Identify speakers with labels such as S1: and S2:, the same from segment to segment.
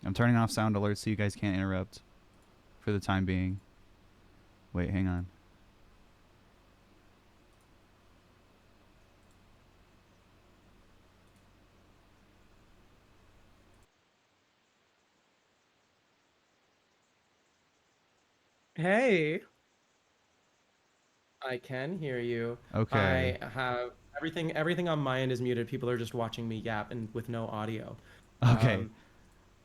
S1: I'm turning off sound alerts so you guys can't interrupt for the time being. Wait, hang on.
S2: Hey, I can hear you.
S1: Okay.
S2: I have everything on my end is muted. People are just watching me yap and with no audio.
S1: Okay.
S2: Um,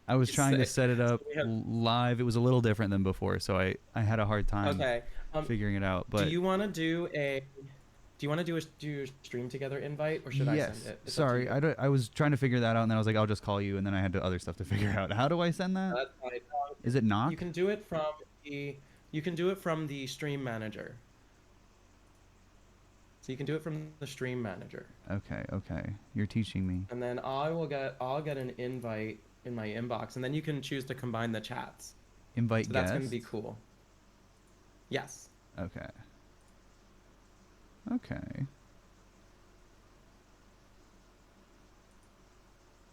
S1: I was
S2: so,
S1: trying to set it
S2: so
S1: up
S2: we have
S1: live. It was a little different than before, so I had a hard time
S2: okay.
S1: figuring it out.
S2: Do
S1: But
S2: you want to do you want to do a stream together invite or should I send
S1: yes,
S2: it? It's up to
S1: sorry.
S2: you.
S1: I was trying to figure that out, and then I was like, I'll just call you, and then I had other stuff to figure out. How do I send that?
S2: That's fine.
S1: Is it
S2: You
S1: knock?
S2: can do it from the you can do it from the stream manager. So you can do it from the stream manager.
S1: Okay, okay. You're teaching me.
S2: And then I'll get an invite in my inbox and then you can choose to combine the chats.
S1: Invite
S2: So that's going to be
S1: guests.
S2: cool. Yes.
S1: Okay. Okay.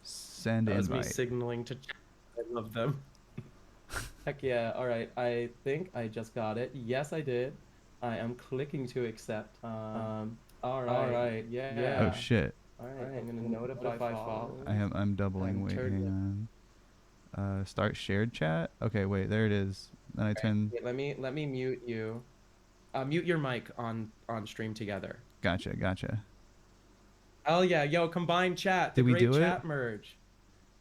S1: Send
S2: That was me
S1: invite.
S2: signaling to chat. I love them. Heck yeah. All right. I think I just got it. Yes, I did. I am clicking to accept. All right. All right. Yeah.
S1: Oh
S2: Yeah.
S1: shit.
S2: All right. I'm going to notify follow.
S1: I'm doubling.
S2: I'm
S1: Wait,
S2: turned.
S1: hang on. Start shared chat. Okay, wait, there it is. Then I turn.
S2: Wait, let me mute you. Mute your mic on stream together.
S1: Gotcha.
S2: Oh yeah, yo, combined chat, the
S1: Did we
S2: great
S1: do it?
S2: chat merge.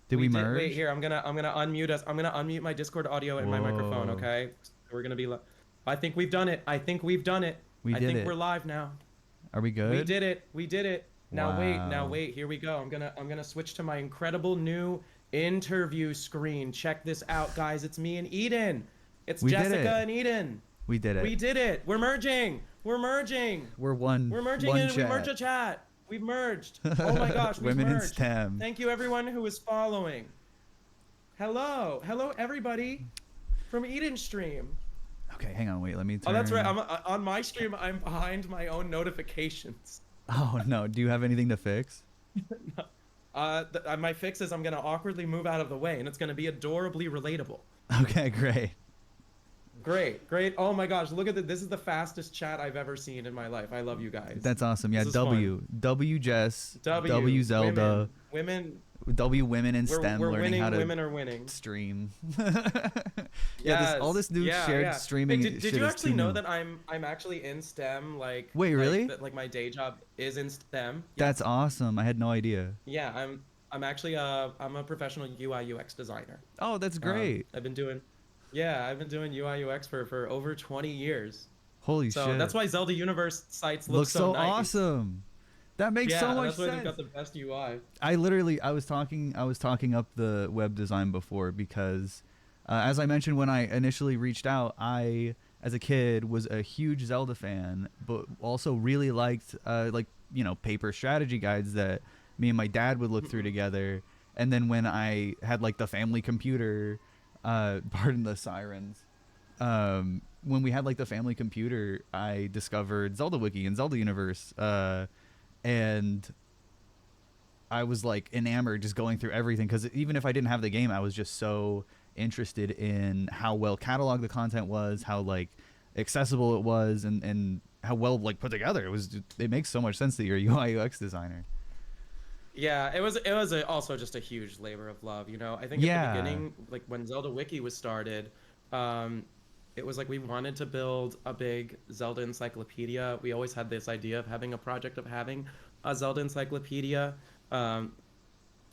S1: Did we
S2: did. Wait,
S1: merge?
S2: here, I'm gonna unmute us. I'm gonna unmute my Discord audio and my microphone.
S1: Whoa.
S2: Okay, we're gonna be. I think we've done it. I think we've done it.
S1: We
S2: I
S1: did
S2: think
S1: it.
S2: we're live now.
S1: Are we
S2: We
S1: good?
S2: did it. We did it. Now
S1: Wow.
S2: wait. Here we go. I'm gonna switch to my incredible new interview screen. Check this out, guys. It's me and Eden. It's
S1: We did
S2: Jessica
S1: it.
S2: and Eden.
S1: We did it.
S2: We did it. We're merging. We're merging.
S1: We're one.
S2: We're merging
S1: one
S2: and we
S1: chat.
S2: merge a chat. We've merged. Oh my gosh, we've
S1: Women in
S2: merged.
S1: STEM.
S2: Thank you everyone who is following. Hello. Hello everybody from Eden Stream.
S1: Okay, hang on. Wait, let me turn.
S2: Oh, that's right. I'm on my stream. I'm behind my own notifications.
S1: Oh no. Do you have anything to fix?
S2: My fix is I'm gonna awkwardly move out of the way, and it's gonna be adorably relatable.
S1: Okay, great.
S2: Great. Oh my gosh, look at this. This is the fastest chat I've ever seen in my life. I love you guys.
S1: That's awesome. Yeah,
S2: This is
S1: W.
S2: fun.
S1: W Jess.
S2: W
S1: Zelda.
S2: Women.
S1: W women in STEM
S2: We're
S1: learning
S2: winning.
S1: how to
S2: Women are winning.
S1: stream.
S2: Yes.
S1: All this new
S2: Yeah,
S1: shared
S2: yeah.
S1: streaming
S2: Wait, did
S1: shit
S2: you
S1: is
S2: actually
S1: too
S2: know
S1: new.
S2: that I'm actually in STEM? Like,
S1: Wait, really?
S2: Like my day job is in STEM.
S1: That's
S2: Yes.
S1: awesome. I had no idea.
S2: Yeah, I'm actually I'm a professional UI UX designer.
S1: Oh, that's great.
S2: I've been doing UI UX for over 20 years.
S1: Holy
S2: So
S1: shit.
S2: that's why Zelda Universe sites look
S1: Looks so
S2: nice.
S1: awesome. That makes
S2: Yeah,
S1: so much
S2: that's why they've
S1: sense.
S2: got the best UI.
S1: I was talking up the web design before because as I mentioned when I initially reached out, I as a kid was a huge Zelda fan, but also really liked paper strategy guides that me and my dad would look through together. And then when I had like the family computer, pardon the sirens, when we had like the family computer, I discovered Zelda Wiki and Zelda Universe, and I was like enamored just going through everything because even if I didn't have the game, I was just so interested in how well cataloged the content was, how like accessible it was, and how well like put together it was. It makes so much sense that you're a UI UX designer.
S2: Yeah, also just a huge labor of love, you know. I think at the beginning, like when Zelda Wiki was started, it was like we wanted to build a big Zelda encyclopedia. We always had this idea of having a project of having a Zelda encyclopedia,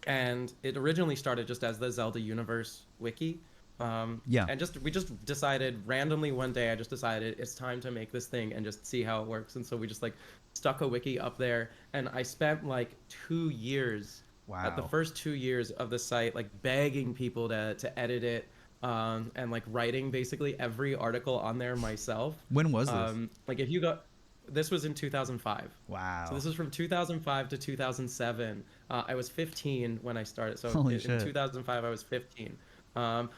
S2: and it originally started just as the Zelda Universe Wiki. And we just decided randomly one day. I just decided it's time to make this thing and just see how it works. And so we just like stuck a wiki up there, and I spent like 2 years.
S1: Wow.
S2: At the first 2 years of the site, like begging people to edit it, and like writing basically every article on there myself.
S1: When was this?
S2: Like if you go, this was in 2005.
S1: Wow.
S2: So this is from 2005 to 2007. I was 15 when I started. So
S1: Holy
S2: in
S1: shit.
S2: 2005, I was 15. I'm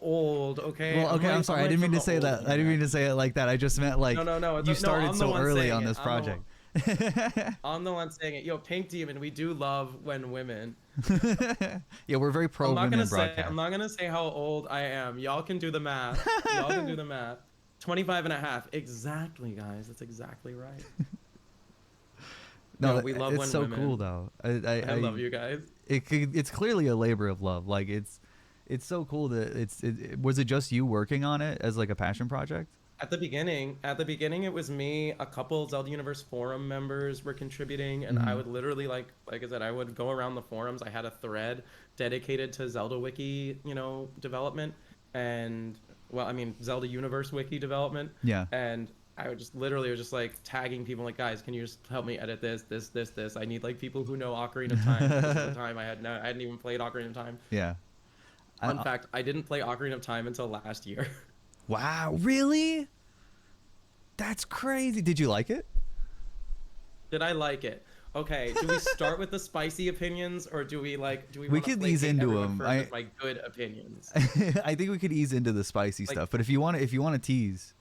S2: old, okay?
S1: Well, okay, I'm sorry. I didn't mean to say that. I didn't mean to say it like that. I just meant like
S2: No.
S1: you started
S2: I'm the
S1: so
S2: one
S1: early
S2: saying
S1: on
S2: it.
S1: this project.
S2: I'm the one saying it. Yo, Pink Demon, we do love when women.
S1: Yeah, we're very pro women
S2: I'm
S1: broadcast.
S2: not gonna say how old I am. Y'all can do the math. Y'all can do the math. 25 and a half. Exactly, guys. That's exactly right.
S1: No,
S2: Yo, we love
S1: it's
S2: when
S1: so cool
S2: women.
S1: though.
S2: I love you guys.
S1: It's clearly a labor of love. Like it's so cool that was it just you working on it as like a passion project?
S2: At the beginning, it was me. A couple Zelda Universe forum members were contributing, and I
S1: Hmm.
S2: would literally like I said, I would go around the forums. I had a thread dedicated to Zelda Wiki, development, and well, I mean Zelda Universe Wiki development,
S1: Yeah.
S2: and I would just literally was just like tagging people like, guys, can you just help me edit this? I need like people who know Ocarina of Time because at the time I hadn't even played Ocarina of Time.
S1: Yeah.
S2: Fun fact, I didn't play Ocarina of Time until last year.
S1: Wow, really? That's crazy. Did you like it?
S2: Did I like it? Okay, do we start with the spicy opinions or do we
S1: We
S2: want to
S1: could ease
S2: placate
S1: into
S2: everyone
S1: them.
S2: first with my good opinions?
S1: I think we could ease into the spicy
S2: Like
S1: stuff. But if you want to tease,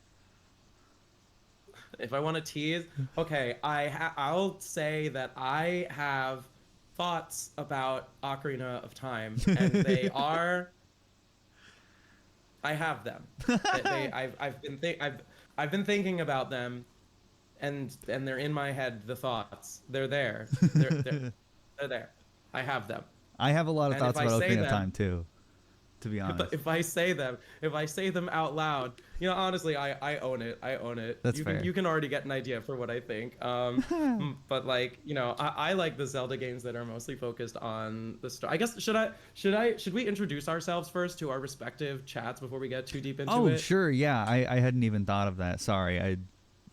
S2: if I want to tease, okay, I'll say that I have thoughts about Ocarina of Time and I have them. I've been thinking about them and they're in my head, the thoughts. They're there. They're there. I have them.
S1: I have a lot of
S2: And if
S1: thoughts
S2: I
S1: about
S2: say
S1: Ocarina of
S2: them,
S1: Time too. To be honest,
S2: if I say them out loud, honestly, I own it. I own it.
S1: that's
S2: You
S1: fair.
S2: can already get an idea for what I think. But like, I like the Zelda games that are mostly focused on the story. I guess should we introduce ourselves first to our respective chats before we get too deep into
S1: Oh,
S2: it?
S1: sure. Yeah, I hadn't even thought of that. Sorry,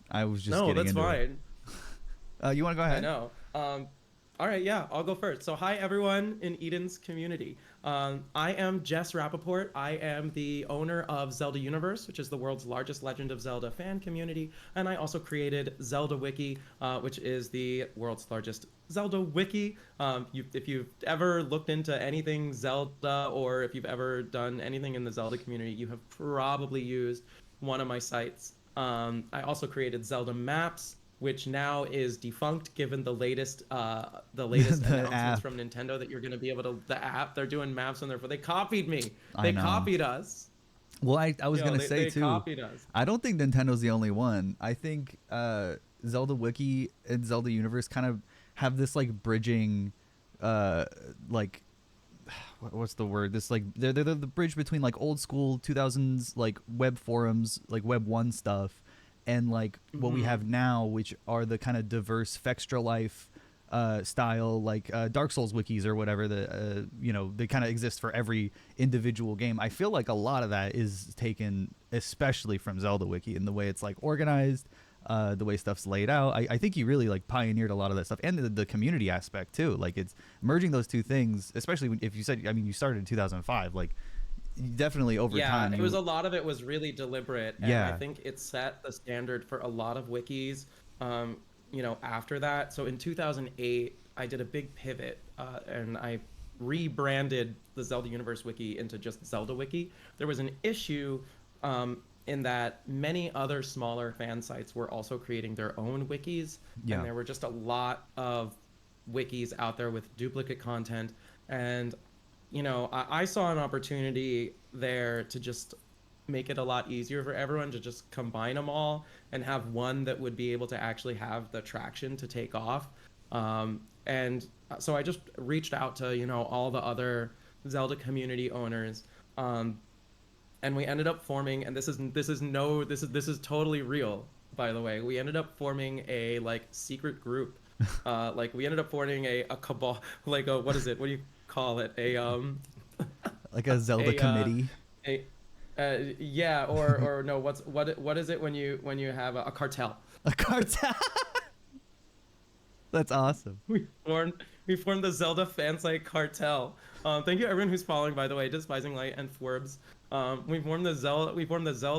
S1: I was just
S2: No,
S1: getting
S2: that's
S1: into it.
S2: fine.
S1: You want to go
S2: I
S1: ahead?
S2: know. All right, yeah, I'll go first. So, hi everyone in Eden's community. I am Jess Rappaport. I am the owner of Zelda Universe, which is the world's largest Legend of Zelda fan community, and I also created Zelda Wiki, which is the world's largest Zelda Wiki. If you've ever looked into anything Zelda, or if you've ever done anything in the Zelda community, you have probably used one of my sites. I also created Zelda Maps, which now is defunct given the latest
S1: The
S2: announcements
S1: app.
S2: from Nintendo that you're going to be able to the app they're doing maps on there for they copied me.
S1: I
S2: They
S1: know.
S2: copied us.
S1: Well, I was
S2: Yo,
S1: gonna
S2: they,
S1: say
S2: they
S1: too.
S2: copied us.
S1: I don't think Nintendo's the only one. I think Zelda Wiki and Zelda Universe kind of have this like bridging, uh, like what's the word? This like they're the bridge between like old school 2000s like web forums, like Web 1 stuff, and like what we
S2: Hmm.
S1: have now, which are the kind of diverse Fextra Life style, like Dark Souls wikis or whatever. They kind of exist for every individual game. I feel like a lot of that is taken, especially from Zelda Wiki, in the way it's like organized, the way stuff's laid out. I think you really like pioneered a lot of that stuff, and the community aspect too. Like it's merging those two things, especially if you said, I mean, you started in 2005, like definitely over
S2: Yeah,
S1: time
S2: it was
S1: you.
S2: a lot of it was really deliberate, and I
S1: Yeah.
S2: think it set the standard for a lot of wikis. After that. So in 2008, I did a big pivot, and I rebranded the Zelda Universe Wiki into just Zelda Wiki. There was an issue in that many other smaller fan sites were also creating their own wikis, and
S1: Yeah.
S2: there were just a lot of wikis out there with duplicate content. And I saw an opportunity there to just make it a lot easier for everyone to just combine them all and have one that would be able to actually have the traction to take off. And so I just reached out to all the other Zelda community owners, and we ended up forming. And this is totally real, by the way. We ended up forming a like secret group. Like we ended up forming a cabal, like a what is it? What do you call it?
S1: Like a Zelda
S2: A
S1: committee.
S2: a yeah, or no, what is it when you have a cartel?
S1: A cartel. That's awesome.
S2: We formed the Zelda fansite cartel. Thank you everyone who's following, by the way, Despising Light and Forbes. We formed the Zelda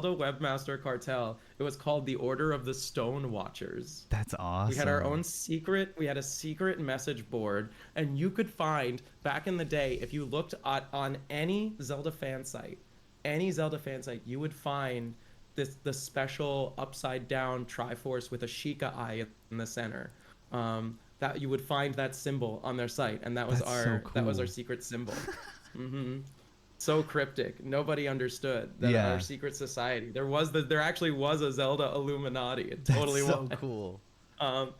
S2: webmaster cartel. It was called the Order of the Stone Watchers.
S1: That's
S2: We had our
S1: awesome.
S2: own secret. We had a secret message board, and you could find back in the day if you looked on any Zelda fan site, you would find, you would find the special upside down Triforce with a Sheikah eye in the center. That you would find that symbol on their site, and
S1: That's so
S2: that was our
S1: cool.
S2: secret symbol. Hmm. So cryptic. Nobody understood that our
S1: Yeah,
S2: secret society. There actually was a Zelda Illuminati. It
S1: that's
S2: totally was.
S1: so cool.
S2: Um,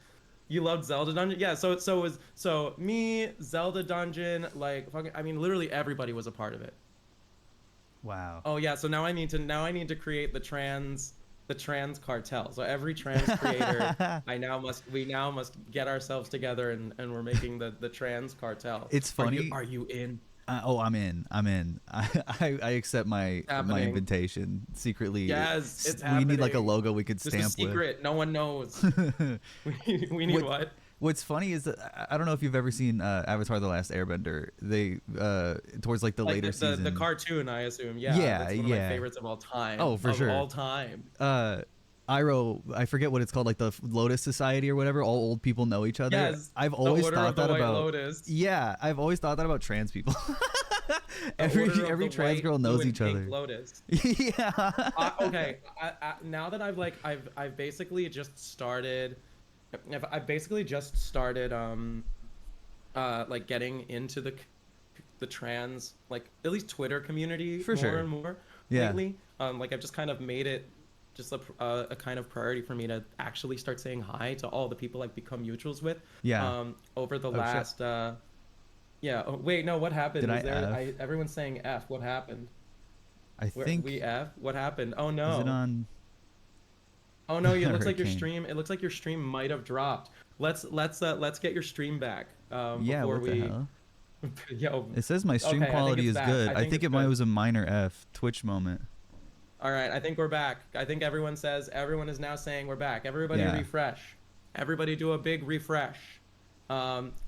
S2: you loved Zelda Dungeon? Yeah, so me, Zelda Dungeon, like fucking I mean literally everybody was a part of it.
S1: Wow.
S2: Oh yeah, so now I need to create the trans cartel. So every trans creator, we now must get ourselves together and we're making the trans cartel.
S1: It's funny.
S2: Are you in?
S1: Oh, I'm in. I'm in. I accept my
S2: It's
S1: my
S2: happening.
S1: invitation secretly.
S2: Yes, it's
S1: We need like a
S2: happening.
S1: logo we could
S2: Just a
S1: stamp with.
S2: secret. No one knows. We need
S1: what
S2: what?
S1: What's funny is that I don't know if you've ever seen Avatar: The Last Airbender. They towards like the
S2: Like
S1: later
S2: the
S1: season.
S2: cartoon, I assume. Yeah,
S1: Yeah,
S2: that's one of my
S1: yeah.
S2: favorites of all time.
S1: Oh, for
S2: Of
S1: sure.
S2: all time.
S1: uh Iroh, I forget what it's called, like the Lotus Society or whatever. All old people know each other.
S2: Yes,
S1: I've
S2: the
S1: always
S2: Order
S1: thought
S2: of the
S1: that
S2: White
S1: about.
S2: Lotus.
S1: Yeah, I've always thought that about trans people.
S2: The Order of
S1: Every
S2: the
S1: trans
S2: White,
S1: girl
S2: Blue,
S1: knows
S2: and
S1: each
S2: Pink
S1: other.
S2: Lotus.
S1: Yeah.
S2: Okay, now that I've basically just started, I've basically just started like getting into the trans like at least Twitter community
S1: For
S2: more
S1: sure.
S2: and more
S1: Yeah.
S2: lately. Like I've just kind of made it just a kind of priority for me to actually start saying hi to all the people I've become mutuals with
S1: Yeah.
S2: over the
S1: Oh shit.
S2: last yeah. Oh, wait, no, what happened?
S1: Did I
S2: Is there
S1: F?
S2: everyone's saying F. What happened?
S1: I
S2: Where
S1: think.
S2: we F? What happened? Oh
S1: Is it
S2: no.
S1: on
S2: Oh no, it looks like your
S1: Hurricane?
S2: stream. It looks like your stream might have dropped. Let's get your stream back
S1: Yeah.
S2: before
S1: What the
S2: we.
S1: hell?
S2: Yo,
S1: It says my stream
S2: okay, I think
S1: quality
S2: it's
S1: is
S2: back.
S1: good.
S2: I
S1: I
S2: think
S1: think
S2: it's
S1: it might
S2: good.
S1: was a minor F Twitch moment.
S2: All right, I think we're back. I think everyone is now saying we're back. Everybody
S1: Yeah.
S2: refresh. Everybody do a big refresh.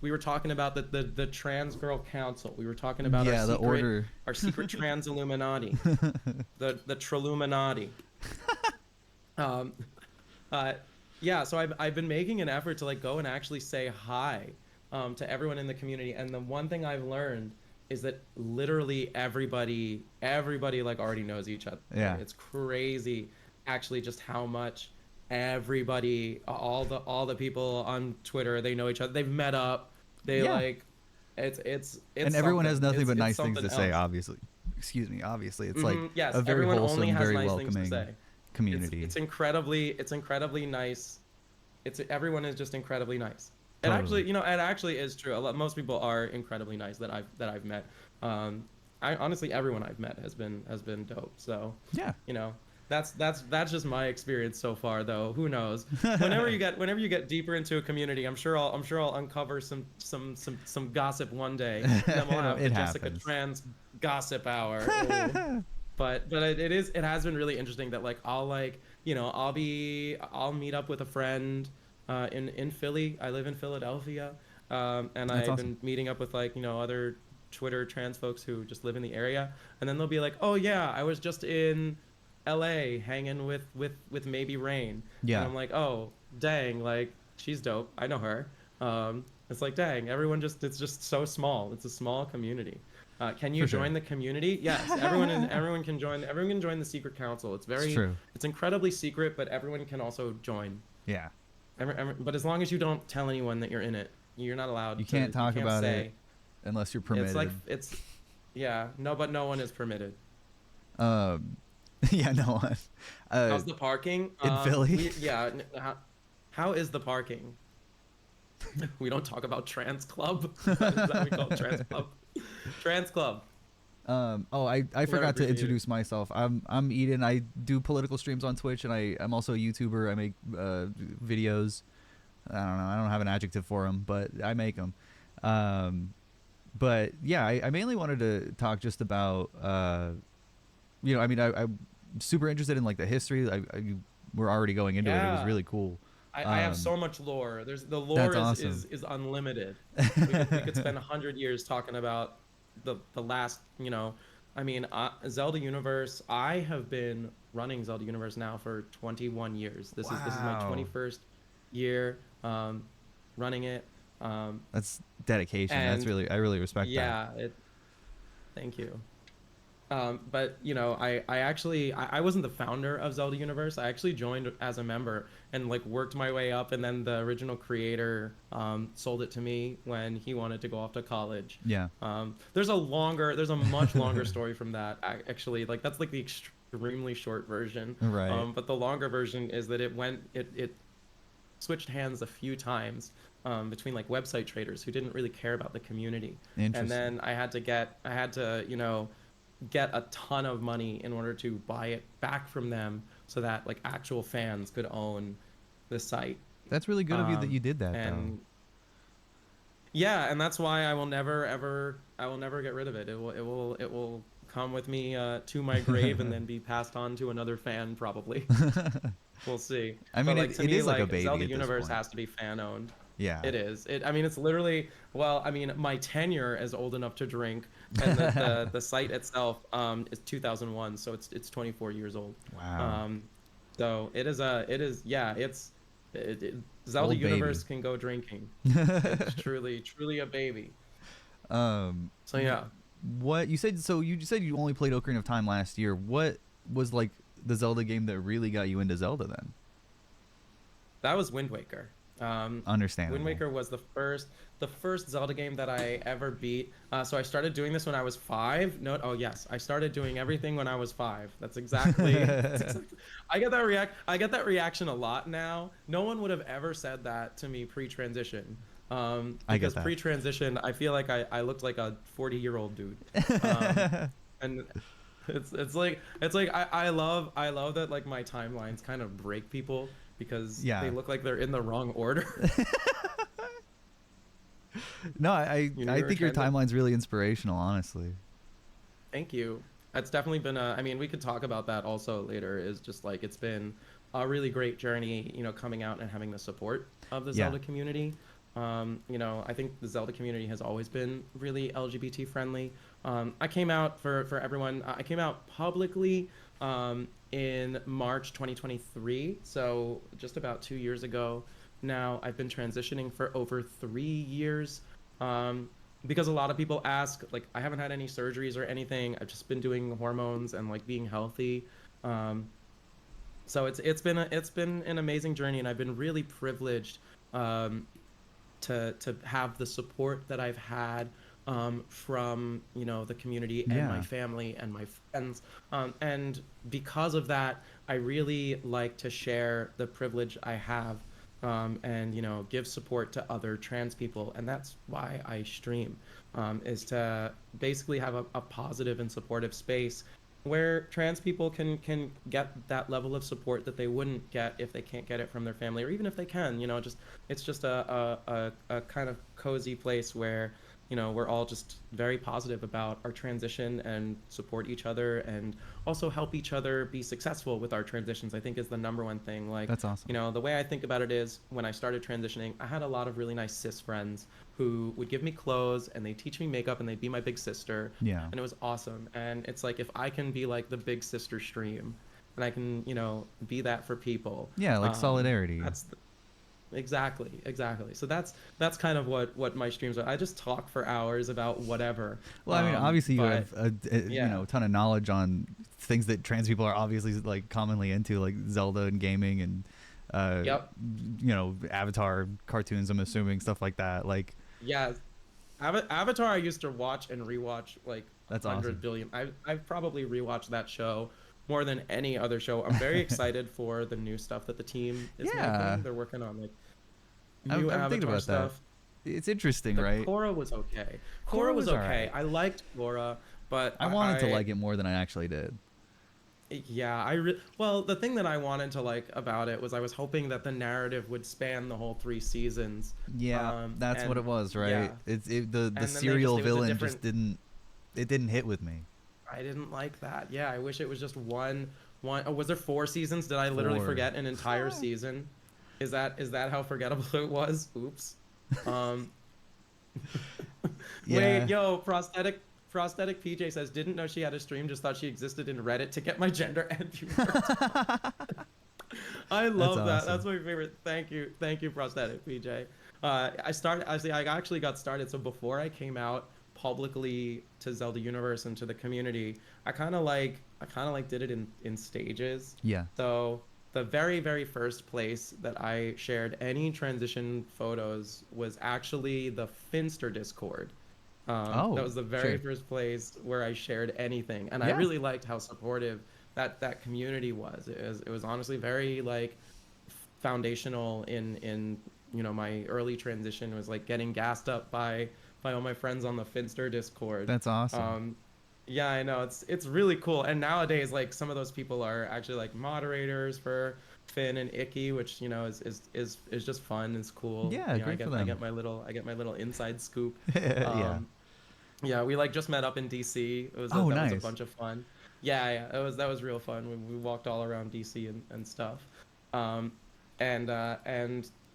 S2: We were talking about the Trans Girl Council. We were talking about
S1: Yeah. The order.
S2: our secret trans Illuminati, the Triluminati. Um, uh, yeah, so I've been making an effort to like go and actually say hi to everyone in the community, and the one thing I've learned is that literally everybody like already knows each other.
S1: Yeah.
S2: It's crazy, actually, just how much everybody, all the people on Twitter, they know each other. They've met up. They
S1: Yeah.
S2: like, it's
S1: And everyone has
S2: something.
S1: nothing but
S2: It's
S1: nice things
S2: something
S1: to say.
S2: else.
S1: Obviously. Excuse me. Obviously, it's like
S2: Yes,
S1: a very
S2: everyone only
S1: wholesome,
S2: has
S1: very
S2: nice things to
S1: welcoming
S2: say.
S1: community.
S2: It's incredibly nice. It's everyone is just incredibly nice.
S1: Totally.
S2: It actually is true. Most people are incredibly nice that I've met. I honestly everyone I've met has been dope. So
S1: Yeah.
S2: you know, that's just my experience so far. Though who knows? Whenever you get deeper into a community, I'm sure I'll uncover some gossip one day. And then we'll have the
S1: It
S2: Jessica
S1: happens.
S2: Trans gossip hour. Ooh. But it has been really interesting that like I'll meet up with a friend in Philly. I live in Philadelphia, and
S1: That's
S2: I've
S1: awesome.
S2: been meeting up with like other Twitter trans folks who just live in the area, and then they'll be like, oh yeah, I was just in LA hanging with maybe Rain. And
S1: Yeah.
S2: I'm like, oh dang, like she's dope, I know her. It's like dang, it's just so small. It's a small community. Can you
S1: For sure.
S2: join the community? Yes, everyone can join. Everyone can join the secret council.
S1: It's true.
S2: It's incredibly secret, but everyone can also join.
S1: Yeah.
S2: But as long as you don't tell anyone that you're in it, you're not allowed
S1: You
S2: to.
S1: can't talk
S2: You can't
S1: about
S2: say.
S1: it unless you're permitted.
S2: It's like yeah, no, but no one is permitted.
S1: Um. Yeah. No one.
S2: How's the parking?
S1: In Philly?
S2: Yeah. How is the parking? We don't talk about Trans Club. Is that what we call it? Trans Club? Trans Club.
S1: Oh, I
S2: Never
S1: forgot to
S2: abbreviated.
S1: introduce myself. I'm Eden. I do political streams on Twitch, and I'm also a YouTuber. I make videos. I don't know. I don't have an adjective for them, but I make them. But yeah, I mainly wanted to talk just about I mean, I'm super interested in like the history. We're already going into it. It was
S2: Yeah.
S1: really cool.
S2: I have
S1: Um,
S2: so much lore. The lore
S1: That's
S2: is unlimited. We could spend 100 years talking about the last, I mean, Zelda Universe. I have been running Zelda Universe now for 21 years. This is my
S1: Wow.
S2: 21st year running it.
S1: That's dedication. That's
S2: And
S1: really I really respect that.
S2: yeah, thank you. But you know, I actually I wasn't the founder of Zelda Universe. I actually joined as a member and like worked my way up, and then the original creator sold it to me when he wanted to go off to college.
S1: Yeah.
S2: There's a much longer story from that actually. Like that's like the extremely short version.
S1: Right.
S2: But the longer version is that it switched hands a few times between like website traders who didn't really care about the community. And
S1: Interesting.
S2: then I had to, you know, get a ton of money in order to buy it back from them so that like actual fans could own the site.
S1: That's really good of you that you did that, though.
S2: And yeah, and that's why I will never ever I will never get rid of it. It will come with me to my grave and then be passed on to another fan probably. We'll see.
S1: I
S2: But
S1: mean,
S2: like to
S1: it
S2: me,
S1: is like a
S2: like
S1: baby
S2: Zelda
S1: at this
S2: Universe
S1: point.
S2: has to be fan owned.
S1: Yeah.
S2: It is. I mean, it's literally. Well, I mean, my tenure is old enough to drink, and the site itself is 2001, so it's 24 years old.
S1: Wow.
S2: Um, so it is yeah it, Zelda
S1: Old baby.
S2: Universe can go drinking. It's truly a baby.
S1: um,
S2: So yeah,
S1: what you said? So you said you only played Ocarina of Time last year. What was like the Zelda game that really got you into Zelda then?
S2: that was Wind Waker. Wind
S1: Understandable.
S2: Waker was the first Zelda game that I ever beat. So I started doing this when I was 5. No, oh yes, I started doing everything when I was 5. That's exactly. I get that reaction a lot now. No one would have ever said that to me pre-transition.
S1: I get
S2: Because
S1: that.
S2: pre-transition, I feel like I looked like a 40-year-old dude. Um, and it's like I love that like my timelines kind of break people because
S1: Yeah.
S2: they look like they're in the wrong order.
S1: No, I
S2: You know,
S1: I
S2: you're
S1: think your
S2: trying to.
S1: timeline's really inspirational, honestly.
S2: Thank you. It's definitely been a. I mean, we could talk about that also later. Is just like it's been a really great journey. You know, coming out and having the support of the
S1: Yeah.
S2: Zelda community. You know, I think the Zelda community has always been really LGBT friendly. I came out for everyone. I came out publicly in March 2023, so just about 2 years ago. Now I've been transitioning for over 3 years. Um, because a lot of people ask, like, I haven't had any surgeries or anything. I've just been doing hormones and like being healthy. Um, so it's been an amazing journey, and I've been really privileged um, to have the support that I've had from you know the community and my
S1: Yeah.
S2: family and my friends. And because of that, I really like to share the privilege I have and you know give support to other trans people, and that's why I stream is to basically have a positive and supportive space where trans people can get that level of support that they wouldn't get if they can't get it from their family, or even if they can, you know, just it's just a kind of cozy place where you know we're all just very positive about our transition and support each other and also help each other be successful with our transitions. I think is the number one thing. Like,
S1: That's
S2: you
S1: awesome.
S2: know, the way I think about it is when I started transitioning, I had a lot of really nice cis friends who would give me clothes and they teach me makeup and they'd be my big sister,
S1: Yeah.
S2: and it was awesome. And it's like if I can be like the big sister stream and I can, you know, be that for people,
S1: Yeah, like solidarity.
S2: that's exactly. So that's kind of what my streams are. I just talk for hours about whatever.
S1: Well, I mean, obviously you
S2: But
S1: have a you
S2: yeah.
S1: know ton of knowledge on things that trans people are obviously like commonly into, like Zelda and gaming and uh,
S2: Yep.
S1: you know, Avatar cartoons. I'm assuming stuff like that. Like
S2: Yeah. Avatar I used to watch and rewatch like
S1: that's
S2: 100
S1: awesome.
S2: billion. I've probably rewatched that show more than any other show. I'm very excited for the new stuff that the team is
S1: Yeah,
S2: making. They're working on like
S1: I'm
S2: new
S1: thinking
S2: Avatar
S1: about that.
S2: stuff.
S1: It's interesting,
S2: The
S1: right?
S2: Korra was okay.
S1: Korra
S2: Korra was
S1: was all
S2: okay.
S1: right.
S2: I liked Korra, but
S1: I wanted to like it more than I actually did.
S2: yeah, well, the thing that I wanted to like about it was I was hoping that the narrative would span the whole 3 seasons.
S1: Yeah, that's what it
S2: And
S1: was, right?
S2: yeah,
S1: The
S2: and then they just
S1: serial
S2: it was a
S1: villain
S2: different.
S1: just didn't hit with me.
S2: I didn't like that. Yeah, I wish it was just one. Oh, was there 4 seasons? Did I literally
S1: Four.
S2: forget an entire season? Is that how forgettable it was? Oops. Um,
S1: Yeah.
S2: Wait, yo, prosthetic PJ says didn't know she had a stream, just thought she existed in Reddit to get my gender and viewers. I
S1: That's
S2: love that. That's
S1: awesome.
S2: my favorite. Thank you, prosthetic PJ. I actually got started. So before I came out publicly to Zelda Universe and to the community, I kind of like did it in stages.
S1: Yeah.
S2: So the very, very first place that I shared any transition photos was actually the Finster Discord. That
S1: Oh,
S2: was the very
S1: sure.
S2: first place where I shared anything, and I
S1: Yeah.
S2: really liked how supportive that community was. It was honestly very like foundational in my early transition. Was like getting gassed up by all my friends on the Finster Discord.
S1: That's awesome.
S2: Um, yeah, I know it's really cool. And nowadays, like some of those people are actually like moderators for Finn and Icky, which is just fun. It's cool.
S1: Yeah,
S2: I
S1: great for
S2: get
S1: them.
S2: I get my little inside scoop.
S1: Yeah.
S2: Um, yeah, we like just met up in DC.
S1: Oh,
S2: That was a
S1: nice.
S2: bunch of fun. Yeah, that was real fun. We walked all around DC and stuff. Um, and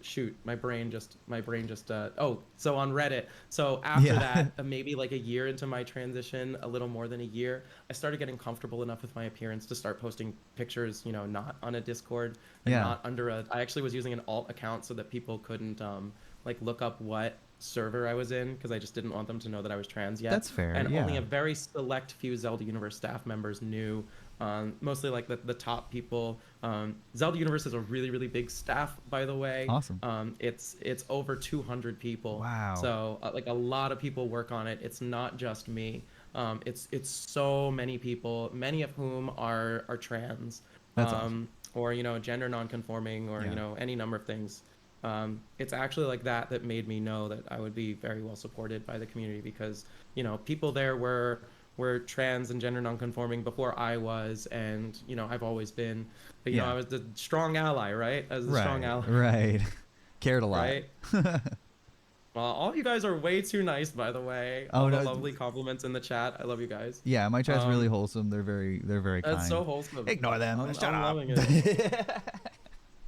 S2: shoot, my brain just oh, so on Reddit. So after
S1: Yeah.
S2: that, maybe like a year into my transition, a little more than a year, I started getting comfortable enough with my appearance to start posting pictures, not on a Discord and
S1: Yeah.
S2: not under a I actually was using an alt account so that people couldn't like look up what server I was in because I just didn't want them to know that I was trans yet.
S1: That's fair.
S2: And only
S1: Yeah.
S2: a very select few Zelda Universe staff members knew. Mostly like the top people. Zelda Universe is a really, really big staff, by the way.
S1: Awesome.
S2: It's over 200 people.
S1: Wow.
S2: So like a lot of people work on it. It's not just me. It's so many people, many of whom are trans,
S1: That's awesome.
S2: or gender nonconforming, or
S1: Yeah.
S2: any number of things. It's actually like that made me know that I would be very well supported by the community because people there were trans and gender nonconforming before I was, and I've always been,
S1: Yeah.
S2: I was the strong ally, right? As a strong
S1: Right.
S2: ally,
S1: Right. Cared a lot.
S2: right? Well, all you guys are way too nice, by the way.
S1: Oh
S2: All the
S1: no.
S2: lovely compliments in the chat. I love you guys.
S1: Yeah, my chat's really
S2: Um,
S1: wholesome. They're very
S2: that's
S1: kind.
S2: so wholesome.
S1: Ignore them. Shut
S2: I'm
S1: up.
S2: loving it.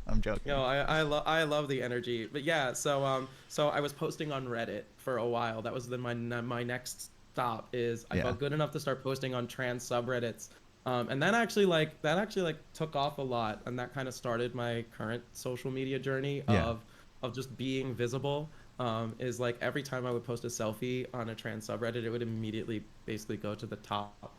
S1: I'm joking.
S2: I love the energy. But yeah, so I was posting on Reddit for a while. That was my next stop is I
S1: Yeah.
S2: felt good enough to start posting on trans subreddits. And that actually took off a lot, and that kind of started my current social media journey
S1: Yeah.
S2: of just being visible. Is like every time I would post a selfie on a trans subreddit, it would immediately basically go to the top.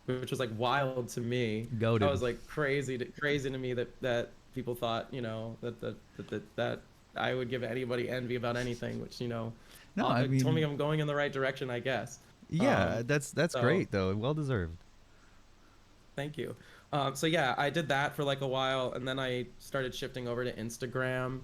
S2: Which was like wild to me.
S1: Goated.
S2: That was like crazy to me that people thought that I would give anybody envy about anything, which
S1: No,
S2: it told me I'm going in the right direction, I guess.
S1: Yeah, that's
S2: So
S1: great though. Well deserved.
S2: thank you. So yeah, I did that for like a while, and then I started shifting over to Instagram.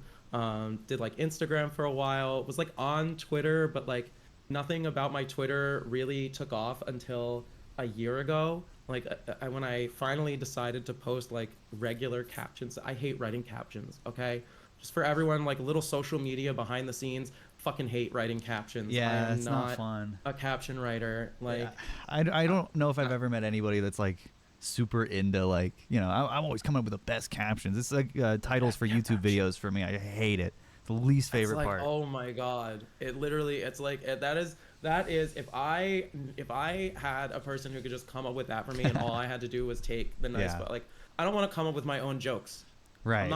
S2: Did like Instagram for a while. Was like on Twitter, but like nothing about my Twitter really took off until a year ago. Like when I finally decided to post like regular captions. I hate writing captions. Okay, just for everyone, like a little social media behind the scenes. Fucking hate writing captions. I
S1: Yeah,
S2: am
S1: it's not fun.
S2: a caption writer. Like
S1: Yeah. I don't know if I've ever met anybody that's like super into like I'm always coming up with the best captions. It's like titles for YouTube videos for me. I hate it. It's the least favorite
S2: like,
S1: part.
S2: oh my god, it's like that is if I had a person who could just come up with that for me and all I had to do was take the nice
S1: Yeah.
S2: like I don't want to come up with my own jokes.
S1: Right.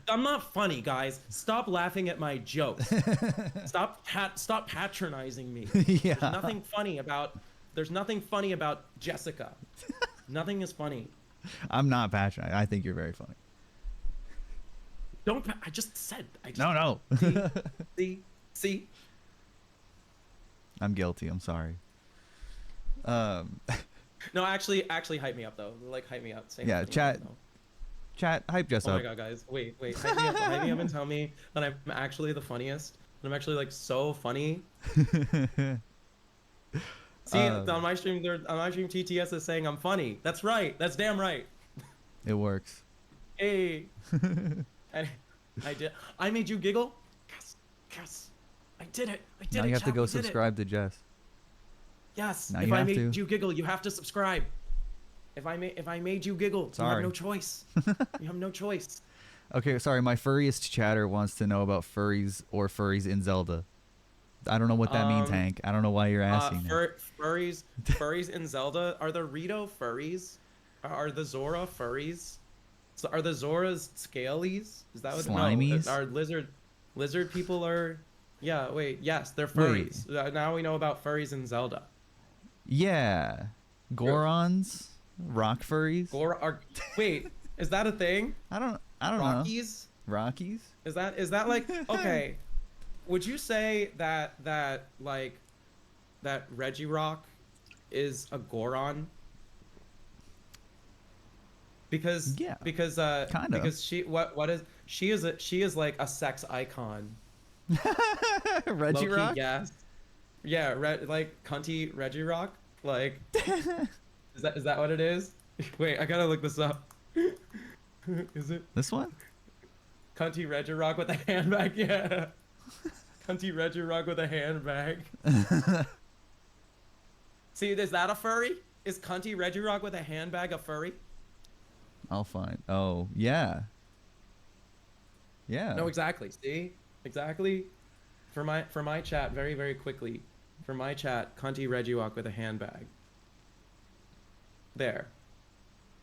S2: I'm not funny, guys. Stop laughing at my jokes. Stop patronizing me.
S1: Yeah.
S2: There's nothing funny about Jessica. Nothing is funny.
S1: I'm not passionate. I think you're very funny.
S2: I just said.
S1: No.
S2: See.
S1: I'm guilty. I'm sorry.
S2: No, actually hype me up though. Like hype me up. Say
S1: Yeah,
S2: nothing,
S1: chat.
S2: no.
S1: Chat, hype Jess
S2: Oh
S1: up.
S2: my god, guys. Wait. Hype me up and tell me that I'm actually the funniest. That I'm actually like so funny. See, on my stream, TTS is saying I'm funny. That's right. That's damn right.
S1: It works.
S2: Hey. I did. I made you giggle. Yes. I did it.
S1: Now you have to
S2: chat,
S1: go
S2: we did it.
S1: subscribe to Jess.
S2: Yes.
S1: Now
S2: If
S1: you
S2: I
S1: have
S2: made
S1: to.
S2: you giggle, you have to subscribe. If I made you giggle, you
S1: Sorry.
S2: have no choice. You have no choice.
S1: Okay, sorry. My furriest chatter wants to know about furries or furries in Zelda. I don't know what that means, Hank. I don't know why you're asking.
S2: Furries in Zelda. Are the Rito furries? Are the Zora furries? So are the Zoras scalies? Is that what?
S1: Slimies?
S2: No, are lizard people are Yeah, wait, yes, they're
S1: Wait.
S2: furries. Now we know about furries in Zelda.
S1: Yeah.
S2: Go-
S1: Gorons? Rock furries?
S2: Gor are wait, is that a thing?
S1: I don't know.
S2: Rockies?
S1: Rockies?
S2: Is that like okay? Would you say that like that Reggie Rock is a Goron? Because
S1: Yeah.
S2: because
S1: Kind of.
S2: because what is she is like a sex icon. Low
S1: Reggie
S2: key,
S1: Rock?
S2: yes. Yeah, like cunty Reggie Rock. Like, is that what it is? Wait, I gotta look this up. Is it
S1: This one?
S2: cunty Reggie Rock with a handbag? Yeah, cunty Reggie Rock with a handbag. See, is that a furry? Is cunty Reggie Rock with a handbag a furry?
S1: I'll find. Oh, yeah. Yeah.
S2: No, exactly. See, exactly. For my chat, very very quickly. For my chat, cunty Reggie Rock with a handbag. There.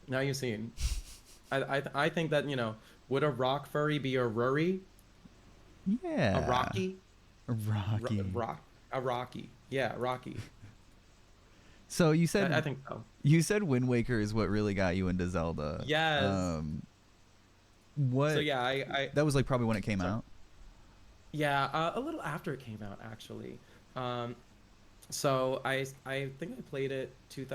S2: Now you've seen. I think that would a rock furry be a Ruri? A
S1: Yeah.
S2: Rocky?
S1: Rocky.
S2: Rock a Rocky. Yeah, Rocky.
S1: So
S2: I think so.
S1: you said Wind Waker is what really got you into Zelda.
S2: Yes. So
S1: What
S2: yeah, I
S1: that was like probably when it came
S2: sorry.
S1: out.
S2: Yeah, a little after it came out actually. Um, so I think I played it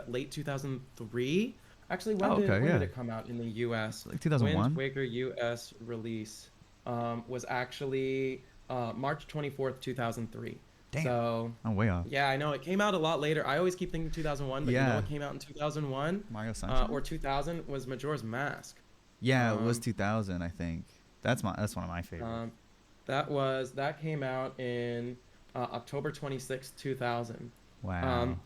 S2: late 2003. Actually,
S1: Oh, okay,
S2: when
S1: yeah.
S2: did it come out in the US?
S1: Like
S2: Wind
S1: 2001.
S2: Waker US release was actually March 24th, 2003.
S1: Damn.
S2: So
S1: I'm way off.
S2: yeah, I know it came out a lot later. I always keep thinking 2001, but you know
S1: Yeah.
S2: what came out in 2001
S1: Mario Sunshine?
S2: or 2000 was Majora's Mask.
S1: Yeah, it was
S2: Um,
S1: 2000, I think. That's one of my favorites.
S2: um, that came out in October 26th, 2000.
S1: Wow.
S2: Um,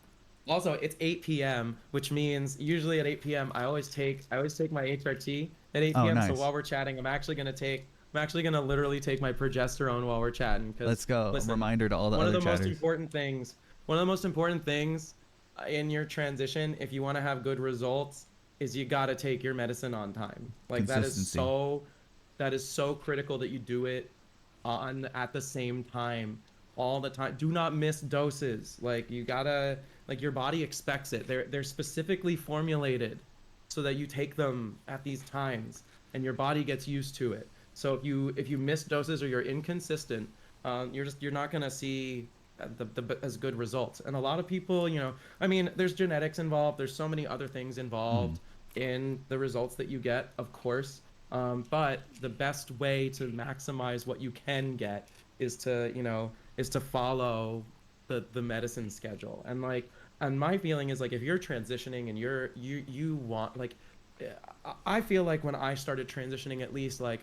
S2: Also, it's 8 p.m., which means usually at 8 p.m. I always take my HRT at 8
S1: Oh,
S2: p.m. So
S1: nice.
S2: while we're chatting, I'm actually gonna literally take my progesterone while we're chatting.
S1: Let's
S2: Because
S1: go. A
S2: listen,
S1: reminder to all the
S2: one of
S1: other
S2: the most
S1: chatters.
S2: important things, one of the most important things in your transition, if you want to have good results, is you gotta take your medicine on time. Like
S1: Consistency.
S2: that is so critical that you do it on at the same time all the time. Do not miss doses. Like you gotta like your body expects it. They're specifically formulated so that you take them at these times and your body gets used to it. So if you miss doses or you're inconsistent, you're not gonna see the as good results. And a lot of people, I mean, there's genetics involved. There's so many other things
S1: Hmm.
S2: involved in the results that you get, of course. But the best way to maximize what you can get is to follow the medicine schedule. And my feeling is like if you're transitioning and you want like I feel like when I started transitioning, at least like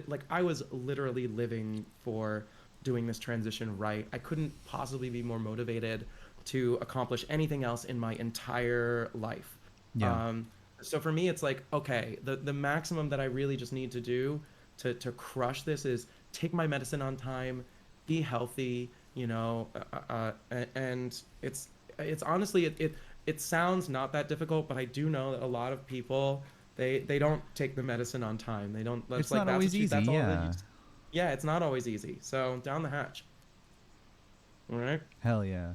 S2: like I was literally living for doing this transition right. I couldn't possibly be more motivated to accomplish anything else in my entire life.
S1: Yeah.
S2: Um, so for me, it's like, okay, the maximum that I really just need to do to crush this is take my medicine on time, be healthy, and it's honestly it sounds not that difficult, but I do know that a lot of people they don't take the medicine on time. They don't. That's
S1: It's
S2: like
S1: not always easy,
S2: that's all that
S1: yeah.
S2: yeah, it's not always easy. So down the hatch. All right.
S1: Hell yeah.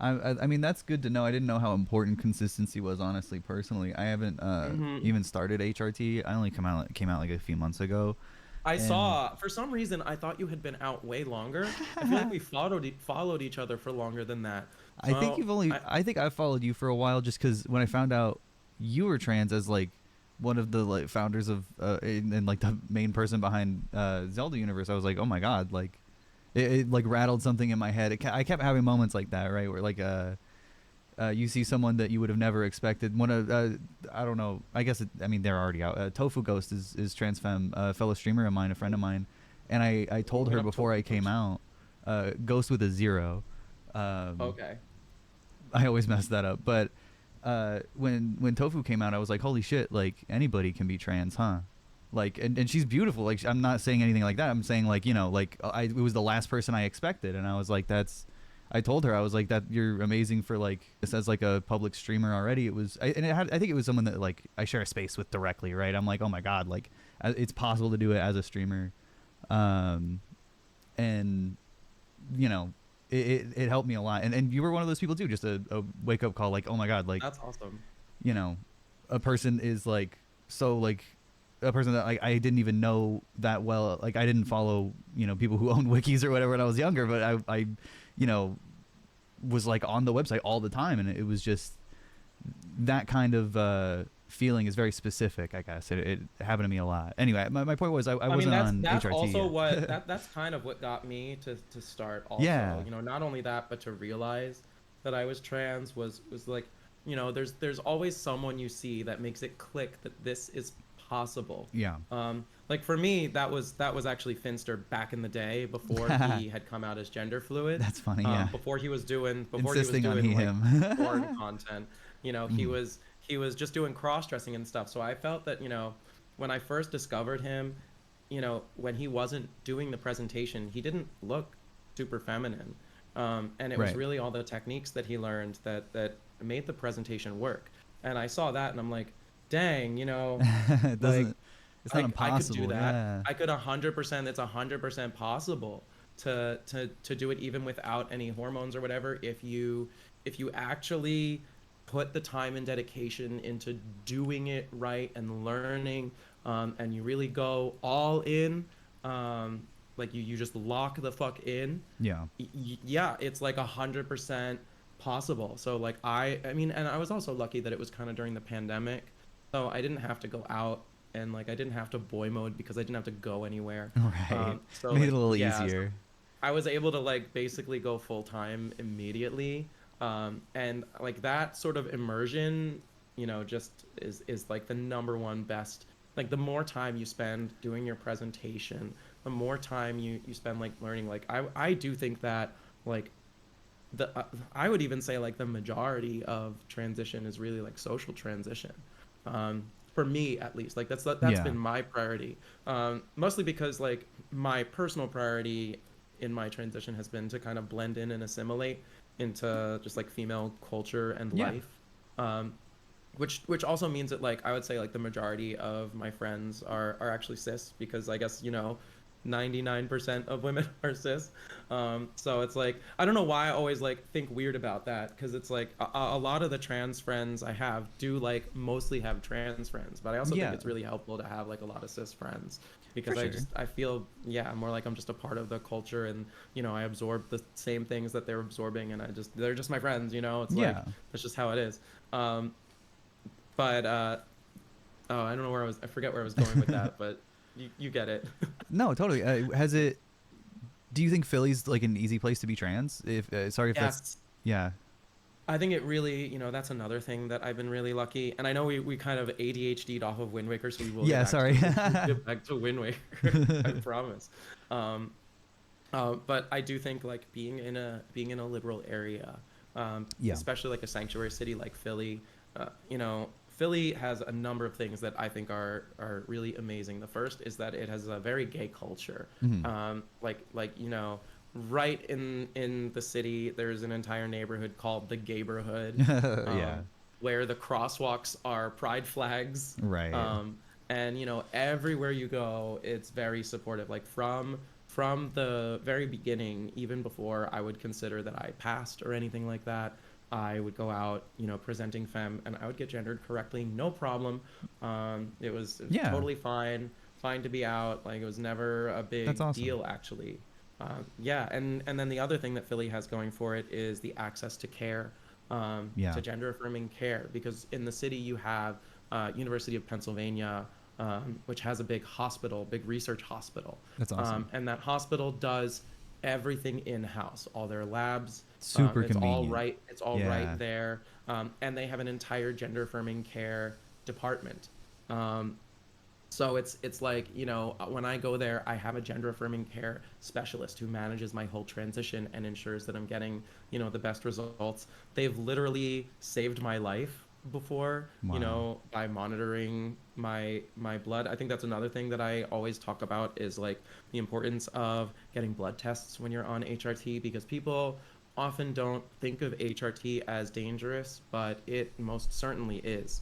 S1: I mean that's good to know. I didn't know how important consistency was, honestly, personally. I haven't
S2: Mm-hmm.
S1: even started HRT. I only came out like a few months ago.
S2: I
S1: And
S2: saw. For some reason, I thought you had been out way longer. I feel like we followed each other for longer than that.
S1: I think
S2: So
S1: you've only
S2: I.
S1: I think I followed you for a while just cuz when I found out you were trans as like one of the like founders of and like the main person behind Zelda universe, I was like, "Oh my god, like it like rattled something in my head." I kept having moments like that, right? Where like you see someone that you would have never expected. One of I don't know. I mean they're already out. Tofu Ghost is trans femme, a fellow streamer of mine, a friend of mine, and I told
S2: What
S1: her
S2: up,
S1: before I
S2: Tofu
S1: came
S2: Ghost?
S1: out, Ghost with a zero. Um,
S2: Okay.
S1: I always mess that up, but when Tofu came out, I was like, holy shit! Like anybody can be trans, huh? Like and she's beautiful. Like I'm not saying anything like that. I'm saying like like it was the last person I expected, and I was like that's. I told her I was like that you're amazing for like this as like a public streamer already. It was I think it was someone that like I share a space with directly, right? I'm like, oh my god, like it's possible to do it as a streamer, and and you know, it helped me a lot. And you were one of those people too, just a wake up call, like, oh my god, like,
S2: That's awesome.
S1: you know, a person is like so like a person that I didn't even know that well. Like I didn't follow, you know, people who own wikis or whatever when I was younger, but I you know, was like on the website all the time, and it was just that kind of feeling is very specific, I guess. It happened to me a lot. Anyway, my point was I
S2: I mean,
S1: wasn't
S2: that's
S1: on
S2: that's
S1: HRT
S2: also what
S1: yet.
S2: that's kind of what got me to start also.
S1: Yeah.
S2: You know, not only that, but to realize that I was trans was like, you know, there's always someone you see that makes it click that this is possible.
S1: Yeah.
S2: Like for me, that was actually Finster back in the day before he had come out as gender fluid.
S1: That's funny. Yeah.
S2: Before he was
S1: Insisting on
S2: doing like porn
S1: him.
S2: content. You know, he
S1: Mm.
S2: was he was just doing cross dressing and stuff. So I felt that, you know, when I first discovered him, you know, when he wasn't doing the presentation, he didn't look super feminine. And it was
S1: Right.
S2: really all the techniques that he learned that made the presentation work. And I saw that and I'm like, dang, you know,
S1: It
S2: like
S1: doesn't. It's not
S2: I could do
S1: impossible.
S2: that.
S1: Yeah.
S2: I could 100%. It's 100% possible to do it even without any hormones or whatever. If you actually put the time and dedication into doing it right and learning, and you really go all in, like you just lock the fuck in.
S1: Yeah.
S2: Yeah, it's like 100% possible. So like I mean, and I was also lucky that it was kind of during the pandemic, so I didn't have to go out and like I didn't have to boy mode because I didn't have to go anywhere.
S1: Right.
S2: So
S1: Made it
S2: like
S1: a little
S2: yeah, so
S1: easier.
S2: I was able to like basically go full time immediately. And like that sort of immersion, you know, just is like the number one best. Like the more time you spend doing your presentation, the more time you spend like learning. Like I do think that like the I would even say like the majority of transition is really like social transition. For me at least, like that's
S1: Yeah.
S2: been my priority. Mostly because like my personal priority in my transition has been to kind of blend in and assimilate into just like female culture and
S1: Yeah.
S2: life. Um, which also means that like I would say like the majority of my friends are actually cis because I guess, you know, 99% of women are cis. So it's like I don't know why I always like think weird about that because it's like a lot of the trans friends I have do like mostly have trans friends, but I also think
S1: Yeah.
S2: it's really helpful to have like a lot of cis friends
S1: For
S2: because
S1: sure.
S2: I feel yeah more like I'm just a part of the culture and you know I absorb the same things that they're absorbing and they're just my friends, you know. It's like
S1: Yeah.
S2: that's just how it is. Um, but oh, I don't know where I forget where I was going with that, but you get it.
S1: No, totally. Has it? Do you think Philly's like an easy place to be trans? If sorry if that's.
S2: Yes.
S1: Yeah.
S2: I think it really, you know, that's another thing that I've been really lucky. And I know we kind of ADHD'd off of Wind Waker, so we will get
S1: Yeah.
S2: back
S1: Sorry.
S2: to get back to Wind Waker. I promise. Um, but I do think like being in a liberal area,
S1: Yeah.
S2: especially like a sanctuary city like Philly, you know, Philly has a number of things that I think are really amazing. The first is that it has a very gay culture.
S1: Hmm.
S2: Like you know, right in the city, there's an entire neighborhood called the Gayborhood,
S1: Yeah.
S2: where the crosswalks are pride flags.
S1: Right.
S2: And you know, everywhere you go, it's very supportive. Like from the very beginning, even before I would consider that I passed or anything like that, I would go out, you know, presenting femme, and I would get gendered correctly, no problem. It was
S1: Yeah.
S2: totally fine to be out. Like it was never a
S1: That's
S2: big
S1: awesome.
S2: deal, actually. Yeah, and then the other thing that Philly has going for it is the access to care,
S1: Yeah.
S2: to gender affirming care, because in the city you have University of Pennsylvania, which has a big hospital, big research hospital,
S1: That's awesome.
S2: and that hospital does everything in house, all their labs.
S1: Super
S2: It's all
S1: convenient.
S2: right. It's all right
S1: Yeah.
S2: there, and they have an entire gender affirming care department. Um, so it's like, you know, when I go there, I have a gender affirming care specialist who manages my whole transition and ensures that I'm getting, you know, the best results. They've literally saved my life before, you
S1: Wow.
S2: know, by monitoring my blood. I think that's another thing that I always talk about is like the importance of getting blood tests when you're on HRT because people often don't think of HRT as dangerous, but it most certainly is.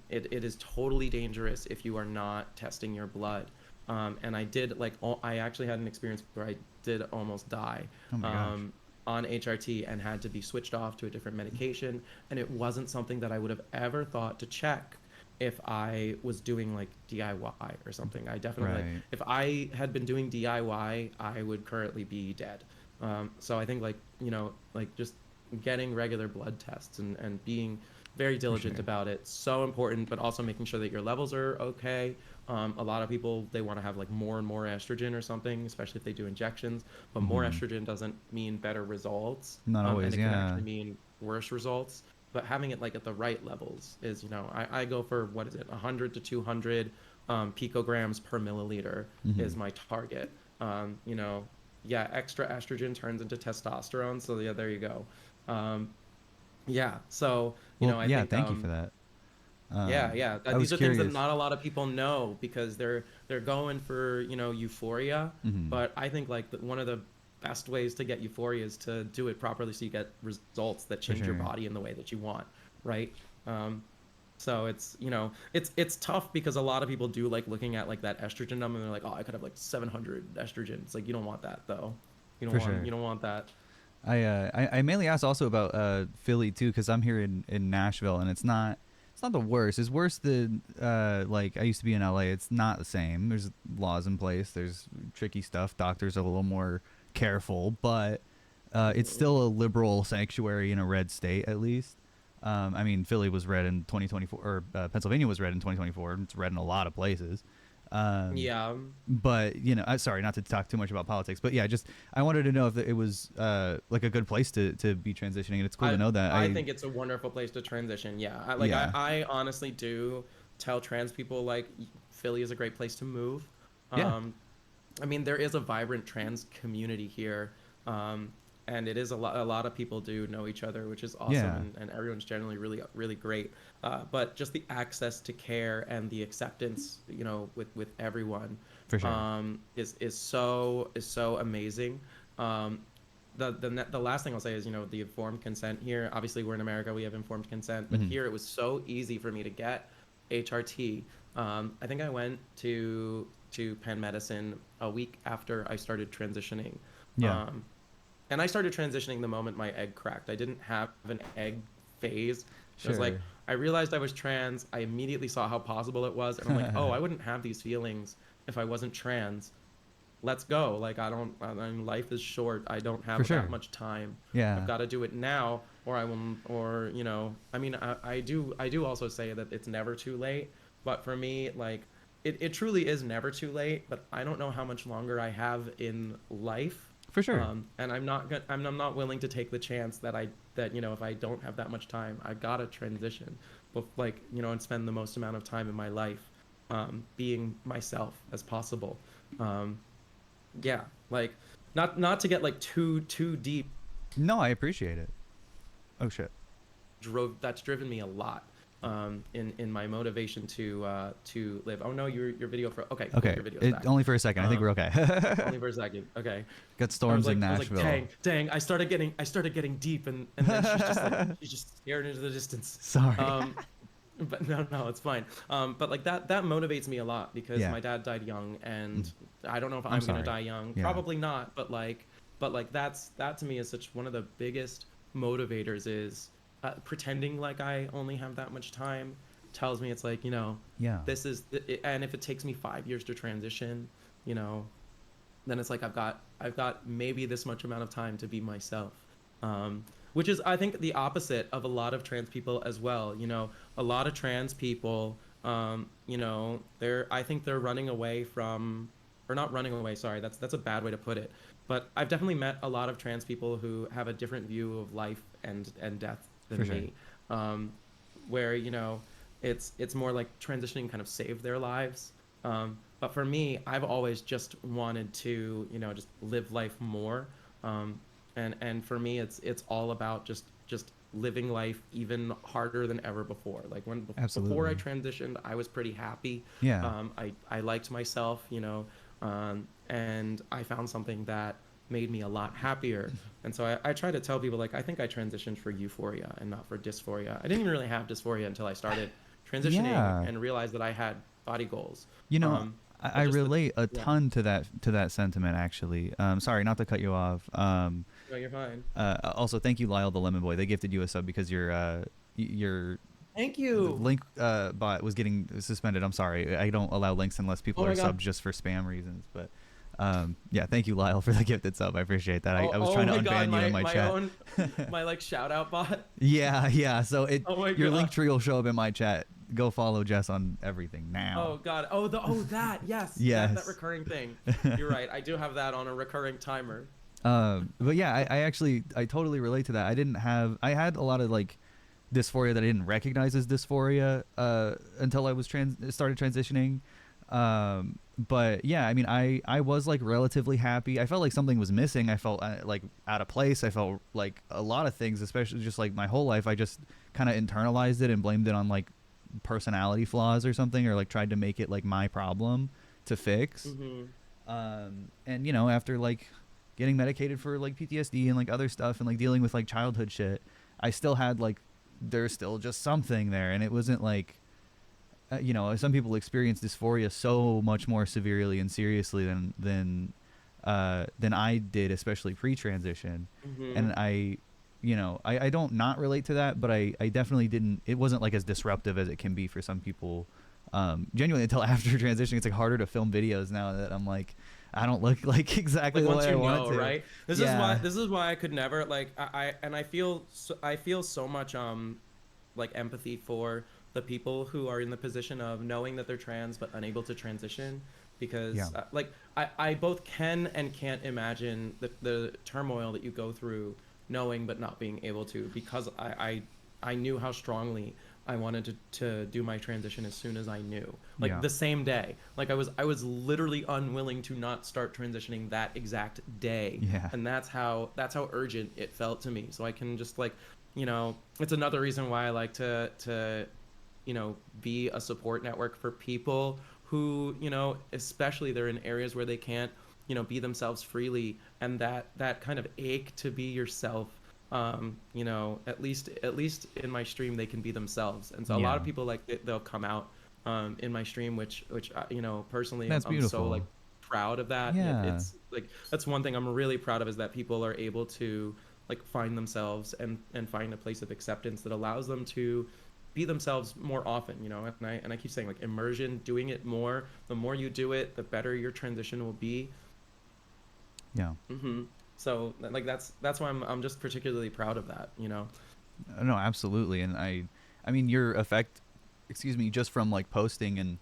S2: It is totally dangerous if you are not testing your blood. And I did like I actually had an experience where I did almost die
S1: Oh my gosh.
S2: um, on HRT and had to be switched off to a different medication. And it wasn't something that I would have ever thought to check if I was doing like DIY or something. I definitely like
S1: Right.
S2: if I had been doing DIY, I would currently be dead. So I think like, like just getting regular blood tests and being very
S1: For
S2: diligent
S1: sure.
S2: about it, so important, but also making sure that your levels are okay. A lot of people, they want to have like more and more estrogen or something, especially if they do injections, but more
S1: Hmm.
S2: estrogen doesn't mean better results.
S1: Not
S2: And
S1: always.
S2: it can
S1: Yeah.
S2: actually mean worse results. But having it like at the right levels is, I go for what is it, 100 to 200 picograms per milliliter
S1: Hmm.
S2: is my target. Um, you know, yeah, extra estrogen turns into testosterone. So yeah, there you go. Um, yeah. So,
S1: Well,
S2: I
S1: yeah.
S2: think,
S1: Thank you for that.
S2: yeah, yeah.
S1: I was
S2: These are things that
S1: curious.
S2: not a lot of people know because they're going for, euphoria.
S1: Hmm.
S2: But I think like one of the best ways to get euphoria is to do it properly so you get results that
S1: For
S2: change your
S1: sure.
S2: body in the way that you want, right? Um, so it's, it's tough because a lot of people do like looking at like that estrogen number and they're like, oh, I could have like 700 estrogen. It's like you don't want that though.
S1: For sure.
S2: You don't want that.
S1: I mainly asked also about Philly too because I'm here in Nashville and it's not the worst. It's worse than like I used to be in LA. It's not the same. There's laws in place. There's tricky stuff. Doctors are a little more careful, but it's
S2: Mhm.
S1: still a liberal sanctuary in a red state at least. I mean, Philly was red in 2024, or Pennsylvania was red in 2024. It's red in a lot of places. Um,
S2: Yeah.
S1: but sorry, not to talk too much about politics, but yeah, just I wanted to know if it was like a good place to be transitioning, and it's cool to
S2: I
S1: know that.
S2: I think it's a wonderful place to transition. Yeah.
S1: Yeah,
S2: I honestly do tell trans people like Philly is a great place to move.
S1: yeah,
S2: Um I mean there is a vibrant trans community here. Um and it is a lot of people do know each other, which is awesome,
S1: yeah,
S2: and everyone's generally really great. But just the access to care and the acceptance, with everyone,
S1: for sure.
S2: is so amazing. Um, the last thing I'll say is, the informed consent here. Obviously, we're in America, we have informed consent, but
S1: Hmm.
S2: here it was so easy for me to get HRT. I think I went to Penn Medicine a week after I started transitioning.
S1: Yeah,
S2: Um, and I started transitioning the moment my egg cracked. I didn't have an egg phase. It was like
S1: sure.
S2: I realized I was trans. I immediately saw how possible it was, and I'm like, oh, I wouldn't have these feelings if I wasn't trans. Let's go. Like I don't. I mean, life is short. I don't
S1: For
S2: have that
S1: sure.
S2: much time. I've
S1: Yeah,
S2: got to do it now, or I will. Or I mean, I do also say that it's never too late. But for me, like it truly is never too late. But I don't know how much longer I have in life,
S1: for sure.
S2: and I'm not willing to take the chance that if I don't have that much time, I gotta transition, but like and spend the most amount of time in my life, being myself as possible. Um, yeah, like not to get like too deep.
S1: No, I appreciate it. Oh shit.
S2: That's driven me a lot. In my motivation to live. Oh no, your video for okay, cool.
S1: Okay,
S2: Your video's back.
S1: only for a second. I think we're
S2: Um,
S1: okay.
S2: Only for a second. Okay.
S1: Got
S2: I was
S1: storms in
S2: like,
S1: Nashville.
S2: dang. I started getting deep, and then she's just staring into the distance.
S1: Sorry.
S2: Um, but no, it's fine. But like that motivates me a lot because
S1: Yeah.
S2: my dad died young,
S1: Mm.
S2: and I don't know if
S1: I'm
S2: I'm gonna
S1: sorry.
S2: die young.
S1: Yeah.
S2: Probably not. But like that to me is such one of the biggest motivators is pretending like I only have that much time tells me it's like
S1: Yeah.
S2: this is and if it takes me 5 years to transition, you know then it's like I've got maybe this much amount of time to be myself, which is I think the opposite of a lot of trans people as well. A lot of trans people, they're I think they're running away from, or not running away. Sorry, that's a bad way to put it. But I've definitely met a lot of trans people who have a different view of life and death
S1: For
S2: than
S1: sure.
S2: me, um, where it's more like transitioning kind of saved their lives. But for me, I've always just wanted to, just live life more. And for me, it's all about just living life even harder than ever before. Like before I
S1: Absolutely.
S2: transitioned, I was pretty happy.
S1: Yeah.
S2: I liked myself, and I found something that made me a lot happier. And so I try to tell people like I think I transitioned for euphoria and not for dysphoria. I didn't even really have dysphoria until I started transitioning
S1: Yeah.
S2: and realized that I had body goals.
S1: You know,
S2: Um,
S1: I
S2: but just the
S1: relate a
S2: yeah.
S1: ton to that sentiment actually. Sorry, not to cut you off.
S2: No, you're fine.
S1: Also, thank you, Lyle the Lemon Boy. They gifted you a sub because your
S2: Thank
S1: the
S2: you.
S1: link bot was getting suspended. I'm sorry. I don't allow links unless people
S2: Oh
S1: are
S2: my god.
S1: subbed just for spam reasons. But yeah, thank you, Lyle, for the gifted sub. I appreciate that. I was
S2: Oh
S1: trying to
S2: my god,
S1: unban you in my
S2: my
S1: chat.
S2: own my like shout out bot.
S1: Yeah, yeah. So
S2: Oh my
S1: your link
S2: god.
S1: tree will show up in my chat. Go follow Jess on everything
S2: Oh
S1: now.
S2: god. That. Yes. That
S1: Yes.
S2: recurring thing. You're right. I do have that on a recurring timer.
S1: But yeah, I totally relate to that. I had a lot of like dysphoria that I didn't recognize as dysphoria until I was started transitioning. But yeah, I mean, I was like relatively happy. I felt like something was missing. I felt like out of place. I felt like a lot of things, especially just like my whole life. I just kind of internalized it and blamed it on like personality flaws or something, or like tried to make it like my problem to fix.
S2: Mm-hmm.
S1: And you know, after like getting medicated for like PTSD and like other stuff and like dealing with like childhood shit, I still had like there's still just something there, and it wasn't like you know, some people experience dysphoria so much more severely and seriously than I did, especially pre-transition.
S2: Mm-hmm.
S1: And you know, I don't not relate to that, but I definitely didn't. It wasn't like as disruptive as it can be for some people. Genuinely, until after transition, it's like harder to film videos now that I'm like, I don't look like exactly
S2: Like
S1: the
S2: once
S1: way I
S2: you
S1: want
S2: know,
S1: to.
S2: right?
S1: Yeah,
S2: This is why I could never like I feel I feel so much like empathy for the people who are in the position of knowing that they're trans but unable to transition,
S1: yeah,
S2: because like I both can and can't imagine the turmoil that you go through knowing but not being able to, because I knew how strongly I wanted to do my transition as soon as I knew, like
S1: yeah,
S2: the same day. Like I was literally unwilling to not start transitioning that exact day,
S1: yeah,
S2: and that's how urgent it felt to me. So I can just like, you know, it's another reason why I like to you know, be a support network for people who, you know, especially they're in areas where they can't, you know, be themselves freely, and that kind of ache to be yourself. You know, at least in my stream they can be themselves, and so a lot
S1: yeah.
S2: of people like they'll come out in my stream, which you know, personally
S1: That's
S2: I'm so like
S1: beautiful.
S2: proud of that.
S1: Yeah,
S2: It's like that's one thing I'm really proud of, is that people are able to like find themselves and find a place of acceptance that allows them to be themselves more often, you know. And I keep saying like immersion, doing it more. The more you do it, the better your transition will be.
S1: yeah.
S2: Hmm. So like that's why I'm just particularly proud of that, you know.
S1: No, absolutely. And I mean, your effect, excuse me, just from like posting and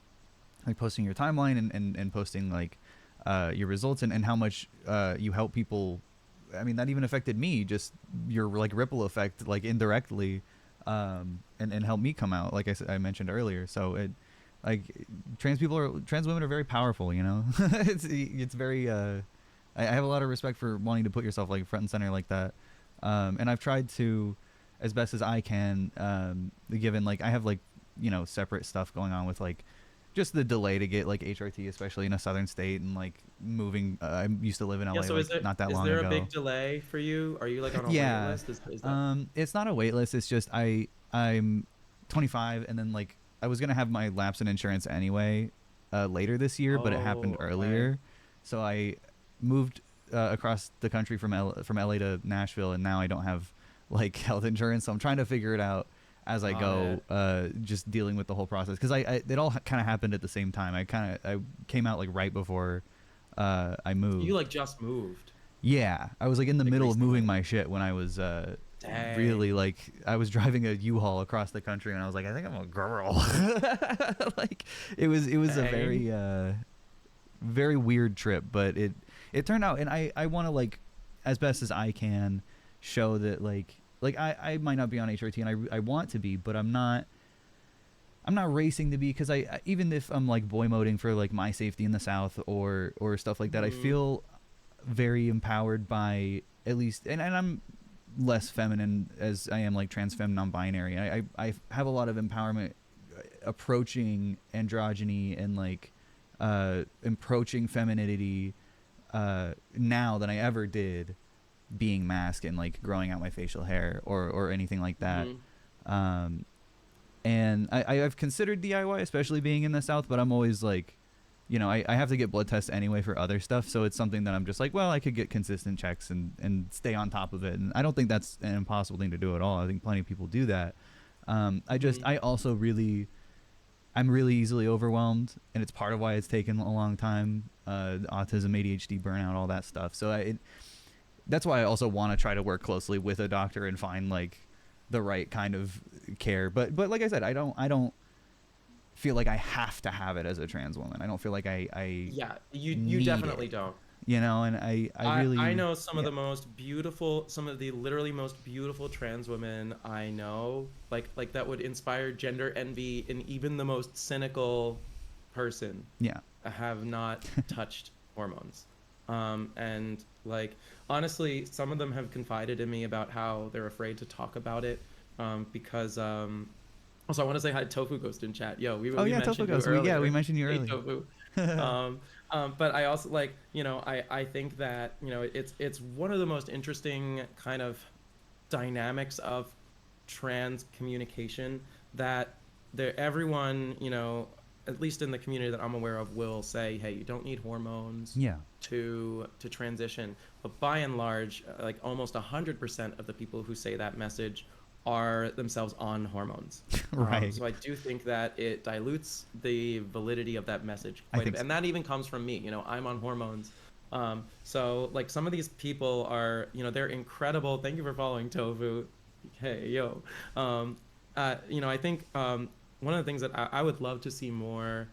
S1: like posting your timeline and posting like your results and how much you help people. I mean, that even affected me, just your like ripple effect, like indirectly, and helped me come out, like I mentioned earlier. So it, like, trans women are very powerful, you know. It's very, I have a lot of respect for wanting to put yourself like front and center like that. And I've tried to, as best as I can, given like I have like, you know, separate stuff going on with like just the delay to get like HRT, especially in a southern state, and like moving. I used to live in
S2: Yeah,
S1: LA
S2: so
S1: like not that
S2: is
S1: long
S2: there a
S1: ago.
S2: big delay for you? Are you like on a wait
S1: Yeah,
S2: list? Is that
S1: it's not a wait list. It's just I'm 25, and then like I was gonna have my lapse in insurance anyway later this year, but it happened
S2: Oh, okay.
S1: earlier, so I moved across the country from LA to Nashville, and now I don't have like health insurance, so I'm trying to figure it out as I
S2: Got
S1: go,
S2: it.
S1: just dealing with the whole process, because I it all kind of happened at the same time. I came out like right before I
S2: You
S1: moved.
S2: like just moved
S1: Yeah, I was like in the
S2: like
S1: middle of moving
S2: recently.
S1: my shit when I was really
S2: Dang.
S1: like I was driving a U-Haul across the country, and I was like, I think I'm a girl. Like it was a
S2: Dang.
S1: very very weird trip, but it turned out, and I want to like as best as I can show that like I might not be on HRT, and I want to be, but I'm not racing to be, because even if I'm like boy moding for like my safety in the South or stuff like that, I
S2: Hmm.
S1: feel very empowered by at least, and I'm less feminine as I am like trans femme non-binary. I have a lot of empowerment approaching androgyny and like approaching femininity now than I ever did being masked and like growing out my facial hair or anything like that.
S2: Hmm.
S1: Um, and I've considered DIY, especially being in the South, but I'm always like, you know, I have to get blood tests anyway for other stuff, so it's something that I'm just like, well, I could get consistent checks and stay on top of it, and I don't think that's an impossible thing to do at all. I think plenty of people do that.
S2: Mm-hmm.
S1: I also really, I'm really easily overwhelmed, and it's part of why it's taken a long time. Autism, ADHD, burnout, all that stuff. So that's why I also want to try to work closely with a doctor and find like the right kind of care. But like I said, I don't feel like I have to have it as a trans woman. I don't feel like I
S2: Yeah, you
S1: need
S2: definitely
S1: it,
S2: don't.
S1: you know. And I
S2: I
S1: really,
S2: know some of
S1: yeah,
S2: the most beautiful, some of the literally most beautiful trans women I know, like that would inspire gender envy in even the most cynical person,
S1: yeah,
S2: have not touched hormones. And like honestly, some of them have confided in me about how they're afraid to talk about it, because also I want to say hi to Tofu Ghost in chat. Yo,
S1: oh
S2: we
S1: yeah, Tofu
S2: mentioned you
S1: Ghost. We
S2: earlier.
S1: mentioned you
S2: Hey
S1: earlier.
S2: Tofu. Um, but I also like, I think that, it's one of the most interesting kind of dynamics of trans communication that everyone, at least in the community that I'm aware of, will say, hey, you don't need hormones
S1: Yeah,
S2: to transition. But by and large, like almost 100% of the people who say that message are themselves on hormones.
S1: right.
S2: So I do think that it dilutes the validity of that message
S1: I
S2: quite a
S1: think
S2: bit,
S1: so.
S2: and that even comes from me. I'm on hormones. So like some of these people are, they're incredible. Thank you for following Tofu. Hey, yo. I think one of the things that I would love to see more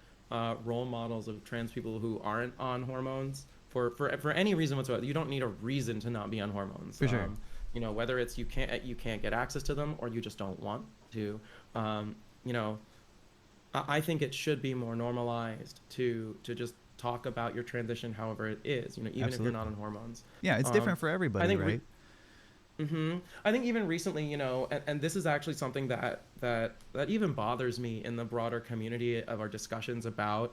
S2: role models of trans people who aren't on hormones for any reason whatsoever. You don't need a reason to not be on hormones.
S1: For sure.
S2: Whether it's you can't get access to them or you just don't want to. Um, you know, I think it should be more normalized to just talk about your transition, however it is. Even if you're not
S1: Absolutely.
S2: on hormones.
S1: Yeah, it's
S2: Um,
S1: different for
S2: I
S1: everybody,
S2: think
S1: right?
S2: I think even recently, and this is actually something that even bothers me in the broader community of our discussions about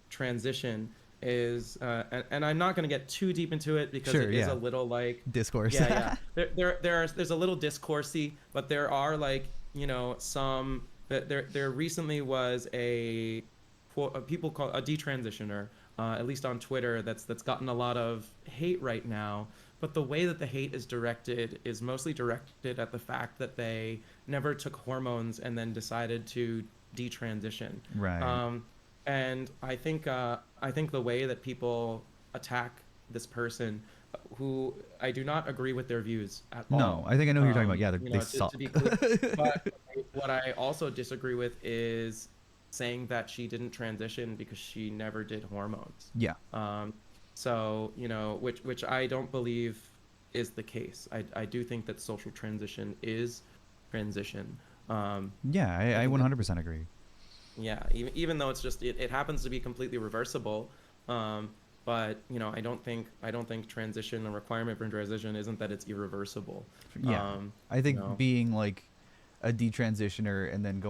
S2: transition is, and I'm not going to get too deep into it because
S1: Sure,
S2: it is a
S1: yeah.
S2: little like,
S1: Discourse.
S2: yeah. There's a little discoursey, but there are like, some that there recently was a quote, people call a detransitioner, at least on Twitter, that's gotten a lot of hate right now. But the way that the hate is directed is mostly directed at the fact that they never took hormones and then decided to detransition.
S1: Right.
S2: Um, and I think the way that people attack this person, who I do not agree with their views at
S1: No,
S2: all.
S1: I think I know who you're talking about. Yeah, they
S2: To be
S1: suck.
S2: clear, but what I also disagree with is saying that she didn't transition because she never did hormones.
S1: Yeah.
S2: Um, so, which I don't believe is the case. I do think that social transition is transition.
S1: Yeah,
S2: I
S1: I
S2: think that,
S1: 100% agree.
S2: yeah, even though it's just it happens to be completely reversible. Um, but I don't think transition, a requirement for transition isn't that it's irreversible.
S1: Yeah.
S2: Um,
S1: I
S2: you
S1: think
S2: know,
S1: being like a detransitioner and then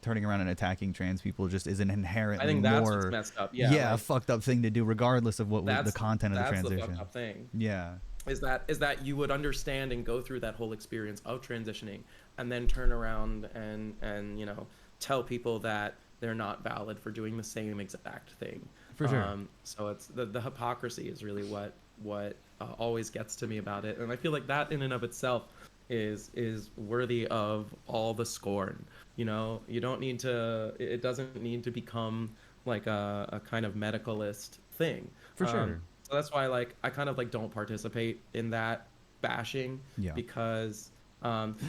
S1: turning around and attacking trans people just is an
S2: I
S1: inherently
S2: think that's what's
S1: more,
S2: messed up. Yeah,
S1: yeah,
S2: like
S1: fucked up thing to do, regardless of what was the
S2: that's
S1: content of the
S2: that's the fucked
S1: transition.
S2: up thing.
S1: Yeah.
S2: Is that you would understand and go through that whole experience of transitioning and then turn around and tell people that they're not valid for doing the same exact thing.
S1: For sure.
S2: So it's the hypocrisy is really what always gets to me about it, and I feel like that in and of itself is worthy of all the scorn. You don't need to, it doesn't need to become like a kind of medicalist thing.
S1: For sure.
S2: So that's why like I kind of like don't participate in that bashing,
S1: Yeah.
S2: because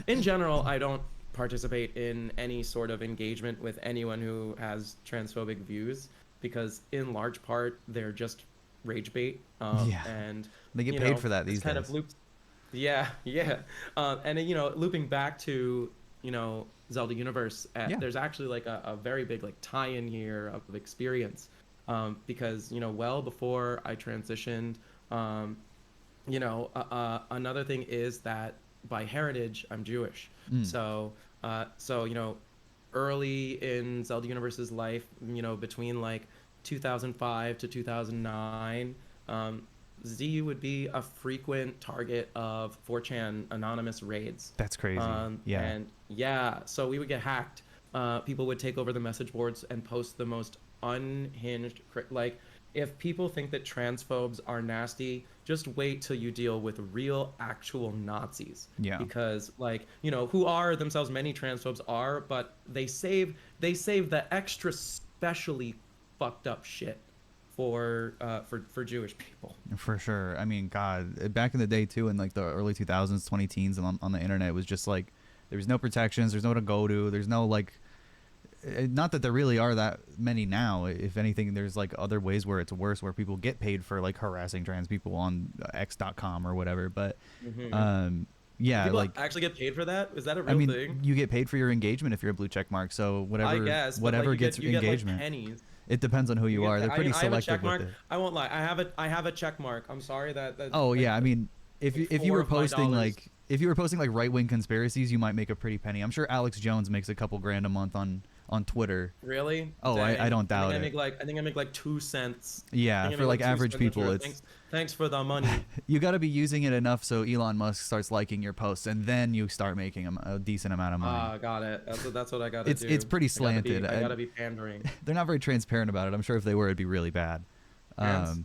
S2: in general I don't participate in any sort of engagement with anyone who has transphobic views, because in large part they're just rage bait,
S1: Yeah.
S2: and
S1: They get paid for that
S2: this
S1: these
S2: kind of
S1: days.
S2: loops. Yeah, yeah. And looping back to Zelda Universe,
S1: Yeah.
S2: there's actually like a very big like tie-in here of experience, because well before I transitioned, um, another thing is that by heritage I'm Jewish.
S1: Mm.
S2: So early in Zelda Universe's life, between like 2005 to 2009, ZU would be a frequent target of 4chan anonymous raids.
S1: That's crazy. Yeah.
S2: And yeah, so we would get hacked. People would take over the message boards and post the most unhinged, like if people think that transphobes are nasty, just wait till you deal with real actual Nazis.
S1: Yeah.
S2: Because like, you know, who are themselves, many transphobes are, but they save the extra specially fucked up shit for Jewish people.
S1: For sure. I mean, God, back in the day too, in like the early 2000s, 20 teens, and on the internet, it was just like there was no protections. There's no to go to. There's no like, not that there really are that many now. If anything, there's like other ways where it's worse, where people get paid for like harassing trans people on X.com or whatever. But, yeah,
S2: People
S1: like
S2: actually get paid for that? Is that a
S1: I
S2: real
S1: mean,
S2: thing?
S1: you get paid for your engagement if you're a blue check mark. So
S2: I
S1: whatever,
S2: guess, but like
S1: whatever gets
S2: you get like
S1: engagement.
S2: pennies.
S1: It depends on who you are. They're pretty
S2: I have a
S1: selective
S2: check
S1: with
S2: mark.
S1: it.
S2: I won't lie. I have a check mark. I'm sorry that
S1: Oh
S2: like
S1: yeah, I mean, if
S2: like
S1: if you
S2: four
S1: were
S2: of my
S1: posting
S2: dollars.
S1: like if you were posting like right wing conspiracies, you might make a pretty penny. I'm sure Alex Jones makes a couple grand a month on Twitter.
S2: Really?
S1: Oh, I
S2: Dang.
S1: don't doubt it.
S2: I think I make like 2 cents. I
S1: Yeah,
S2: think I
S1: for
S2: make
S1: like
S2: like two
S1: average
S2: cents on
S1: people,
S2: Twitter.
S1: it's
S2: Thanks for the money.
S1: you got to be using it enough so Elon Musk starts liking your posts, and then you start making a decent amount of money.
S2: Ah, got it. That's what I gotta do.
S1: It's pretty slanted.
S2: I gotta be pandering.
S1: They're not very transparent about it. I'm sure if they were, it'd be really bad.
S2: Trans?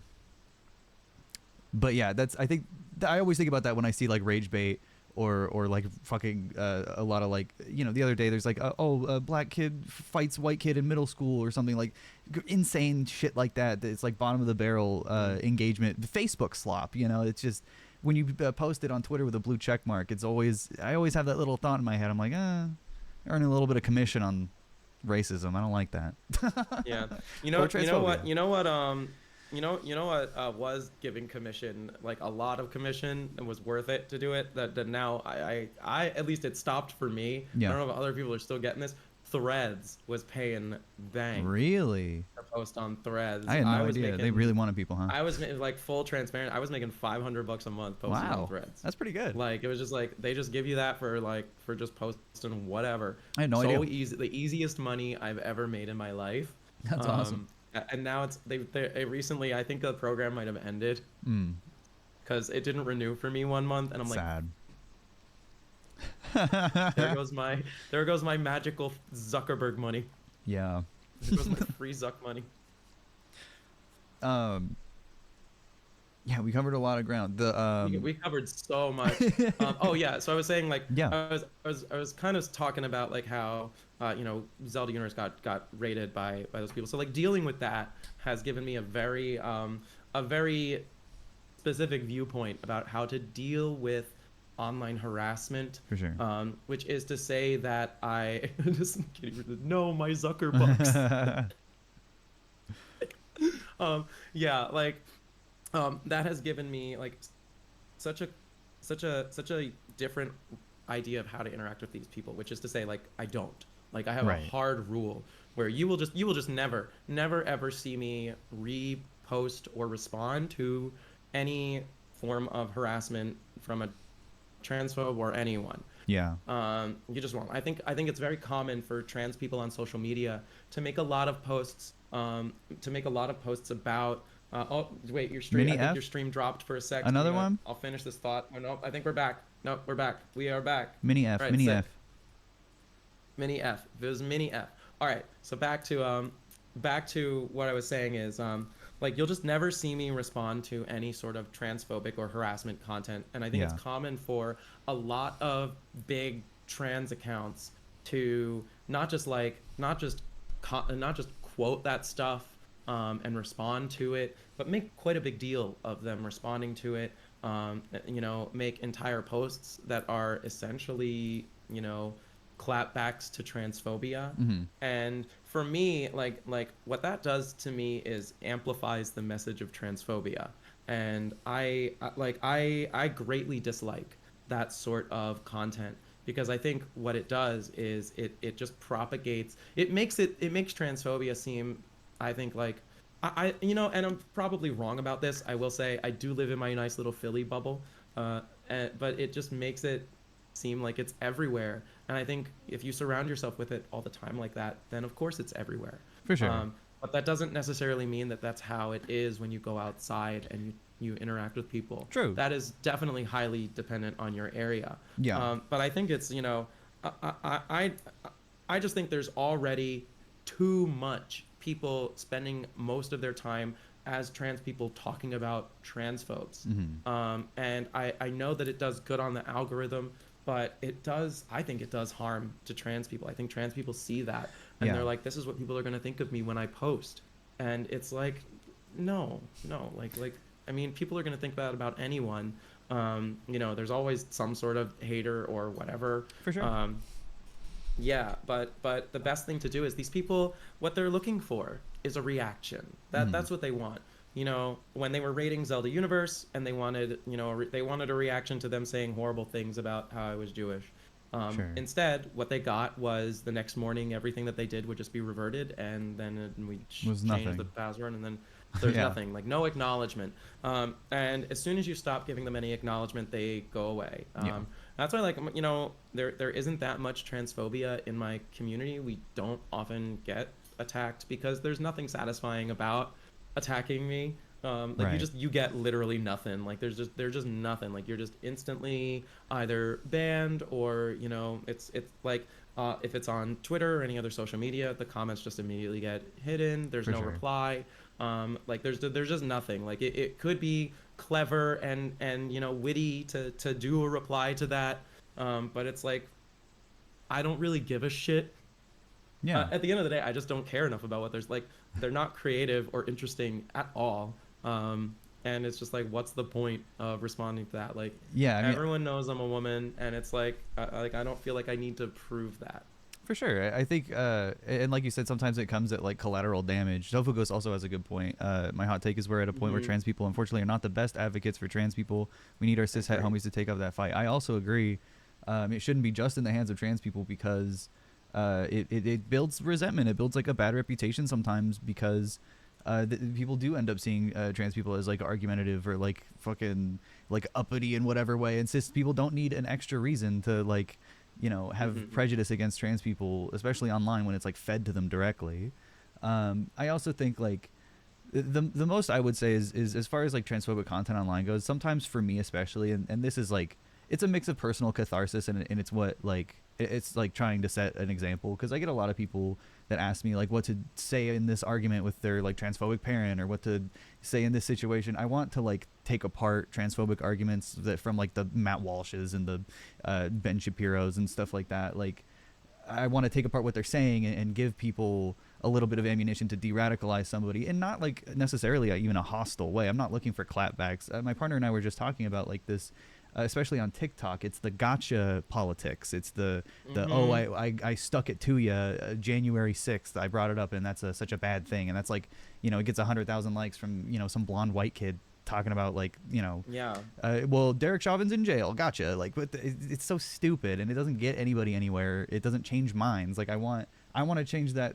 S1: But yeah, that's I think I always think about that when I see like rage bait or like fucking a lot of like, you know, the other day there's like a black kid fights white kid in middle school or something like insane shit like that. It's like bottom of the barrel engagement, Facebook slop. You know, it's just when you post it on Twitter with a blue check mark, it's always I always have that little thought in my head. I'm like, earning a little bit of commission on racism. I don't like that.
S2: Yeah.
S1: Or
S2: You know what?
S1: transphobia.
S2: You know what was giving commission, like a lot of commission, and was worth it to do it. That now I at least it stopped for me.
S1: Yeah.
S2: I don't know if other people are still getting this. Threads was paying bang
S1: Really?
S2: to post on Threads.
S1: I had no
S2: was
S1: idea. They
S2: making,
S1: really wanted people, huh?
S2: I was like full transparent. I was making $500 a month posting on
S1: Wow,
S2: Threads.
S1: that's pretty good.
S2: Like it was just like they just give you that for just posting whatever.
S1: I had no
S2: so
S1: idea.
S2: easy, the easiest money I've ever made in my life.
S1: That's awesome.
S2: And now they recently, I think the program might have ended because it didn't renew for me 1 month, and I'm
S1: Sad.
S2: like, there goes my magical Zuckerberg money.
S1: Yeah.
S2: There goes my free Zuck money.
S1: Yeah, we covered a lot of ground. The
S2: We covered so much. Oh yeah, so I was saying like
S1: Yeah.
S2: I was kind of talking about like how you know, Zelda Universe got rated by those people. So like dealing with that has given me a very specific viewpoint about how to deal with online harassment.
S1: For sure.
S2: Which is to say that I just kidding. No, my Zuckerbucks. Yeah, like that has given me like such a different idea of how to interact with these people, which is to say like I don't. Like I have
S1: Right.
S2: a hard rule where you will just never ever see me repost or respond to any form of harassment from a transphobe or anyone.
S1: Yeah.
S2: You just won't. I think it's very common for trans people on social media to make a lot of posts about oh wait, your stream.
S1: Mini
S2: I think
S1: F?
S2: your stream dropped for a sec.
S1: Another one?
S2: I'll finish this thought. Oh, no, I think we're back. No, we're back. We are back.
S1: Mini F.
S2: Right,
S1: Mini
S2: sick.
S1: F.
S2: Mini F. If it was mini F. All right. So back to what I was saying is like you'll just never see me respond to any sort of transphobic or harassment content, and I think
S1: Yeah.
S2: it's common for a lot of big trans accounts to not just quote that stuff and respond to it, but make quite a big deal of them responding to it. You know, make entire posts that are essentially, you know, clapbacks to transphobia. And for me, like what that does to me is amplifies the message of transphobia, and I greatly dislike that sort of content, because I think what it does is it just propagates, it makes transphobia seem, I think, like I you know, and I'm probably wrong about this, I will say I do live in my nice little Philly bubble, but it just makes it seem like it's everywhere. And I think if you surround yourself with it all the time like that, then of course it's everywhere.
S1: For sure.
S2: But that doesn't necessarily mean that that's how it is when you go outside and you interact with people.
S1: True.
S2: That is definitely highly dependent on your area.
S1: Yeah.
S2: But I think it's, you know, I just think there's already too much people spending most of their time as trans people talking about trans folks.
S1: Mm-hmm.
S2: And I know that it does good on the algorithm, but I think it does harm to trans people. I think trans people see that and
S1: Yeah.
S2: they're like, this is what people are going to think of me when I post. And it's like, no, no, I mean, people are going to think that about anyone. You know, there's always some sort of hater or whatever.
S1: For sure.
S2: Yeah, but the best thing to do is these people, what they're looking for is a reaction. That's what they want. You know, when they were rating Zelda Universe and they wanted, you know, they wanted a reaction to them saying horrible things about how I was Jewish.
S1: Sure.
S2: Instead, what they got was the next morning, everything that they did would just be reverted, and then we changed
S1: nothing.
S2: the password, and then there's
S1: Yeah.
S2: nothing, like no acknowledgement. And as soon as you stop giving them any acknowledgement, they go away.
S1: Yeah.
S2: That's why, like, you know, there isn't that much transphobia in my community. We don't often get attacked because there's nothing satisfying about attacking me. Like
S1: Right.
S2: you get literally nothing. Like there's just nothing. Like you're just instantly either banned or, you know, it's like if it's on Twitter or any other social media, the comments just immediately get hidden. There's
S1: For
S2: no
S1: sure.
S2: reply. Like there's just nothing. Like it could be clever and you know, witty to do a reply to that, but it's like I don't really give a shit.
S1: Yeah.
S2: At the end of the day, I just don't care enough about what there's like. They're not creative or interesting at all. And it's just like, what's the point of responding to that? Like,
S1: Yeah. I mean,
S2: everyone knows I'm a woman, and it's like I don't feel like I need to prove that.
S1: for sure. I think, and like you said, sometimes it comes at like collateral damage. Dofugos also has a good point. My hot take is we're at a point where trans people, unfortunately, are not the best advocates for trans people. We need our cis het homies to take up that fight. I also agree. It shouldn't be just in the hands of trans people because it builds resentment. It builds like a bad reputation sometimes because people do end up seeing trans people as like argumentative or like fucking like uppity in whatever way. And cis people don't need an extra reason to like, you know, have prejudice against trans people, especially online when it's like fed to them directly. I also think like the most I would say is as far as like transphobic content online goes, sometimes for me especially, and this is like, it's a mix of personal catharsis and it's what like, it's like trying to set an example, because I get a lot of people that ask me like what to say in this argument with their like transphobic parent or what to say in this situation. I want to like take apart transphobic arguments that from like the Matt Walshes and the Ben Shapiro's and stuff like that. Like I want to take apart what they're saying and give people a little bit of ammunition to de-radicalize somebody, and not like necessarily even a hostile way. I'm not looking for clapbacks. My partner and I were just talking about like this, especially on TikTok. It's the gotcha politics. It's the oh, I stuck it to you January 6th. I brought it up and that's such a bad thing. And that's like, you know, it gets 100,000 likes from, you know, some blonde white kid talking about like, you know, well, Derek Chauvin's in jail. Gotcha. Like, but it's so stupid and it doesn't get anybody anywhere. It doesn't change minds. Like I want to change that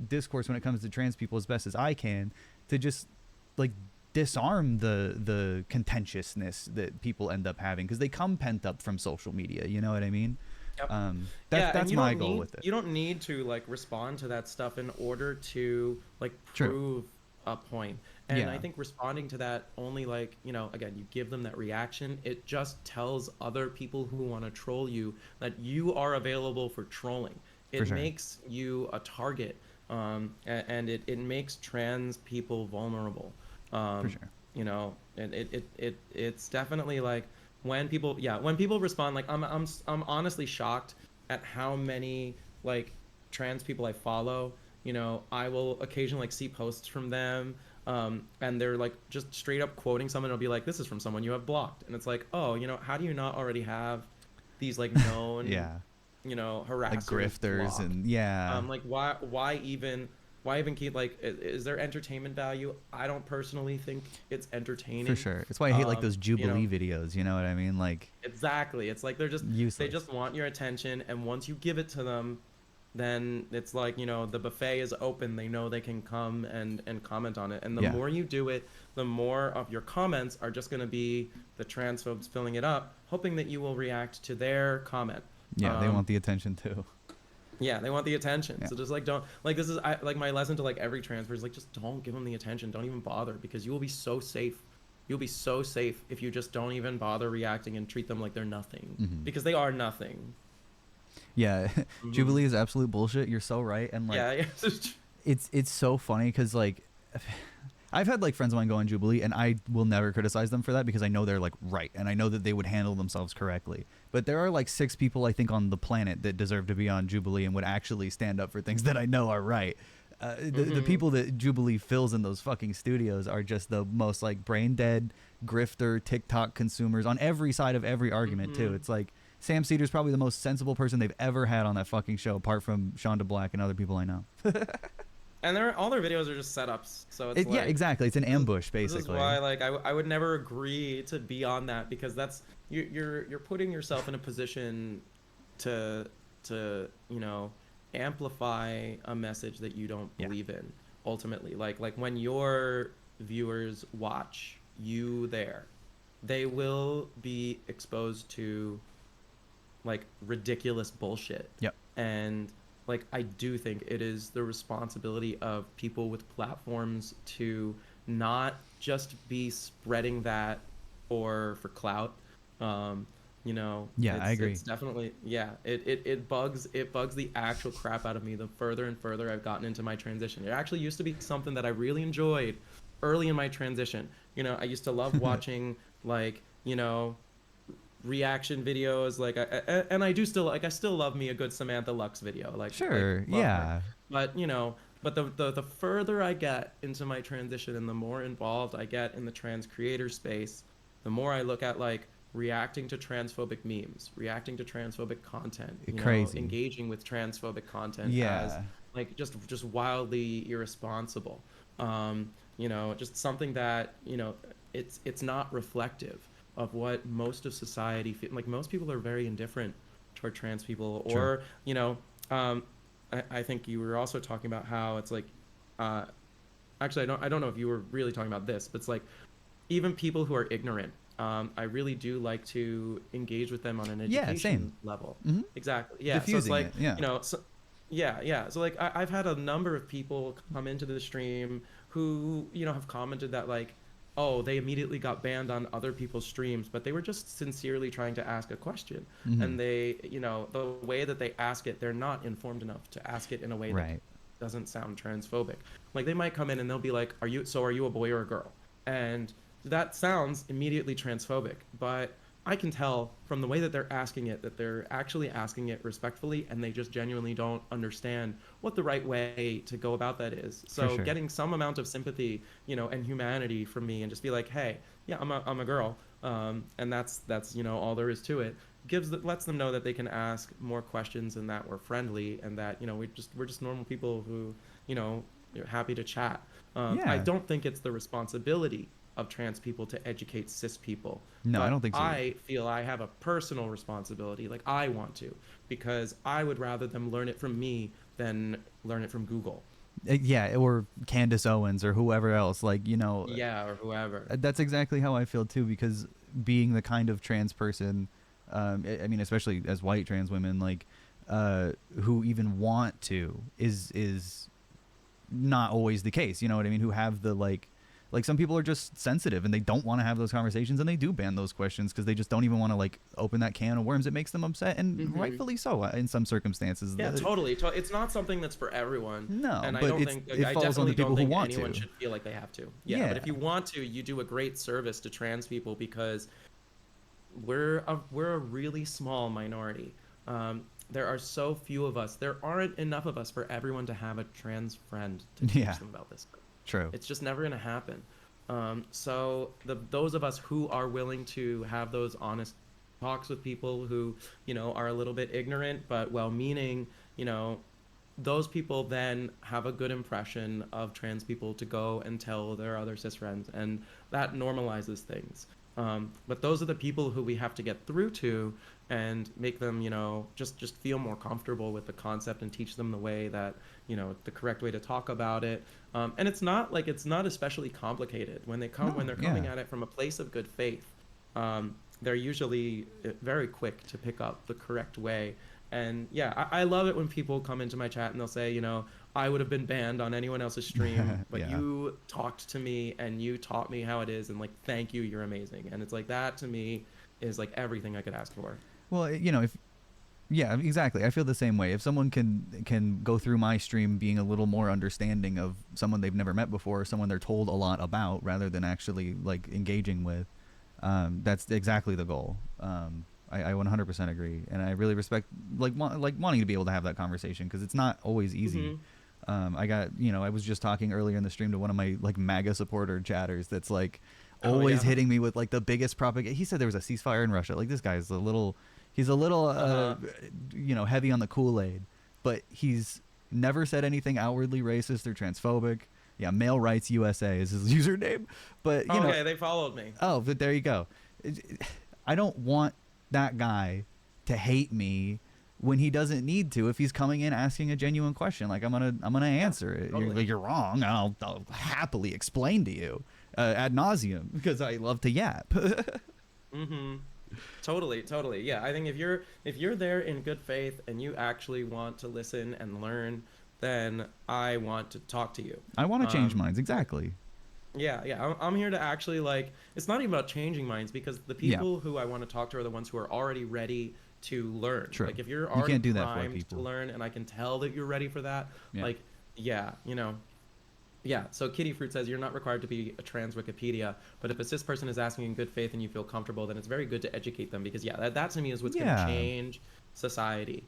S1: discourse when it comes to trans people as best as I can, to just like disarm the contentiousness that people end up having because they come pent up from social media. You know what I mean?
S2: Yep.
S1: That's my goal with it.
S2: You don't need to like respond to that stuff in order to like prove a point. And I think responding to that only, like, you know, again, you give them that reaction. It just tells other people who want to troll you that you are available for trolling. It makes you a target, and it makes trans people vulnerable. For sure. You know, and it's definitely like when people respond, like I'm honestly shocked at how many like trans people I follow. You know, I will occasionally like see posts from them, and they're like just straight up quoting someone. It'll be like, "This is from someone you have blocked," and it's like, "Oh, you know, how do you not already have these like known, you know, harassers, like
S1: grifters blocked? And
S2: like why even keep, like, is there entertainment value? I don't personally think it's entertaining.
S1: For sure. It's why I hate like those Jubilee videos, you know what I mean? Like
S2: exactly. It's like they're just useless. They just want your attention, and once you give it to them, then it's like, you know, the buffet is open. They know they can come and comment on it. And the more you do it, the more of your comments are just going to be the transphobes filling it up, hoping that you will react to their comment.
S1: Yeah, they want the attention too.
S2: Yeah, they want the attention. So just like don't like this is like my lesson to like every transfer is like just don't give them the attention. Don't even bother, because you will be so safe. You'll be so safe if you just don't even bother reacting and treat them like they're nothing, because they are nothing.
S1: Yeah, Jubilee is absolute bullshit. You're so right, and like it's so funny because like I've had like friends of mine go on Jubilee, and I will never criticize them for that because I know they're like right, and I know that they would handle themselves correctly. But there are like 6 people I think on the planet that deserve to be on Jubilee and would actually stand up for things that I know are right. The
S2: Mm-hmm.
S1: people that Jubilee fills in those fucking studios are just the most like brain dead grifter TikTok consumers on every side of every argument too.
S2: Mm-hmm.
S1: It's like Sam Cedar's probably the most sensible person they've ever had on that fucking show, apart from Shonda Black and other people I know.
S2: And all their videos are just setups, so it's
S1: Yeah,
S2: like
S1: exactly. It's an
S2: this is,
S1: ambush
S2: this is
S1: basically.
S2: why like I would never agree to be on that because that's you're putting yourself in a position to you know amplify a message that you don't
S1: Yeah.
S2: believe in ultimately. Like when your viewers watch you there, they will be exposed to like ridiculous bullshit.
S1: Yep.
S2: And like I do think it is the responsibility of people with platforms to not just be spreading that for clout. Um, you know,
S1: Yeah, I agree.
S2: it's definitely yeah, it bugs the actual crap out of me the further and further I've gotten into my transition. It actually used to be something that I really enjoyed early in my transition. You know, I used to love watching like, you know, reaction videos like and I do still like I still love me a good Samantha Lux video like
S1: Sure.
S2: love her,
S1: Yeah.
S2: but you know, but the further I get into my transition and the more involved I get in the trans creator space, the more I look at like reacting to transphobic memes, reacting to transphobic content, you know,
S1: Crazy.
S2: engaging with transphobic content as
S1: Yeah.
S2: like just wildly irresponsible. You know, just something that, you know, it's not reflective of what most of society feel. Like most people are very indifferent toward trans people,
S1: True.
S2: or you know, um, I think you were also talking about how it's like, uh, actually I don't know if you were really talking about this, but it's like even people who are ignorant. I really do like to engage with them on an
S1: Yeah. Same.
S2: education level.
S1: Hmm.
S2: Exactly. Yeah. So it's
S1: Diffusing
S2: like,
S1: it. Yeah.
S2: you know, so, yeah, yeah. So like I've had a number of people come into the stream who, you know, have commented that like, oh, they immediately got banned on other people's streams, but they were just sincerely trying to ask a question.
S1: Hmm.
S2: And they, you know, the way that they ask it, they're not informed enough to ask it in a way that
S1: Right.
S2: doesn't sound transphobic. Like they might come in and they'll be like, are you a boy or a girl?" And that sounds immediately transphobic, but I can tell from the way that they're asking it that they're actually asking it respectfully and they just genuinely don't understand what the right way to go about that is.
S1: For
S2: So
S1: sure.
S2: getting some amount of sympathy, you know, and humanity from me and just be like, hey, yeah, I'm a girl. And that's, you know, all there is to it. Lets them know that they can ask more questions and that we're friendly and that, you know, we're just normal people who, you know, are happy to chat. I
S1: Yeah.
S2: don't think it's the responsibility of trans people to educate cis people,
S1: No, I
S2: but
S1: don't think so either.
S2: I feel I have a personal responsibility, like I want to, because I would rather them learn it from me than learn it from Google.
S1: Yeah, or Candace Owens or whoever else. Like,
S2: Yeah, or whoever.
S1: that's exactly how I feel too. Because being the kind of trans person, I mean, especially as white trans women, like, who even want to is not always the case. You know what I mean? Who have the like some people are just sensitive and they don't want to have those conversations and they do ban those questions because they just don't even want to like open that can of worms. It makes them upset and
S2: Hmm.
S1: rightfully so in some circumstances.
S2: Yeah, totally. It's not something that's for everyone,
S1: No,
S2: and I
S1: but
S2: don't think
S1: it
S2: I
S1: falls on the
S2: definitely don't
S1: people who
S2: think
S1: want
S2: anyone
S1: to.
S2: should feel like they have to. Yeah, but
S1: Yeah,
S2: if you want to, you do a great service to trans people because we're a really small minority. There are so few of us. There aren't enough of us for everyone to have a trans friend to
S1: yeah,
S2: teach them about this.
S1: true.
S2: It's just never gonna happen. So those of us who are willing to have those honest talks with people who, you know, are a little bit ignorant but well-meaning, you know, those people then have a good impression of trans people to go and tell their other cis friends, and that normalizes things. But those are the people who we have to get through to and make them, you know, just feel more comfortable with the concept and teach them the way that, you know, the correct way to talk about it. And it's not especially complicated when
S1: No,
S2: they're coming
S1: yeah,
S2: at it from a place of good faith. They're usually very quick to pick up the correct way. And yeah, I love it when people come into my chat and they'll say, you know, I would have been banned on anyone else's stream, but
S1: yeah.
S2: you talked to me and you taught me how it is, and like, thank you, you're amazing. And it's like that to me is like everything I could ask for.
S1: Well, Yeah, exactly. I feel the same way. If someone can go through my stream being a little more understanding of someone they've never met before, someone they're told a lot about rather than actually like engaging with, that's exactly the goal. I 100% agree, and I really respect like wanting to be able to have that conversation because it's not always easy.
S2: Mm-hmm.
S1: I got I was just talking earlier in the stream to one of my like MAGA supporter chatters that's like
S2: Oh
S1: always
S2: yeah.
S1: hitting me with like the biggest propaganda. He said there was a ceasefire in Russia. Like this guy's a little, he's a little
S2: Uh-huh.
S1: heavy on the Kool-Aid, but he's never said anything outwardly racist or transphobic. Yeah, Male Rights USA is his username, but
S2: Okay, they followed me.
S1: oh, but there you go. I don't want that guy to hate me when he doesn't need to if he's coming in asking a genuine question. Like I'm gonna
S2: Yeah,
S1: answer it.
S2: totally.
S1: You're wrong. I'll happily explain to you ad nauseum because I love to yap.
S2: Mm-hmm. Totally, totally. Yeah, I think if you're there in good faith and you actually want to listen and learn, then I want to talk to you.
S1: I want to change
S2: Um,
S1: minds, exactly.
S2: yeah, yeah. I'm here to actually like. It's not even about changing minds because the
S1: Yeah,
S2: people who I want to talk to are the ones who are already ready to learn.
S1: true.
S2: Like if you're
S1: You
S2: already
S1: can't do that for
S2: primed to
S1: people.
S2: learn, and I can tell that you're ready for that,
S1: Yeah.
S2: like, yeah, yeah. So Kitty Fruit says you're not required to be a trans Wikipedia, but if a cis person is asking in good faith and you feel comfortable, then it's very good to educate them because yeah, that to me is what's going to
S1: Yeah,
S2: change society.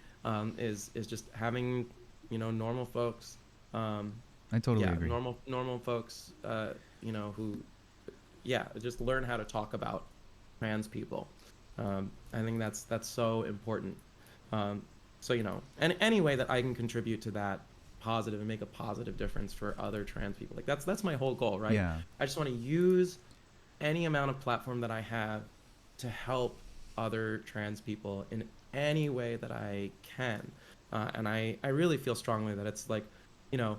S2: Is just having normal folks. Um,
S1: I totally
S2: yeah,
S1: agree.
S2: normal folks. Who yeah, just learn how to talk about trans people. I think that's so important. Um, so and any way that I can contribute to that positive and make a positive difference for other trans people, like that's my whole goal, right?
S1: Yeah,
S2: I just want to use any amount of platform that I have to help other trans people in any way that I can. And I really feel strongly that it's like, you know,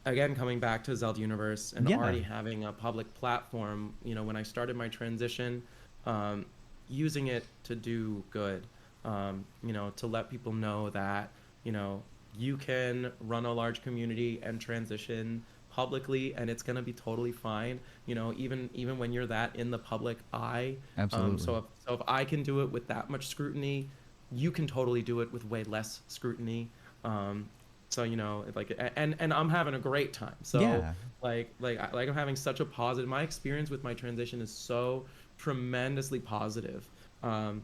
S2: again, coming back to Zelda Universe and
S1: yeah,
S2: already having a public platform, when I started my transition, um, using it to do good, to let people know that, you know, you can run a large community and transition publicly and it's going to be totally fine, even when you're that in the public eye.
S1: absolutely.
S2: So if I can do it with that much scrutiny, you can totally do it with way less scrutiny. So like, and I'm having a great time. So
S1: Yeah,
S2: like I'm having such a positive. My experience with my transition is so tremendously positive. And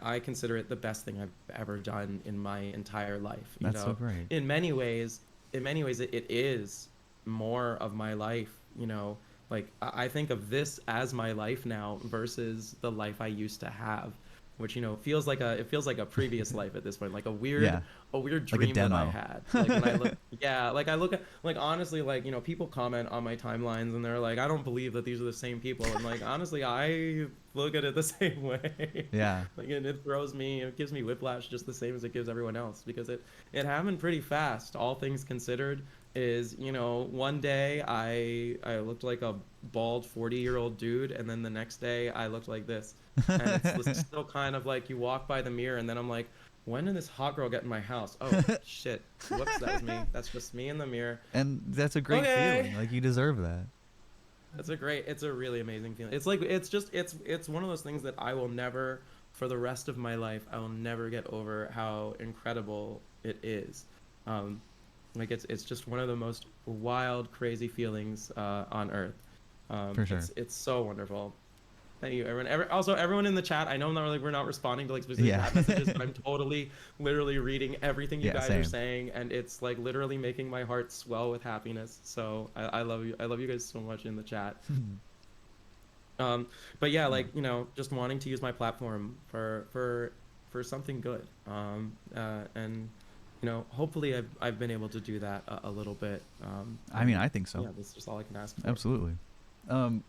S2: I consider it the best thing I've ever done in my entire life.
S1: that's so great.
S2: In many ways, it is more of my life. Like I think of this as my life now versus the life I used to have, which feels like a previous life at this point, like a weird
S1: Yeah,
S2: a weird
S1: like a
S2: dream that I
S1: demo.
S2: had. Like when I look, yeah, like I look at, like, honestly, like people comment on my timelines and they're like, I don't believe that these are the same people. And like honestly, I look at it the same way.
S1: Yeah,
S2: Like it gives me whiplash just the same as it gives everyone else because it happened pretty fast. All things considered, is one day I looked like a bald 40-year-old dude, and then the next day I looked like this. And it's still kind of like you walk by the mirror and then I'm like, when did this hot girl get in my house? Oh shit, whoops, that was me. That's just me in the mirror.
S1: and that's a great
S2: Okay.
S1: feeling. Like you deserve that.
S2: It's a really amazing feeling. It's like it's one of those things that I will never, for the rest of my life, I will never get over how incredible it is. Like it's just one of the most wild, crazy feelings on earth.
S1: For sure.
S2: It's so wonderful. Thank you, everyone. Also, everyone in the chat. I know we're not responding to like specific
S1: Yeah.
S2: chat messages, but I'm totally, literally reading everything you
S1: Yeah,
S2: guys
S1: same.
S2: are saying, and it's like literally making my heart swell with happiness. So I love you. I love you guys so much in the chat. But yeah, like just wanting to use my platform for something good. And hopefully I've been able to do that a little bit.
S1: I mean, I think so.
S2: Yeah, that's just all I can ask for.
S1: Absolutely. Um,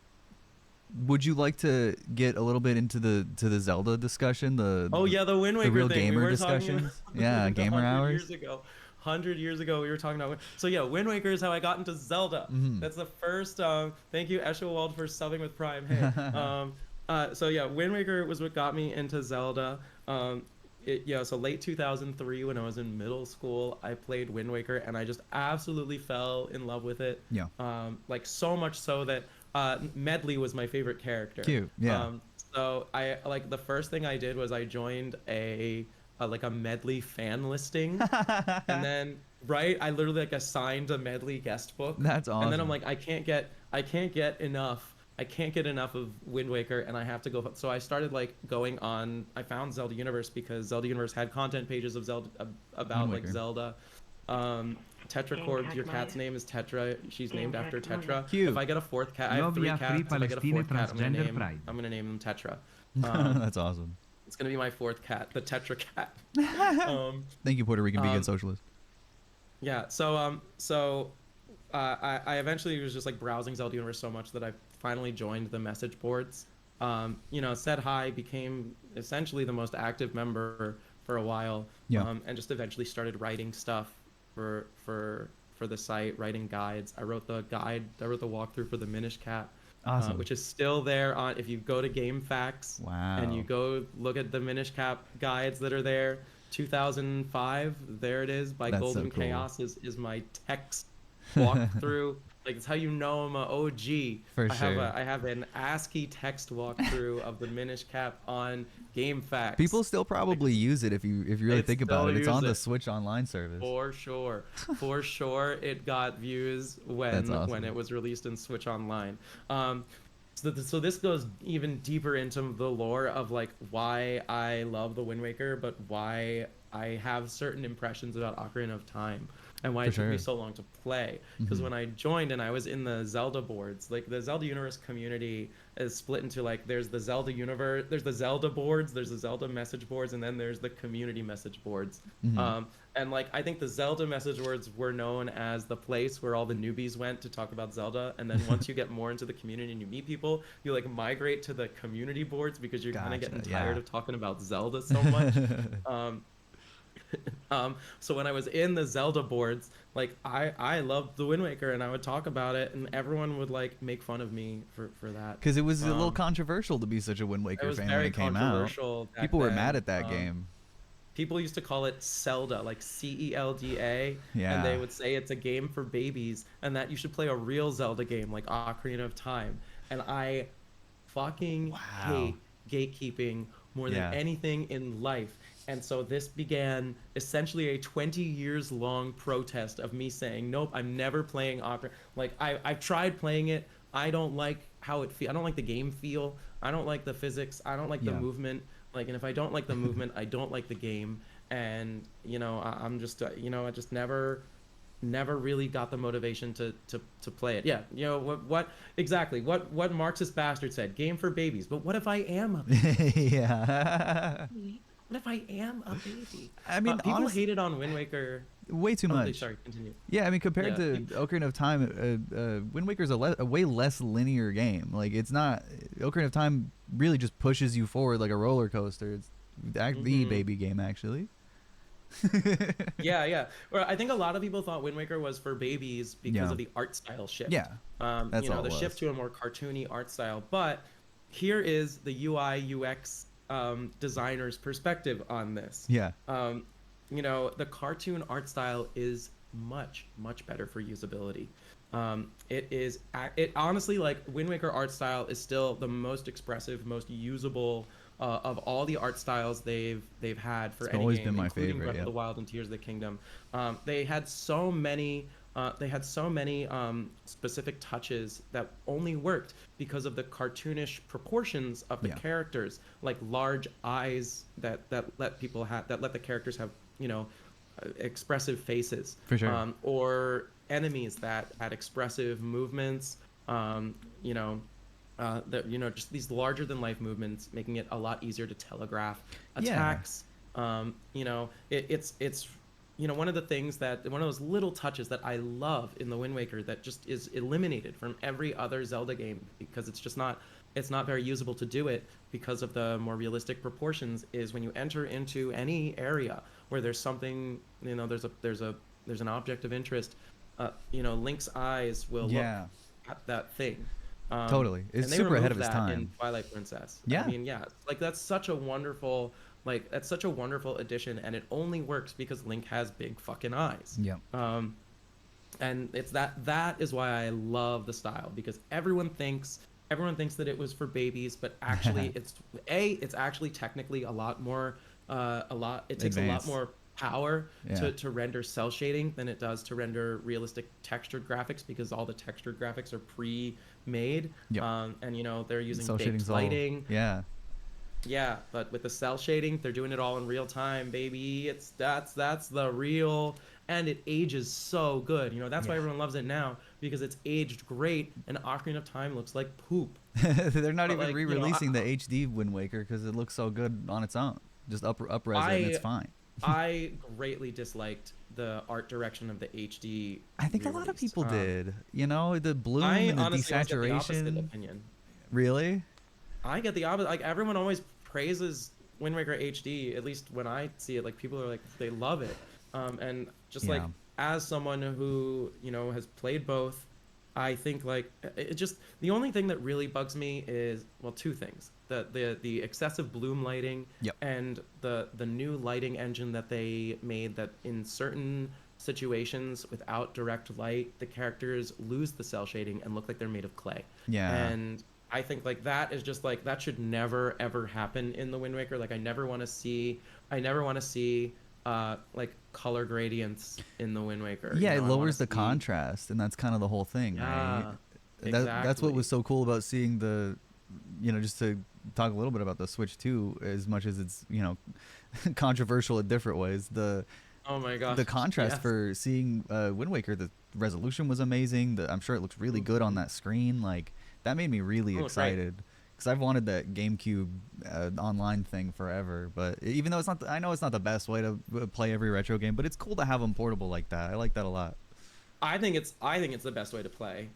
S1: would you like to get a little bit into the Zelda discussion?
S2: Oh yeah, the Wind
S1: The
S2: Waker
S1: real
S2: thing.
S1: gamer
S2: We were
S1: discussions?
S2: talking
S1: Yeah,
S2: about
S1: gamer
S2: 100
S1: hours.
S2: years ago. 100 years ago, we were talking about. So yeah, Wind Waker is how I got into Zelda.
S1: Mhm.
S2: That's the first. Thank you, Eshewald, for subbing with Prime. Hey. So yeah, Wind Waker was what got me into Zelda. So late 2003, when I was in middle school, I played Wind Waker, and I just absolutely fell in love with it.
S1: Yeah.
S2: Like so much so that Medley was my favorite character.
S1: Cute. Yeah.
S2: So I like the first thing I did was I joined a like a medley fan listing, and then I literally like assigned a medley guest book,
S1: That's
S2: and then I'm
S1: awesome.
S2: like, I can't get enough of Wind Waker, and I have to go. So I started like going on. I found Zelda Universe because Zelda Universe had content pages of Zelda
S1: Wind
S2: about like
S1: Waker.
S2: Zelda. Tetracord, your cat's name is Tetra. She's named after Tetra. If
S1: Cute.
S2: I get a fourth cat, I have three
S3: Novia Free
S2: cats. If I get a
S3: Palestine
S2: fourth cat,
S3: Transgender Pride.
S2: I'm gonna name them Tetra.
S1: That's awesome.
S2: It's gonna be my fourth cat, the Tetra cat. Um,
S1: Thank you, Puerto Rican vegan
S2: um,
S1: socialist.
S2: yeah. I eventually was just like browsing Zelda Universe so much that I finally joined the message boards. Said hi, became essentially the most active member for a while,
S1: Yeah.
S2: and just eventually started writing stuff for the site, writing guides. I wrote the walkthrough for the Minish Cap,
S1: Awesome.
S2: which is still there on. If you go to GameFAQs
S1: Wow.
S2: and you go look at the Minish Cap guides that are there, 2005, there it is by
S1: That's so
S2: Golden
S1: cool.
S2: Chaos is my text walkthrough. Like, it's how you know I'm a OG.
S1: For sure.
S2: I have an ASCII text walkthrough of the Minish Cap on GameFAQs.
S1: People still probably use it if you really
S2: They
S1: think about
S2: still
S1: it. It's
S2: use
S1: on the
S2: it.
S1: Switch Online service.
S2: For sure. For sure it got views
S1: That's awesome.
S2: when it was released in Switch Online. So this goes even deeper into the lore of like why I love the Wind Waker, but why I have certain impressions about Ocarina of Time and why
S1: For
S2: it took me
S1: sure.
S2: so long to play. Because
S1: Mhm.
S2: when I joined and I was in the Zelda boards, like the Zelda Universe community is split into like there's the Zelda universe, there's the Zelda boards, there's the Zelda message boards, and then there's the community message boards.
S1: Mhm.
S2: And like I think the Zelda message boards were known as the place where all the newbies went to talk about Zelda, and then once you get more into the community and you meet people, you like migrate to the community boards because you're kind of
S1: Gotcha,
S2: getting tired
S1: yeah.
S2: of talking about Zelda so much. um, so when I was in the Zelda boards, like I loved the Wind Waker and I would talk about it, and everyone would like make fun of me for that.
S1: Because it was a little
S2: Um,
S1: controversial to be such a Wind
S2: it
S1: Waker
S2: was
S1: fan when
S2: very
S1: it came out.
S2: controversial. Back
S1: People were
S2: then.
S1: mad at that game.
S2: People used to call it Zelda, like Celda,
S1: Yeah.
S2: and they would say it's a game for babies, and that you should play a real Zelda game like Ocarina of Time. And I fucking
S1: Wow.
S2: hate gatekeeping more than
S1: Yeah.
S2: anything in life. And so this began essentially a 20 years long protest of me saying, nope, I'm never playing Ocarina. Like I've tried playing it. I don't like how it feel. I don't like the game feel. I don't like the physics. I don't like the
S1: Yeah.
S2: movement. Like, and if I don't like the movement, I don't like the game. And I'm just I just never really got the motivation to play it. Yeah, what exactly what Marxist bastard said, game for babies. But what if I am a baby?
S1: Yeah.
S2: What if I am a baby?
S1: I mean,
S2: People
S1: honestly,
S2: hated on Wind Waker.
S1: way too
S2: Oh,
S1: much.
S2: sorry, continue.
S1: Yeah, I mean, compared
S2: Yeah,
S1: to Ocarina of Time, Wind Waker's a way less linear game. Like, it's not. Ocarina of Time really just pushes you forward like a roller coaster. It's the
S2: Mhm.
S1: baby game, actually.
S2: Yeah. Well, I think a lot of people thought Wind Waker was for babies because
S1: Yeah.
S2: of the art style shift.
S1: Yeah, that's all
S2: The
S1: it was.
S2: shift to a more cartoony art style. But here is the UI UX designer's perspective on this.
S1: Yeah.
S2: The cartoon art style is much better for usability. It honestly, like, Wind Waker art style is still the most expressive, most usable of all the art styles they've had for
S1: It's
S2: any
S1: always
S2: game,
S1: been my
S2: including
S1: favorite,
S2: Breath
S1: yep.
S2: of the Wild and Tears of the Kingdom. They had so many. Specific touches that only worked because of the cartoonish proportions of the
S1: Yeah.
S2: characters, like large eyes that let the characters have expressive faces.
S1: For sure.
S2: Or enemies that had expressive movements. Just these larger than life movements, making it a lot easier to telegraph
S1: Yeah.
S2: attacks. It's one of the things one of those little touches that I love in the Wind Waker that just is eliminated from every other Zelda game because it's not very usable to do it because of the more realistic proportions, is when you enter into any area where there's something, there's an object of interest, Link's eyes will
S1: Yeah.
S2: look at that thing.
S1: Totally. It's
S2: And they
S1: super ahead of
S2: removed
S1: its
S2: that
S1: time.
S2: in Twilight Princess.
S1: Yeah.
S2: I mean, yeah, like that's such a wonderful addition, and it only works because Link has big fucking eyes.
S1: Yeah.
S2: And it's that is why I love the style, because everyone thinks that it was for babies, but actually it's actually technically a lot more a lot. It takes a lot
S1: Advanced.
S2: more power
S1: Yeah.
S2: to render cell shading than it does to render realistic textured graphics because all the textured graphics are pre-made,
S1: Yep.
S2: and they're
S1: The
S2: using
S1: cell
S2: baked
S1: shading's all.
S2: lighting.
S1: Yeah.
S2: Yeah, but with the cell shading, they're doing it all in real time, baby. That's the real, and it ages so good. That's why
S1: Yeah.
S2: everyone loves it now because it's aged great, and Ocarina of Time looks like poop.
S1: They're not
S2: But
S1: even
S2: like,
S1: re-releasing the HD Wind Waker because it looks so good on its own. Just upres it and it's
S2: I
S1: fine.
S2: I greatly disliked the art direction of the HD
S1: I think a lot of
S2: re-release.
S1: people did. You know, the bloom
S2: I
S1: and the
S2: honestly almost get the opposite
S1: desaturation.
S2: opinion.
S1: Really?
S2: I get the opposite. Like everyone always praises Wind Waker HD. At least when I see it, like people are like they love it. And just like
S1: Yeah.
S2: as someone who has played both, I think like it just the only thing that really bugs me is well two things: the excessive bloom lighting
S1: Yep.
S2: and the new lighting engine that they made that in certain situations without direct light the characters lose the cell shading and look like they're made of clay
S1: Yeah.
S2: and I think like that is just like that should never ever happen in the Wind Waker. Like I never want to see like color gradients in the Wind Waker.
S1: Yeah, it
S2: I want
S1: lowers
S2: to
S1: the
S2: see
S1: contrast, and that's kind of the whole thing, right?
S2: yeah,
S1: That's what was
S2: exactly.
S1: so cool about seeing just to talk a little bit about the Switch 2, as much as it's controversial in different ways.
S2: Oh my
S1: The
S2: gosh.
S1: contrast
S2: Yes.
S1: for seeing Wind Waker, the resolution was amazing. I'm sure it looks really good on
S2: Hmm.
S1: that screen. Like that made me really
S2: Oh, it's great.
S1: excited because I've wanted that GameCube online thing forever. But even though I know it's not the best way to play every retro game, but it's cool to have them portable like that. I like that a lot.
S2: I think it's the best way to play.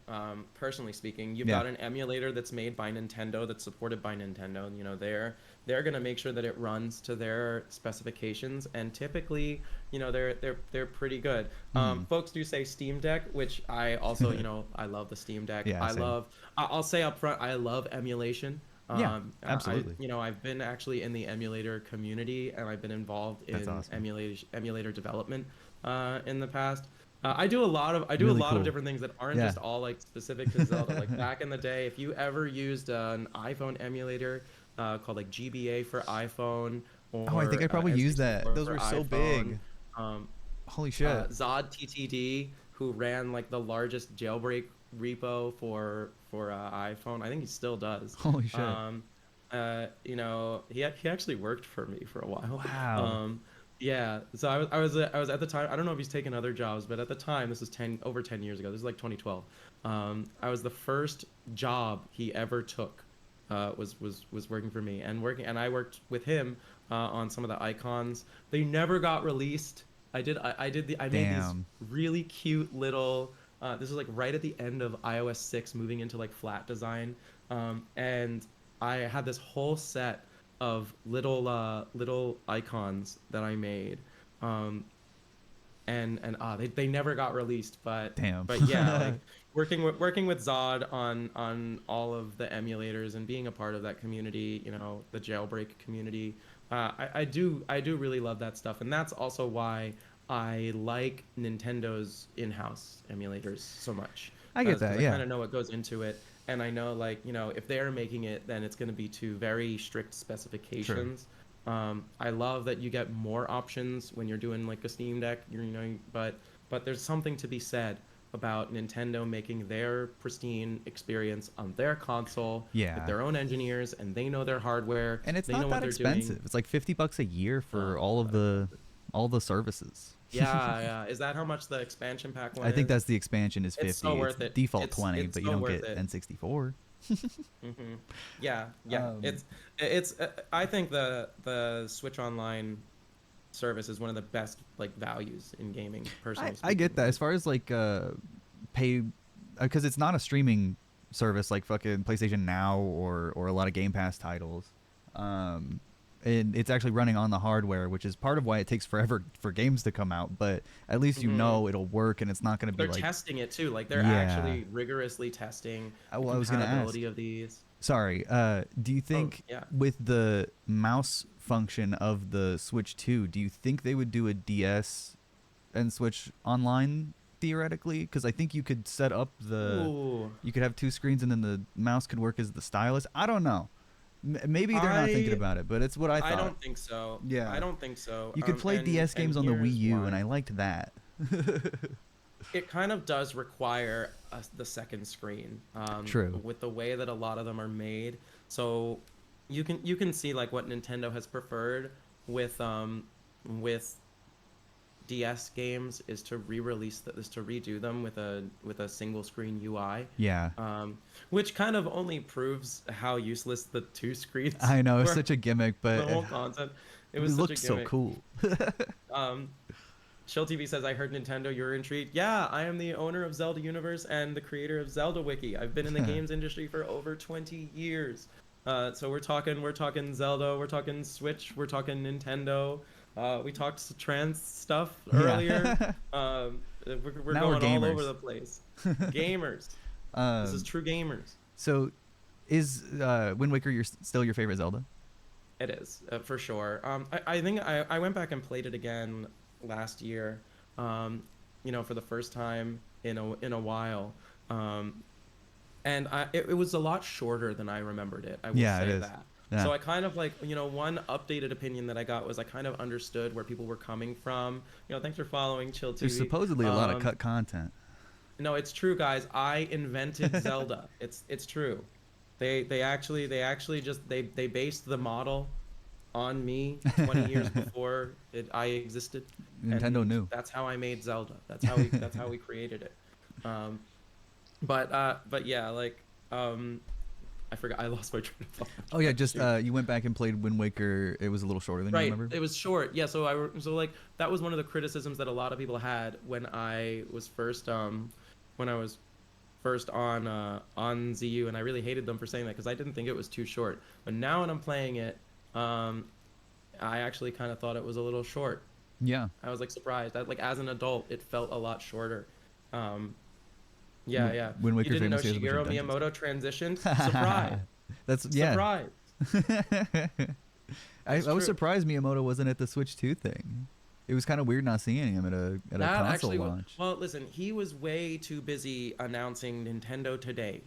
S2: Personally speaking, you've
S1: Yeah.
S2: got an emulator that's made by Nintendo, that's supported by Nintendo. And, they're gonna make sure that it runs to their specifications, and typically, they're pretty good.
S1: Hmm.
S2: Folks do say Steam Deck, which I also, I love the Steam Deck.
S1: Yeah. Same.
S2: I'll say up front, I love emulation.
S1: Yeah. Absolutely.
S2: I've been actually in the emulator community, and I've been involved
S1: That's
S2: in
S1: awesome.
S2: emulator development in the past. I do a
S1: Really
S2: lot of
S1: cool.
S2: different things that aren't
S1: Yeah.
S2: just all like specific to Zelda. Like back in the day, if you ever used an iPhone emulator called like GBA for iPhone
S1: Oh, I think
S2: or
S1: I probably used that.
S2: N64
S1: Those
S2: for
S1: were so
S2: iPhone,
S1: big.
S2: um,
S1: Holy shit.
S2: Zod TTD, who ran like the largest jailbreak repo for iPhone. I think he still does.
S1: Holy shit.
S2: Um, he actually worked for me for a while.
S1: Wow.
S2: Um, yeah, so I was at the time. I don't know if he's taken other jobs, but at the time, this is 10 years ago. This is like 2012. I was the first job he ever took. Was working for me and I worked with him on some of the icons. They never got released. I made these
S1: Damn.
S2: really cute little. This was like right at the end of iOS 6, moving into like flat design, and I had this whole set of little icons that I made, um, and they never got released, but
S1: Damn.
S2: yeah, like working with Zod on all of the emulators and being a part of that community, the jailbreak community, I do really love that stuff, and that's also why I like Nintendo's in-house emulators so much,
S1: I get
S2: because
S1: that.
S2: I
S1: Yeah.
S2: kind of know what goes into it, and I know like if they're making it, then it's going to be to very strict
S1: Sure.
S2: specifications. I love that you get more options when you're doing like a Steam Deck, but there's something to be said about Nintendo making their pristine experience on their console with
S1: Yeah.
S2: their own engineers, and they know their hardware,
S1: And it's
S2: they know
S1: not
S2: what
S1: that
S2: they're doing.
S1: expensive. It's like $50 a year
S2: Oh,
S1: for
S2: it's not expensive.
S1: all the services.
S2: Yeah, yeah. Is that how much the expansion pack one
S1: I think
S2: is?
S1: that's the expansion is
S2: It's so
S1: 50. It's
S2: worth it.
S1: default
S2: It's
S1: 20,
S2: it's
S1: but you
S2: so
S1: don't
S2: worth
S1: get
S2: it.
S1: N64.
S2: Hmm. Yeah, yeah.
S1: Um,
S2: It's. I think the Switch Online service is one of the best like values in gaming,
S1: I
S2: personally
S1: I
S2: speaking.
S1: get that
S2: Like,
S1: as far as like pay because it's not a streaming service like fucking PlayStation Now or a lot of Game Pass titles. Um, and it's actually running on the hardware, which is part of why it takes forever for games to come out. But at least
S2: hmm
S1: it'll work, and it's not going to be
S2: they're
S1: like,
S2: testing it too. Like they're
S1: yeah.
S2: actually rigorously testing the
S1: Well, I was going to
S2: compatibility
S1: ask.
S2: of these.
S1: Sorry. Do you
S2: Oh
S1: think
S2: yeah.
S1: with the mouse function of the Switch 2, do you think they would do a DS and Switch online theoretically? Because I think you could set up
S2: Ooh.
S1: you could have two screens and then the mouse could work as the stylus. I don't know. Maybe they're not thinking about it, but it's what I thought.
S2: I don't think so.
S1: Yeah.
S2: I don't think so.
S1: You could play DS games on the Wii U, and I liked that.
S2: It kind of does require the second screen.
S1: True.
S2: With the way that a lot of them are made, so you can see like what Nintendo has preferred with DS games is to redo them with a single screen UI.
S1: Yeah.
S2: Which kind of only proves how useless the two screens.
S1: I know, it's
S2: were.
S1: such a gimmick, but
S2: The whole concept. It
S1: looked so cool.
S2: Chill TV says, I heard Nintendo, you're intrigued. Yeah, I am the owner of Zelda Universe and the creator of Zelda Wiki. I've been in the games industry for over 20 years. So we're talking Zelda, we're talking Switch, we're talking Nintendo. We talked trans stuff earlier. We're going all over the place. Gamers. This is true gamers.
S1: So is Wind Waker still your favorite Zelda?
S2: It is, for sure. I think I went back and played it again last year, for the first time in a while. And it was a lot shorter than I remembered it. I will say that. Yeah. So I kind of one updated opinion that I got was I kind of understood where people were coming from. Thanks for following Chill TV.
S1: There's supposedly a lot of cut content.
S2: No, it's true, guys. I invented Zelda. It's true. They actually just they based the model on me 20 years before I existed.
S1: Nintendo knew.
S2: That's how I made Zelda. That's how we created it. But yeah, I forgot. I lost my train of thought.
S1: Oh yeah, just you went back and played Wind Waker. It was a little shorter than you remember.
S2: It was short. Yeah, so that was one of the criticisms that a lot of people had when I was first on ZU, and I really hated them for saying that because I didn't think it was too short. But now when I'm playing it, I actually kind of thought it was a little short.
S1: Yeah.
S2: I was surprised. As an adult, it felt a lot shorter. Yeah.
S1: Wind Waker
S2: you didn't know Shigeru Miyamoto transitioned? Surprise.
S1: Surprise. I was
S2: true.
S1: surprised Miyamoto wasn't at the Switch 2 thing. It was kind of weird not seeing him at a console launch.
S2: Well, listen, he was way too busy announcing Nintendo Today.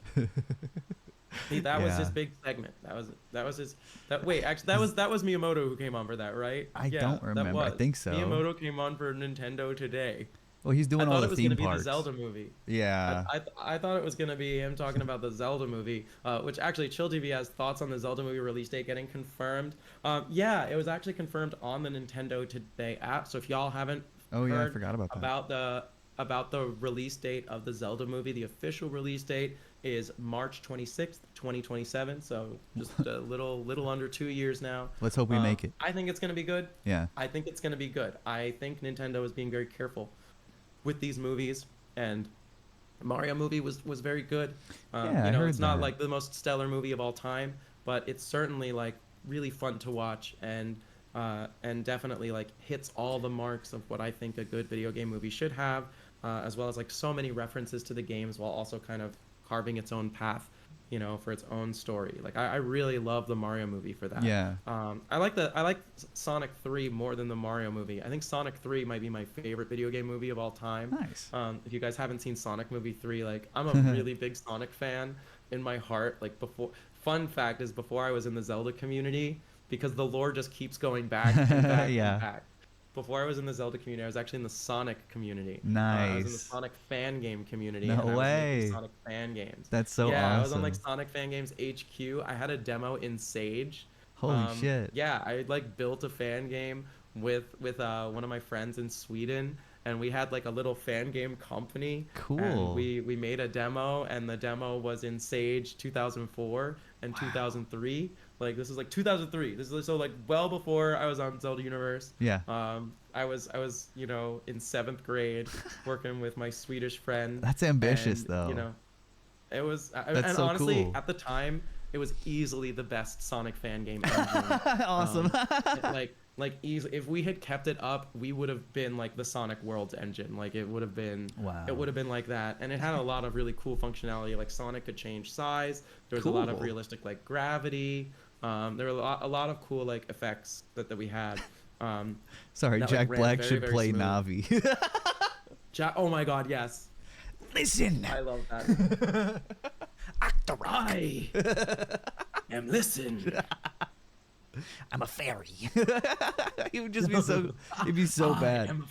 S2: That was his big segment. That was his. Wait, actually, that was Miyamoto who came on for that, right?
S1: I don't remember. I think so.
S2: Miyamoto came on for Nintendo Today.
S1: Well, he's doing all the theme parks. I thought it was going to be the
S2: Zelda movie.
S1: Yeah.
S2: I thought it was going to be him talking about the Zelda movie, which actually Chill TV has thoughts on the Zelda movie release date getting confirmed. Yeah, it was actually confirmed on the Nintendo Today app. So if y'all haven't heard
S1: I forgot about that.
S2: About the release date of the Zelda movie, the official release date is March 26th, 2027. So just a little under 2 years now.
S1: Let's hope we make it.
S2: I think it's going to be good.
S1: Yeah.
S2: I think it's going to be good. I think Nintendo is being very careful with these movies, and Mario movie was very good. It's not the most stellar movie of all time, but it's certainly really fun to watch and definitely hits all the marks of what I think a good video game movie should have, as well as so many references to the games while also kind of carving its own path, for its own story. I really love the Mario movie for that.
S1: Yeah.
S2: I like Sonic 3 more than the Mario movie. I think Sonic 3 might be my favorite video game movie of all time.
S1: Nice.
S2: If you guys haven't seen Sonic movie 3, I'm a really big Sonic fan in my heart. Fun fact is before I was in the Zelda community, because the lore just keeps going back and back and back. Before I was in the Zelda community, I was actually in the Sonic community.
S1: Nice.
S2: I was in the Sonic fan game community.
S1: No way.
S2: I was Sonic fan games.
S1: That's so awesome.
S2: Yeah, I was on Sonic Fan Games HQ. I had a demo in Sage.
S1: Holy shit.
S2: Yeah, I built a fan game with one of my friends in Sweden, and we had a little fan game company.
S1: Cool.
S2: And we made a demo, and the demo was in Sage 2004 and 2003. This is 2003. This is so well before I was on Zelda Universe.
S1: Yeah.
S2: I was in 7th grade working with my Swedish friend.
S1: That's ambitious, though.
S2: It was.
S1: That's
S2: and
S1: so
S2: honestly,
S1: cool.
S2: At the time, it was easily the best Sonic fan game engine.
S1: Awesome.
S2: Easily, if we had kept it up, we would have been the Sonic Worlds engine. It would have been.
S1: Wow.
S2: It would have been like that, and it had a lot of really cool functionality. Sonic could change size. There was a lot of realistic gravity. There were a lot of cool effects that we had.
S1: Sorry,
S2: that,
S1: Jack Black
S2: very,
S1: should
S2: very
S1: play
S2: smooth.
S1: Navi.
S2: Oh my God, yes.
S1: Listen.
S2: I love that.
S1: Octorok.
S2: am listen.
S1: I'm a fairy. He would just be so. It'd be so bad.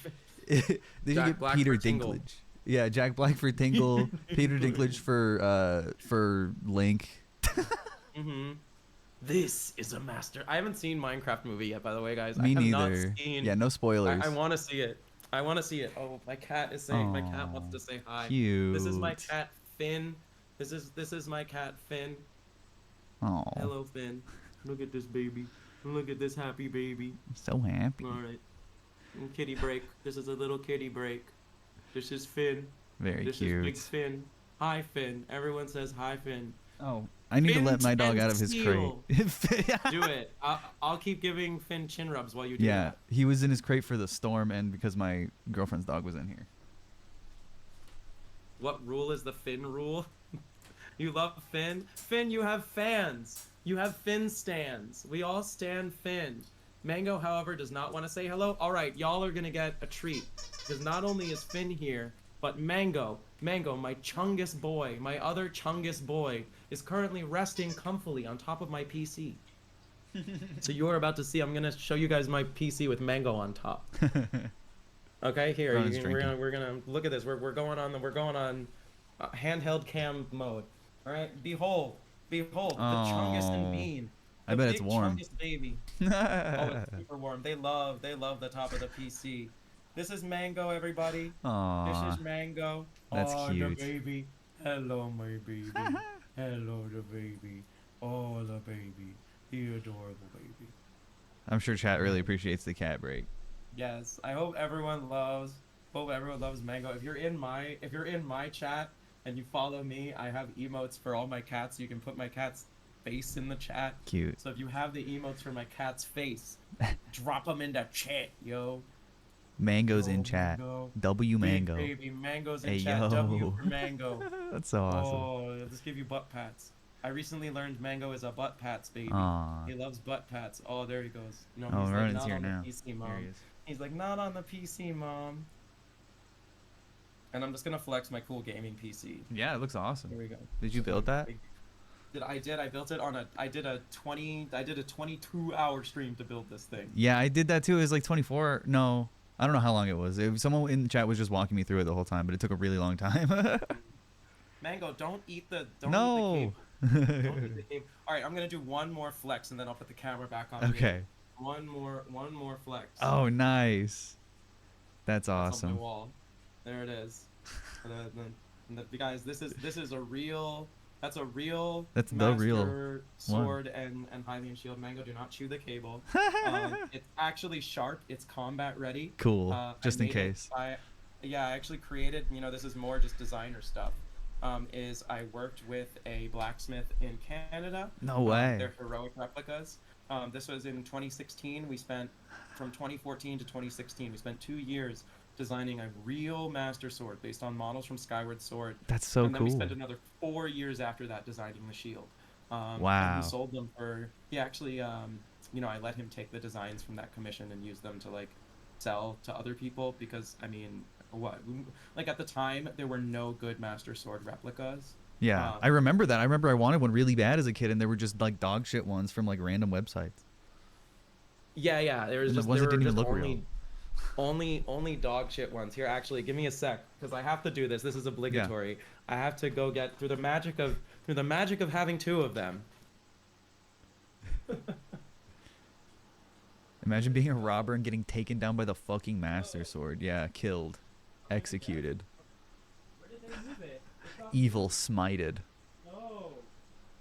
S1: They should
S2: Jack
S1: get
S2: Black
S1: Peter
S2: for Tingle.
S1: Dinklage. Yeah, Jack Black for Tingle, Peter Dinklage for Link.
S2: Mm-hmm. This is a master. I haven't seen Minecraft movie yet, by the way, guys. I
S1: Me
S2: have not
S1: neither.
S2: seen.
S1: Yeah, no spoilers.
S2: I want to see it. I want to see it. Oh, my cat is saying. My cat wants
S1: Oh,
S2: to say hi. This is my
S1: cute.
S2: cat Finn. This is my cat Finn.
S1: Oh,
S2: Hello Finn. Look at this baby. Look at this happy baby.
S1: so happy.
S2: All right. Kitty break. This is a little kitty break. This is Finn.
S1: Very
S2: This
S1: cute.
S2: is Big Finn. Hi Finn. Everyone says hi Finn.
S1: Oh, I need to let my dog out of his crate.
S2: Do it. I'll keep giving Finn chin rubs while you do
S1: Yeah,
S2: that.
S1: he was in his crate for the storm and because my girlfriend's dog was in here.
S2: What rule is the Finn rule? You love Finn? Finn, you have fans. You have Finn stands. We all stand Finn. Mango, however, does not want to say hello. All right, y'all are going to get a treat. Because not only is Finn here, but Mango, my Chungus boy, my other Chungus boy, is currently resting comfily on top of my PC. So you're about to see, I'm going to show you guys my PC with Mango on top. Okay, here,
S1: Ron's
S2: we're gonna look at this. We're going on handheld cam mode. All right, behold, the Chungus and Bean.
S1: I bet it's warm.
S2: Chungus baby. Oh, it's super warm. They love the top of the PC. This is Mango, everybody.
S1: Aww,
S2: This is Mango.
S1: That's
S2: oh,
S1: cute.
S2: The baby. Hello, my baby. Hello, the baby. Oh, the baby. The adorable baby.
S1: I'm sure chat really appreciates the cat break.
S2: Yes, I hope everyone loves Mango. If you're in my chat and you follow me, I have emotes for all my cats. You can put my cat's face in the chat.
S1: Cute.
S2: So if you have the emotes for my cat's face, drop them in the chat, yo.
S1: Mango's in chat.
S2: Mango.
S1: W Mango.
S2: Big baby, Mango's in
S1: Hey,
S2: chat.
S1: yo.
S2: W for Mango.
S1: That's so awesome.
S2: Oh, I'll just give you butt pats. I recently learned Mango is a butt pats baby.
S1: Aw.
S2: He loves butt pats. Oh, there he goes. No,
S1: Oh,
S2: he's like,
S1: Ronan's
S2: not
S1: here
S2: on
S1: now.
S2: the PC,
S1: Here
S2: Mom.
S1: he is.
S2: He's like, not on the PC, Mom. And I'm just gonna flex my cool gaming PC.
S1: Yeah, it looks awesome.
S2: Here we go.
S1: Did you build that?
S2: I built it on I did a 22-hour stream to build this thing.
S1: Yeah, I did that too. It was like 24. No, I don't know how long it was. Someone in the chat was just walking me through it the whole time, but it took a really long time.
S2: Mango, don't eat the
S1: No.
S2: cable. Don't eat the cable. All right, I'm gonna do one more flex and then I'll put the camera back on.
S1: Okay.
S2: Again. One more flex.
S1: Oh, nice. That's
S2: That's on
S1: awesome.
S2: my wall. There it is. Guys, this is a real. That's a real.
S1: That's the real
S2: Master sword and Hylian shield. Mango, do not chew the cable. It's actually sharp. It's combat ready.
S1: Cool.
S2: I
S1: Just in
S2: made it
S1: case.
S2: I actually created. This is more just designer stuff. Is I worked with a blacksmith in Canada.
S1: No way.
S2: They're heroic replicas. This was in 2016. We spent from 2014 to 2016. We spent 2 years designing a real master sword based on models from Skyward Sword.
S1: That's so
S2: and then
S1: cool.
S2: we spent another 4 years after that designing the shield.
S1: Wow.
S2: And we sold them for. He actually, I let him take the designs from that commission and use them to like sell to other people because at the time there were no good master sword replicas.
S1: Yeah, I remember that. I remember I wanted one really bad as a kid, and they were just like dog shit ones from like random websites.
S2: Yeah. There was
S1: And
S2: just
S1: the ones
S2: there
S1: that
S2: were
S1: didn't
S2: just
S1: even look
S2: only dog shit ones. Here, actually, give me a sec because I have to do this. This is obligatory. I have to go get through the magic of having 2 of them.
S1: Imagine being a robber and getting taken down by the fucking master sword. Yeah, killed, executed,
S2: Where did they move it?
S1: evil smited.
S2: No.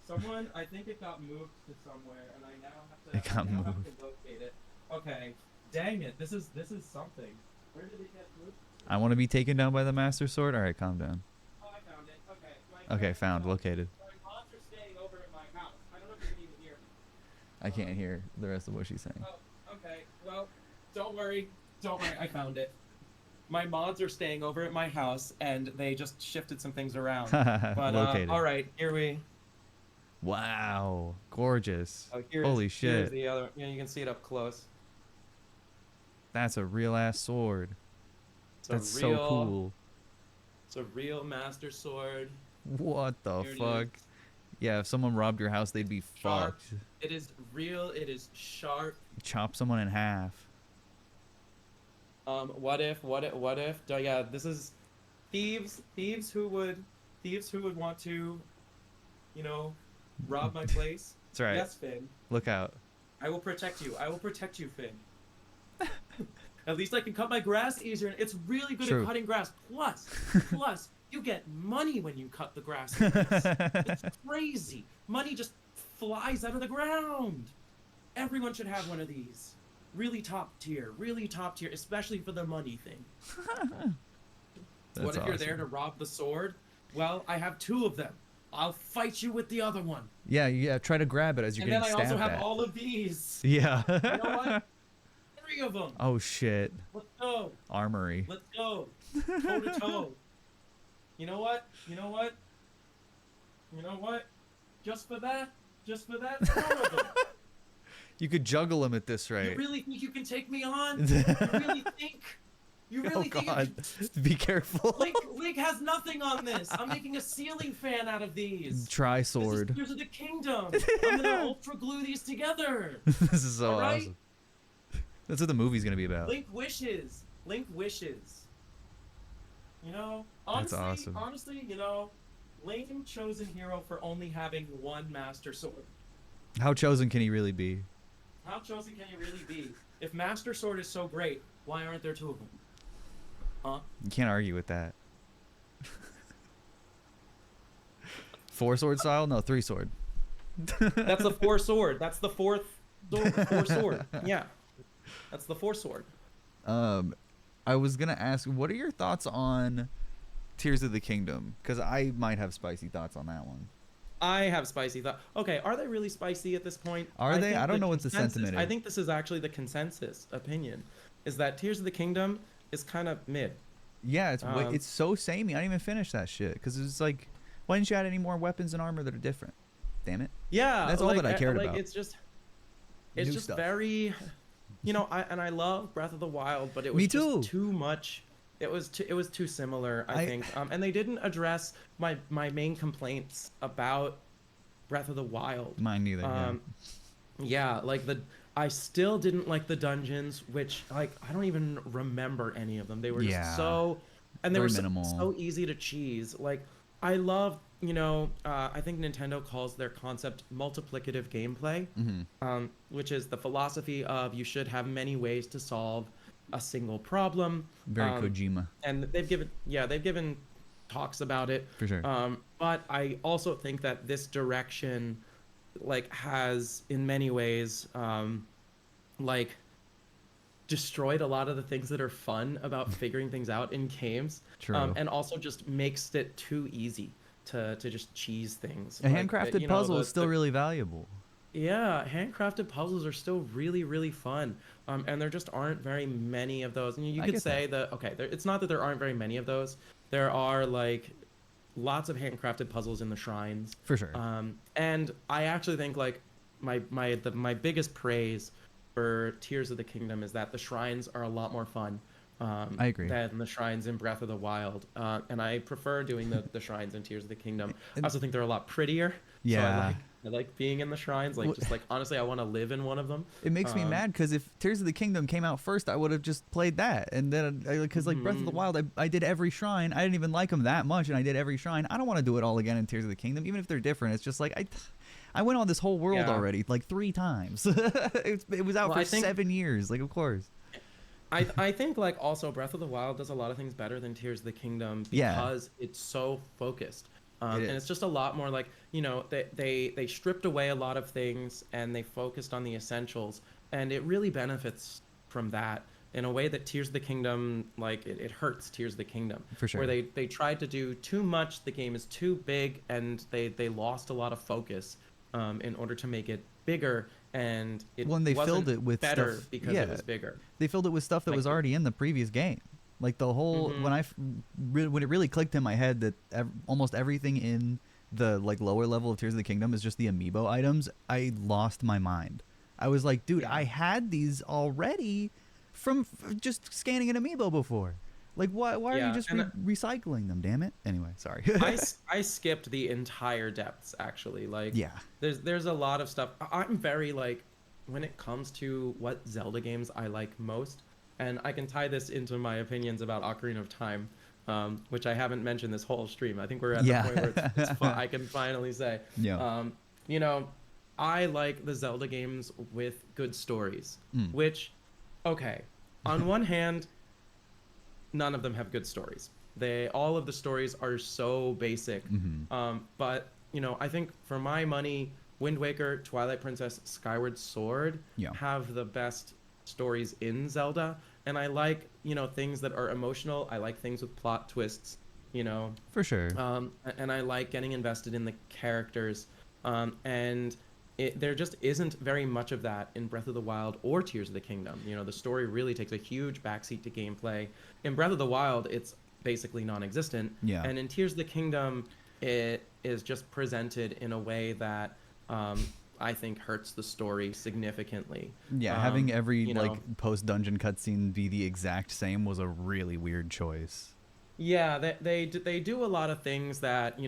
S2: Someone, I think it got moved to somewhere, and I now have
S1: It got
S2: have
S1: moved.
S2: to locate it. Okay. Dang it. This is something. Where did it get moved?
S1: I want to be taken down by the master sword. All right, calm down.
S2: Oh, I found it. Okay.
S1: Okay, found, located.
S2: My monster's staying over at my house. I don't know if you can even hear me.
S1: I can't hear the rest of what she's saying.
S2: Oh, okay. Well, don't worry. I found it. My mods are staying over at my house, and they just shifted some things around. But
S1: Located.
S2: all right, here we.
S1: Wow, gorgeous.
S2: Oh, here's,
S1: Holy
S2: Here's
S1: shit.
S2: the other. Yeah, you can see it up close.
S1: That's a real ass sword.
S2: It's a
S1: That's
S2: real,
S1: so cool.
S2: It's a real master sword.
S1: What the
S2: Here it
S1: fuck?
S2: is.
S1: Yeah, if someone robbed your house, they'd be
S2: Sharp.
S1: fucked.
S2: It is real. It is sharp.
S1: Chop someone in half.
S2: What if? Yeah, this is thieves who would want to, you know, rob my place.
S1: That's right.
S2: Yes, Finn.
S1: Look out.
S2: I will protect you. I will protect you, Finn. At least I can cut my grass easier. It's really good
S1: True.
S2: at cutting grass. Plus, you get money when you cut the grass. It's crazy. Money just flies out of the ground. Everyone should have one of these. Really top tier, especially for the money thing. What if you're there to rob the sword? Well, I have 2 of them. I'll fight you with the other one.
S1: Yeah. Try to grab it as you're getting stabbed.
S2: And then I also have all of these.
S1: Yeah.
S2: You know what? 3 of them.
S1: Oh shit.
S2: Let's go.
S1: Armory.
S2: Let's go. Toe to toe. You know what? Just for that, 4 of them.
S1: You could juggle him at this rate.
S2: You really think you can take me on? You really think? You really think?
S1: Oh god. Be careful.
S2: Link has nothing on this. I'm making a ceiling fan out of these.
S1: Tri-sword.
S2: Tears of the Kingdom. I'm gonna ultra glue these together.
S1: This is so
S2: right?
S1: awesome. That's what the movie's gonna be about.
S2: Link wishes. You know,
S1: That's awesome.
S2: Honestly, you know, Link chosen hero for only having 1 master sword.
S1: How chosen can he really be?
S2: How chosen can you really be? If Master Sword is so great, why aren't there 2 of them? Huh?
S1: You can't argue with that. 4-sword style? No, 3-sword.
S2: That's the 4-sword. That's the 4th sword. Yeah. That's the 4-sword.
S1: I was gonna ask, what are your thoughts on Tears of the Kingdom? Because I might have spicy thoughts on that one.
S2: I have spicy thoughts. Okay, are they really spicy at this point?
S1: Are they? I don't know what the sentiment is.
S2: I think this is actually the consensus opinion, is that Tears of the Kingdom is kind of mid.
S1: Yeah, it's so samey. I didn't even finish that shit because it's like, why didn't you add any more weapons and armor that are different? Damn it.
S2: Yeah,
S1: that's all that I cared about.
S2: It's just very, you know. I love Breath of the Wild, but it was just too much. It was too similar, I think. And they didn't address my main complaints about Breath of the Wild.
S1: Mine neither.
S2: Yeah, like I still didn't like the dungeons, which like I don't even remember any of them. They were just so, and they were so easy to cheese. Like I love, you know, I think Nintendo calls their concept multiplicative gameplay, which is the philosophy of you should have many ways to solve a single problem.
S1: Very Kojima.
S2: And they've given talks about it
S1: for sure.
S2: But I also think that this direction like has in many ways like destroyed a lot of the things that are fun about figuring things out in games.
S1: True.
S2: And also just makes it too easy to just cheese things.
S1: A handcrafted puzzle is still really valuable.
S2: Yeah, handcrafted puzzles are still really, really fun. And there just aren't very many of those. And you could say that, okay, it's not that there aren't very many of those. There are like lots of handcrafted puzzles in the shrines.
S1: For sure.
S2: And I actually think like my biggest praise for Tears of the Kingdom is that the shrines are a lot more fun.
S1: I agree.
S2: Than the shrines in Breath of the Wild. And I prefer doing the shrines in Tears of the Kingdom. I also think they're a lot prettier.
S1: Yeah.
S2: So I like being in the shrines. Like, just like, honestly, I want to live in one of them.
S1: It makes me mad because if Tears of the Kingdom came out first, I would have just played that. And then, because like Breath of the Wild, I did every shrine. I didn't even like them that much, and I did every shrine. I don't want to do it all again in Tears of the Kingdom, even if they're different. It's just like, I went on this whole world already, like 3 times. It was out for 7 years. Like, of course.
S2: I think like also Breath of the Wild does a lot of things better than Tears of the Kingdom because it's so focused. And it's just a lot more like, you know, they stripped away a lot of things and they focused on the essentials, and it really benefits from that in a way that Tears of the Kingdom, like it hurts Tears of the Kingdom.
S1: For sure.
S2: Where they tried to do too much, the game is too big, and they lost a lot of focus in order to make it bigger, and it
S1: filled it with
S2: better
S1: stuff,
S2: because it was bigger.
S1: They filled it with stuff that was already in the previous game. Like the whole when it really clicked in my head that almost everything in the like lower level of Tears of the Kingdom is just the amiibo items, I lost my mind. I was like, dude, I had these already from just scanning an amiibo before. Like, why are you
S2: Yeah,
S1: just
S2: and
S1: recycling them? Damn it. Anyway, sorry.
S2: I skipped the entire depths actually. Like
S1: Yeah.
S2: there's a lot of stuff. I'm very like when it comes to what Zelda games I like most, and I can tie this into my opinions about Ocarina of Time, which I haven't mentioned this whole stream. I think we're at the point where I can finally say,
S1: Yeah.
S2: um, you know, I like the Zelda games with good stories,
S1: Mm.
S2: which, okay, on one hand, none of them have good stories. All of the stories are so basic.
S1: Mm-hmm.
S2: But I think for my money, Wind Waker, Twilight Princess, Skyward Sword
S1: Yeah.
S2: have the best stories in Zelda, and I like things that are emotional. I like things with plot twists. You know,
S1: For sure.
S2: and I like getting invested in the characters. And there just isn't very much of that in Breath of the Wild or Tears of the Kingdom. The story really takes a huge backseat to gameplay. In Breath of the Wild, it's basically non-existent.
S1: Yeah.
S2: And in Tears of the Kingdom, it is just presented in a way that I think hurts the story significantly.
S1: Yeah, having every like post dungeon cutscene be the exact same was a really weird choice.
S2: Yeah, they do a lot of things that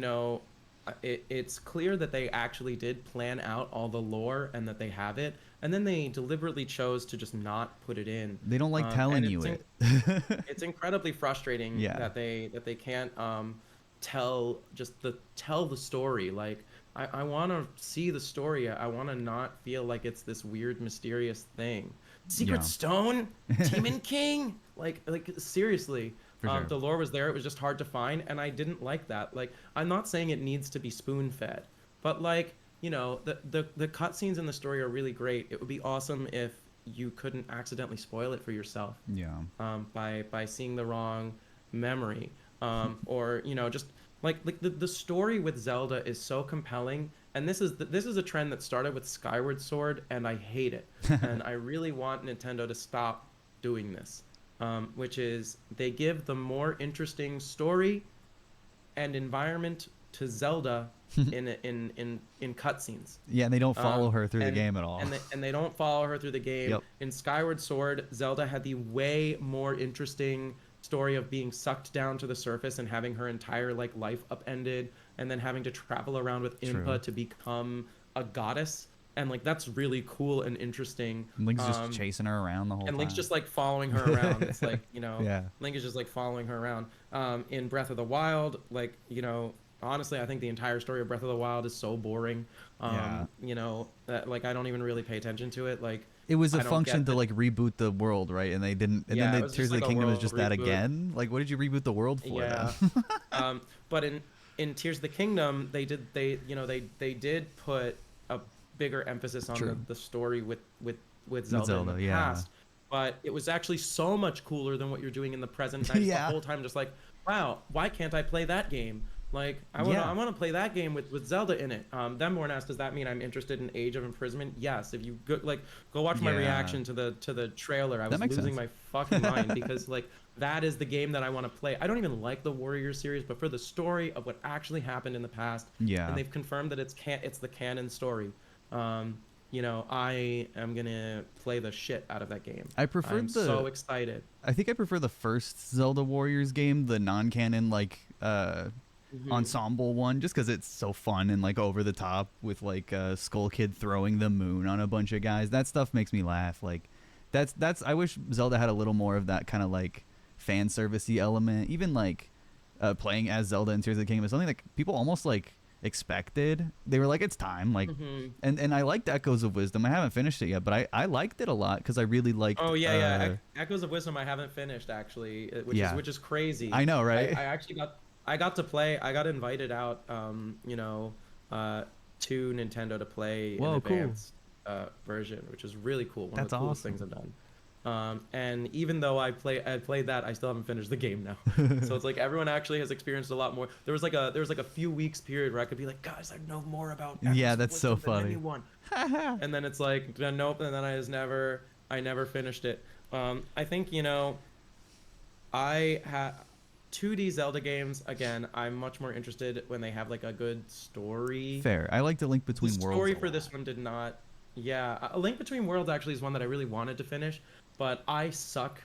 S2: it's clear that they actually did plan out all the lore and that they have it, and then they deliberately chose to just not put it in.
S1: They don't like telling you it.
S2: It's incredibly frustrating that they can't tell the story. Like I want to see the story. I want to not feel like it's this weird mysterious thing. Secret Stone, Demon King, like seriously.
S1: Sure.
S2: The lore was there. It was just hard to find, and I didn't like that. Like, I'm not saying it needs to be spoon-fed, but like, the cutscenes in the story are really great. It would be awesome if you couldn't accidentally spoil it for yourself.
S1: Yeah.
S2: By seeing the wrong memory, or just like the story with Zelda is so compelling, and this is a trend that started with Skyward Sword, and I hate it, and I really want Nintendo to stop doing this. Which is they give the more interesting story and environment to Zelda in cutscenes.
S1: Yeah, and they don't follow her through the game at all.
S2: And they don't follow her through the game.
S1: Yep.
S2: In Skyward Sword, Zelda had the way more interesting story of being sucked down to the surface and having her entire life upended, and then having to travel around with Impa to become a goddess. And that's really cool and interesting.
S1: Link's just chasing her around the whole time.
S2: And Link's just following her around. It's
S1: yeah.
S2: Link is just following her around. In Breath of the Wild, honestly, I think the entire story of Breath of the Wild is so boring. That I don't even really pay attention to it.
S1: It was a function to reboot the world, right? And they didn't. And then Tears of the Kingdom is just that again. Like, what did you reboot the world for?
S2: Yeah. But in Tears of the Kingdom, they did put a bigger emphasis on the story with Zelda in the past, but it was actually so much cooler than what you're doing in the present. And the whole time just wow, why can't I play that game? I want to play that game with Zelda in it. Then asked, does that mean I'm interested in Age of Imprisonment? Yes. If you go watch my reaction to the trailer, I was losing my fucking mind because that is the game that I want to play. I don't even like the Warrior series, but for the story of what actually happened in the past, and they've confirmed that it's the canon story. I am gonna play the shit out of that game. I'm so excited.
S1: I think I prefer the first Zelda Warriors game, the non-canon ensemble one, just because it's so fun and over the top with Skull Kid throwing the moon on a bunch of guys. That stuff makes me laugh. That's I wish Zelda had a little more of that kind of fan servicey element. Even playing as Zelda in Tears of the Kingdom is something people almost expected. They were it's time, and I liked Echoes of Wisdom. I haven't finished it yet, but I liked it a lot because I really liked
S2: Echoes of Wisdom I haven't finished actually, which is crazy.
S1: I know, right?
S2: I got to play. I got invited out to Nintendo to play an advanced version, which is really cool. One of the coolest things I've done. And even though I played that, I still haven't finished the game now. So it's everyone actually has experienced a lot more. There was a few weeks period where I could be guys, I know more about
S1: that's so funny.
S2: Anyone. And then it's nope, and then I never finished it. I think I had 2D Zelda games. Again, I'm much more interested when they have a good story.
S1: Fair. I like the Link Between Worlds.
S2: The story for this one did not. Yeah, A Link Between Worlds actually is one that I really wanted to finish, but I suck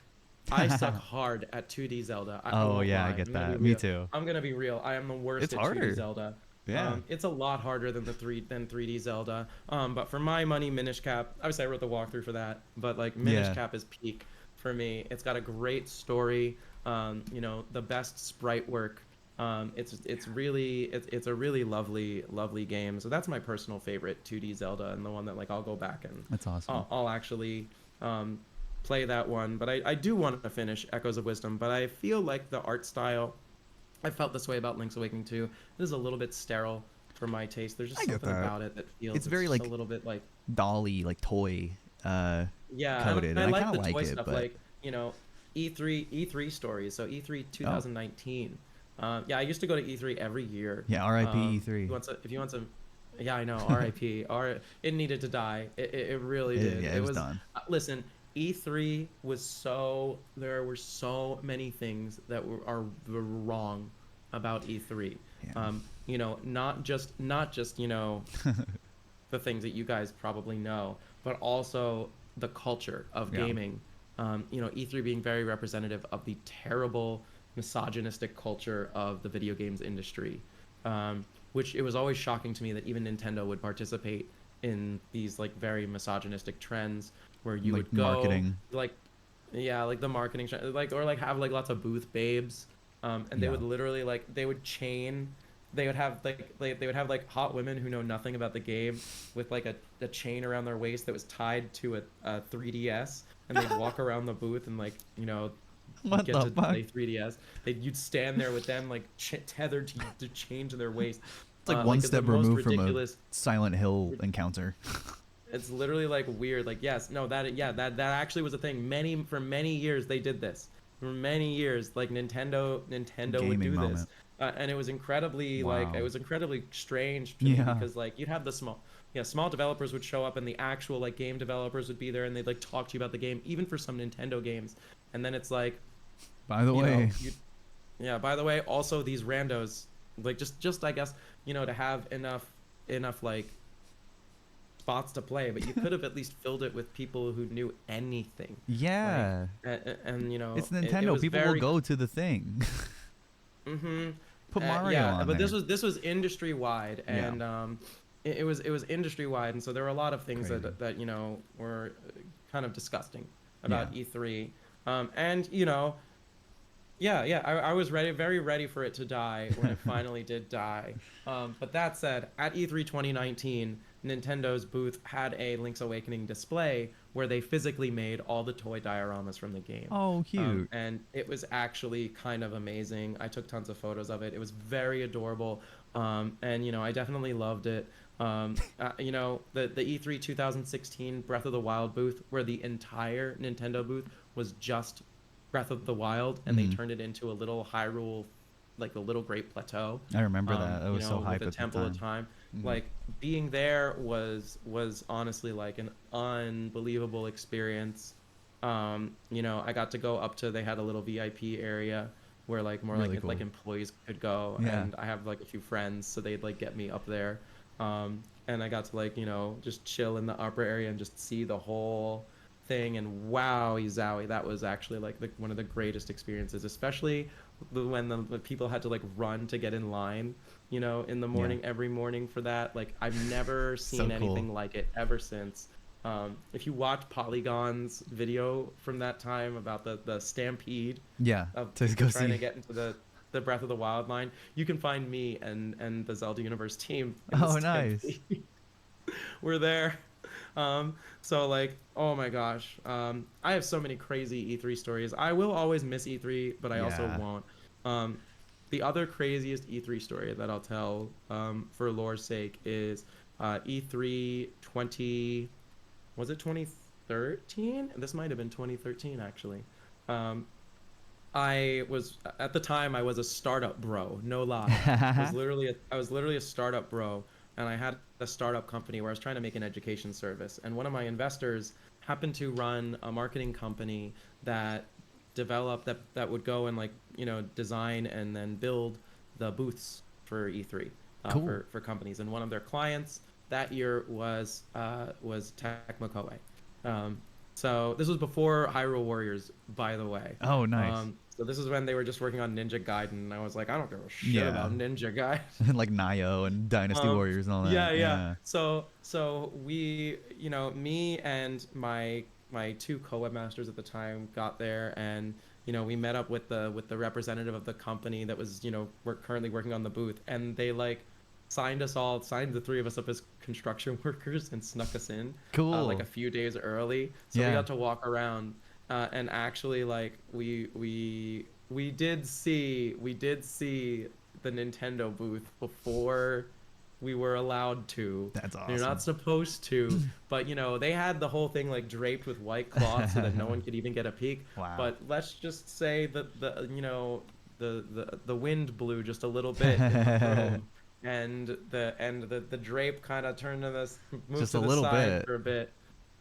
S2: I suck hard at 2D Zelda. I
S1: Oh
S2: won't
S1: yeah, I
S2: lie.
S1: get
S2: I'm gonna be
S1: that. Me
S2: real.
S1: too.
S2: I'm gonna be real. I am the worst
S1: It's
S2: at 2D
S1: harder.
S2: Zelda.
S1: Yeah.
S2: It's a lot harder than 3D Zelda. But for my money, Minish Cap. Obviously, I wrote the walkthrough for that. But like Minish
S1: Yeah.
S2: Cap is peak for me. It's got a great story. You know, the best sprite work. It's a really lovely game. So that's my personal favorite 2D Zelda, and the one that like I'll go back and
S1: That's awesome.
S2: I'll actually um, play that one. But I do want to finish Echoes of Wisdom. But I feel like the art style, I felt this way about Link's Awakening too. It is a little bit sterile for my taste. There's just
S1: I get
S2: something
S1: that.
S2: about it that feels
S1: It's very
S2: just a
S1: like
S2: little bit like
S1: dolly, like toy
S2: yeah.
S1: coded,
S2: And I
S1: and I
S2: like
S1: kind
S2: the
S1: of like
S2: toy
S1: it,
S2: stuff,
S1: but
S2: like you know, E3 stories. So E3
S1: oh
S2: 2019. Yeah, I used to go to E3 every year.
S1: yeah, R.I.P.
S2: If you
S1: E3.
S2: want some, if you want some, yeah, I know. R.I.P. It needed to die. It really did.
S1: Yeah, it
S2: It
S1: was
S2: was.
S1: done.
S2: Listen, E3 was so. There were so many things that were wrong about E3.
S1: Yeah.
S2: You know, not just you know the things that you guys probably know, but also the culture of
S1: Yeah.
S2: gaming. You know, E3 being very representative of the terrible misogynistic culture of the video games industry, which it was always shocking to me that even Nintendo would participate in these like very misogynistic trends where you
S1: Like
S2: would go
S1: marketing.
S2: like yeah like the marketing like or like have like lots of booth babes and they
S1: Yeah.
S2: would literally like they would have like they would have like hot women who know nothing about the game with like a chain around their waist that was tied to a 3DS, and they'd walk around the booth and like you know
S1: What
S2: get
S1: the
S2: to
S1: fuck?
S2: play 3DS. You'd stand there with them like tethered to chain to their waist.
S1: It's like one
S2: Like the
S1: step
S2: most
S1: removed from a
S2: ridiculous.
S1: Silent Hill encounter.
S2: It's literally like weird. Like yes, no, that yeah, that actually was a thing. For many years they did this. For many years, like Nintendo would
S1: Gaming
S2: do this,
S1: moment.
S2: and it
S1: Wow.
S2: was incredibly strange to me
S1: Yeah.
S2: because like you'd have the small developers would show up and the actual like game developers would be there and they'd like talk to you about the game, even for some Nintendo games, and then it's like
S1: By the
S2: you know
S1: way,
S2: you yeah. By the way, also these randos, like just I guess you know to have enough like spots to play, but you could have at least filled it with people who knew anything. Like,
S1: yeah,
S2: and you know,
S1: it's
S2: it
S1: Nintendo.
S2: was
S1: People will
S2: very.
S1: go to the thing.
S2: Mm-hmm.
S1: Put Mario
S2: Yeah,
S1: on
S2: but
S1: there.
S2: this was industry wide,
S1: Yeah.
S2: and it was industry wide, and so there were a lot of things
S1: Crazy.
S2: that you know were kind of disgusting
S1: Yeah.
S2: about E3, and you know, yeah, I was very ready for it to die when it finally did die. But that said, at E3 2019, Nintendo's booth had a Link's Awakening display where they physically made all the toy dioramas from the game.
S1: Oh, cute.
S2: And it was actually kind of amazing. I took tons of photos of it. It was very adorable. And, you know, I definitely loved it. You know, the E3 2016 Breath of the Wild booth, where the entire Nintendo booth was just Breath of the Wild, and they
S1: Mhm.
S2: turned it into a little Hyrule, like a little Great Plateau.
S1: I remember that. That
S2: You
S1: was so
S2: know, with
S1: hype
S2: a
S1: at the
S2: Temple of
S1: time.
S2: Time.
S1: Mhm.
S2: Like being there was honestly like an unbelievable experience. You know, I got to go up to they had a little VIP area where like more
S1: Really
S2: like
S1: cool.
S2: employees could go,
S1: Yeah.
S2: and I have like a few friends, so they'd like get me up there. And I got to like, you know, just chill in the upper area and just see the whole thing, and wow, zowie, that was actually like one of the greatest experiences, especially when the people had to like run to get in line, you know, in the
S1: Yeah.
S2: morning every morning for that. Like I've never
S1: So
S2: seen
S1: cool.
S2: anything like it ever since. If you watch Polygon's video from that time about the stampede
S1: Yeah.
S2: of
S1: To
S2: people
S1: go
S2: trying to
S1: see.
S2: get into the Breath of the Wild line, you can find me and the Zelda Universe team in the
S1: Oh, nice.
S2: stampede. We're there. So like, oh my gosh, I have so many crazy E3 stories. I will always miss E3, but I also
S1: Yeah.
S2: won't. The other craziest E3 story that I'll tell, for lore's sake, is E3 20. Was it 2013? This might have been 2013 actually. Um, I was at the time I was a startup bro, no lie. I was literally a startup bro, and I had a startup company where I was trying to make an education service. And one of my investors happened to run a marketing company that developed that would go and like, you know, design and then build the booths for E3
S1: Cool.
S2: for companies. And one of their clients that year was Tecmo Koei. Um, So this was before Hyrule Warriors, by the way.
S1: Oh, nice.
S2: So this is when they were just working on Ninja Gaiden, and I was like, I don't give a shit
S1: Yeah.
S2: about Ninja Gaiden.
S1: Like Nio and Dynasty
S2: Um,
S1: Warriors and all
S2: yeah,
S1: that.
S2: yeah.
S1: Yeah.
S2: So we, me and my two co-webmasters at the time got there, and we met up with the representative of the company that was we're currently working on the booth, and they like signed the three of us up as construction workers and snuck us in like a
S1: Cool.
S2: few days early, so we
S1: Yeah.
S2: got to walk around, and actually like we did see the Nintendo booth before we were allowed to.
S1: That's
S2: You're not
S1: awesome.
S2: supposed to, but they had the whole thing like draped with white cloth so that no one could even get a peek.
S1: Wow.
S2: But let's just say that the wind blew just a little bit in the room, and the drape kind of turned to this moved
S1: Just
S2: to
S1: a
S2: the
S1: little
S2: side
S1: bit.
S2: for a bit,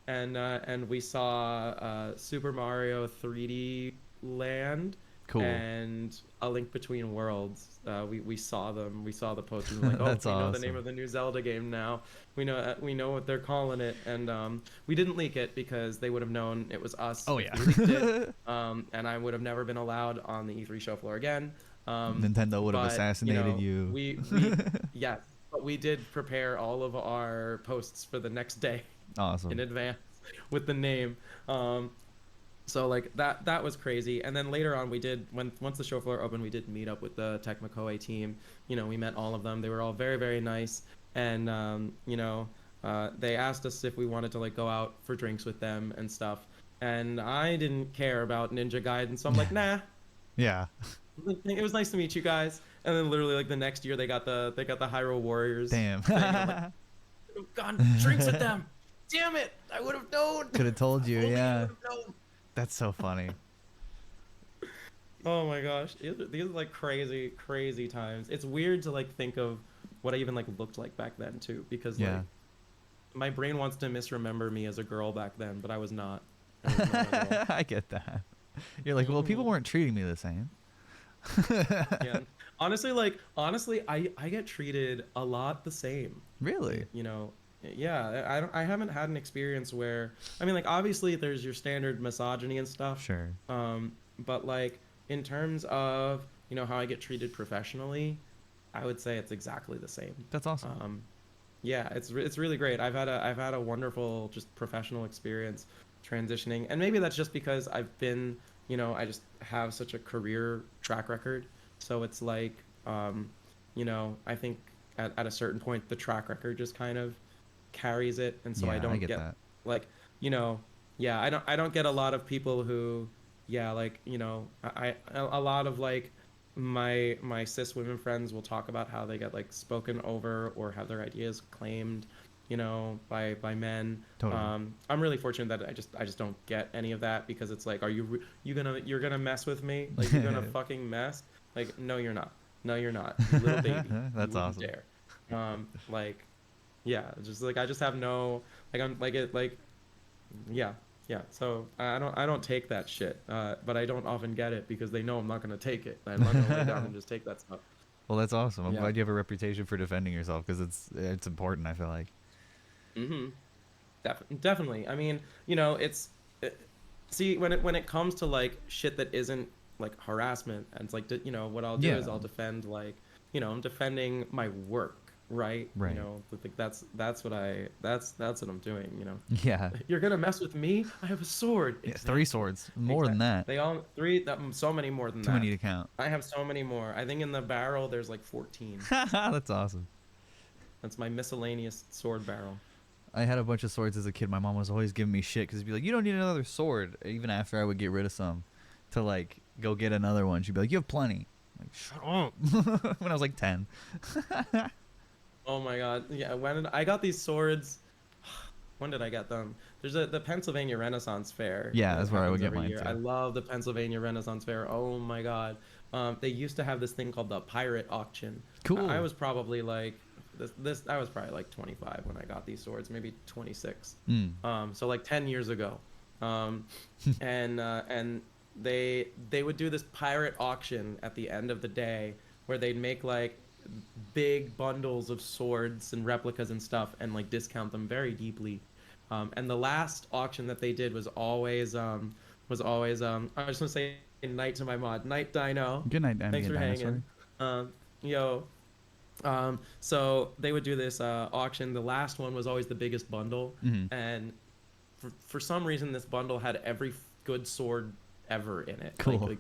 S2: and we saw Super Mario 3D Land
S1: Cool.
S2: and A Link Between Worlds. We saw them. We saw the posters. We're like, oh,
S1: That's
S2: we know the name
S1: awesome.
S2: of the new Zelda game now. We know what they're calling it, and we didn't leak it because they would have known it was us
S1: Oh
S2: if
S1: yeah.
S2: we leaked it. And I would have never been allowed on the E3 show floor again.
S1: Nintendo would have
S2: But
S1: assassinated you.
S2: we yes, but we did prepare all of our posts for the next day in
S1: Awesome.
S2: advance with the name. So like that was crazy. And then later on, we did once the show floor opened, we did meet up with the Tecmo Koei team. We met all of them. They were all very, very nice, and they asked us if we wanted to like go out for drinks with them and stuff. And I didn't care about Ninja Gaiden, so I'm like, nah.
S1: Yeah.
S2: It was nice to meet you guys. And then literally like the next year, they got the Hyrule Warriors
S1: Damn.
S2: thing. I'm like, "I've gone drinks with them. Damn it! I would have known.
S1: Could have told you.
S2: Only I
S1: Yeah.
S2: would have known."
S1: That's so funny.
S2: Oh my gosh, these are like crazy, crazy times. It's weird to like think of what I even like looked like back then too, because like
S1: Yeah.
S2: my brain wants to misremember me as a girl back then, but I was not. I was not a girl.
S1: I get that. You're like, well, people
S2: Mhm.
S1: weren't treating me the same.
S2: Yeah. Honestly, I get treated a lot the same.
S1: Really?
S2: Yeah, I haven't had an experience where, I mean, like obviously there's your standard misogyny and stuff,
S1: Sure.
S2: but like in terms of how I get treated professionally, I would say it's exactly the same.
S1: That's awesome.
S2: Yeah, it's really great. I've had a wonderful just professional experience transitioning, and maybe that's just because I've been, I just have such a career track record. So it's like, I think at a certain point the track record just kind of carries it, and so I
S1: Yeah, I
S2: don't
S1: get
S2: get
S1: that.
S2: like, yeah, I don't get a lot of people who, yeah, like, a lot of like my cis women friends will talk about how they get like spoken over or have their ideas claimed, by men.
S1: Totally.
S2: I'm really fortunate that I just don't get any of that, because it's like, are you're gonna mess with me? Like, you're gonna fucking mess? Like, no, you're not. No, you're not. You little baby. You
S1: That's
S2: wouldn't
S1: awesome.
S2: dare. Like, yeah, just like I just have no, like, I'm like it like, yeah, yeah. So I don't take that shit. But I don't often get it because they know I'm not gonna take it. I'm not gonna lay down and just take that stuff.
S1: Well, that's awesome. I'm
S2: Yeah.
S1: glad you have a reputation for defending yourself because it's important. I feel like.
S2: Mm-hmm. Definitely. I mean, it's see, when it comes to like shit that isn't like harassment, and it's like, what I'll do
S1: Yeah.
S2: is I'll defend, like, I'm defending my work, right?
S1: Right.
S2: Like that's what I'm doing.
S1: Yeah.
S2: You're gonna mess with me? I have a sword.
S1: Yeah. 3 swords. More than
S2: Exactly.
S1: that.
S2: They all three. So many more than
S1: Too
S2: that.
S1: many to count.
S2: I have so many more. I think in the barrel there's like 14.
S1: That's awesome.
S2: That's my miscellaneous sword barrel.
S1: I had a bunch of swords as a kid. My mom was always giving me shit because she'd be like, "You don't need another sword." Even after I would get rid of some, to like go get another one, she'd be like, "You have plenty." I'm like, shut up. When I was like 10.
S2: Oh my god. Yeah, I got these swords, when did I get them? There's the Pennsylvania Renaissance Fair.
S1: Yeah,
S2: that
S1: that's where I would
S2: happens
S1: get
S2: every
S1: mine
S2: year.
S1: too.
S2: I love the Pennsylvania Renaissance Fair. Oh my god. They used to have this thing called the pirate auction.
S1: Cool.
S2: I was probably like I was probably like 25 when I got these swords, maybe 26. So like 10 years ago. And they would do this pirate auction at the end of the day where they'd make like big bundles of swords and replicas and stuff and like discount them very deeply. And the last auction that they did I just want to say night to my mod, night Dino.
S1: Good night,
S2: Thanks
S1: Ambient
S2: for
S1: Dinosaur.
S2: hanging. Yo, so they would do this auction. The last one was always the biggest bundle,
S1: Hmm.
S2: and for some reason this bundle had every good sword ever in it.
S1: Cool.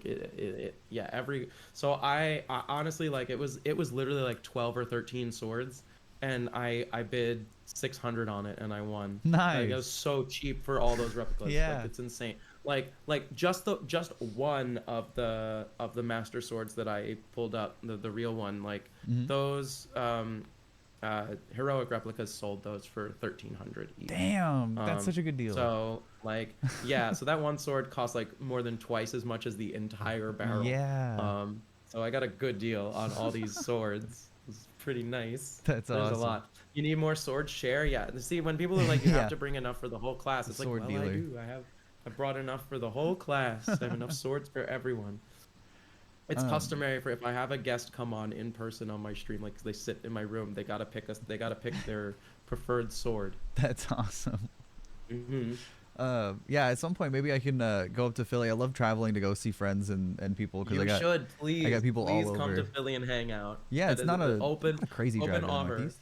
S2: Yeah, every. So I honestly, like, it was literally like 12 or 13 swords, and I bid 600 on it and I won. Like, it was
S1: Nice.
S2: so cheap for all those replicas. Like,
S1: Yeah.
S2: it's insane. Like just one of the master swords that I pulled up, the real one, like
S1: Hmm.
S2: those heroic replicas sold those for 1,300 each.
S1: Damn, that's such a good deal.
S2: So like, yeah, so that one sword cost like more than twice as much as the entire barrel.
S1: Yeah.
S2: So I got a good deal on all these swords. It's pretty nice.
S1: That's
S2: There's a
S1: awesome.
S2: lot. You need more swords? Share? Yeah. See, when people are like, you have
S1: Yeah.
S2: to bring enough for the whole class,
S1: The
S2: it's like,
S1: sword
S2: well, I
S1: dealer.
S2: do. I brought enough for the whole class. I have enough swords for everyone. It's
S1: Um,
S2: customary for if I have a guest come on in person on my stream, like they sit in my room, they gotta pick us. They gotta pick their preferred sword.
S1: that's awesome.
S2: Hmm.
S1: Yeah, at some point maybe I can go up to Philly. I love traveling to go see friends and people because
S2: You should
S1: I got
S2: please,
S1: people all
S2: please come to
S1: over.
S2: Philly and hang out.
S1: Yeah,
S2: That
S1: it's
S2: is
S1: not
S2: an
S1: a crazy drive
S2: open
S1: to the
S2: offer.
S1: Northeast.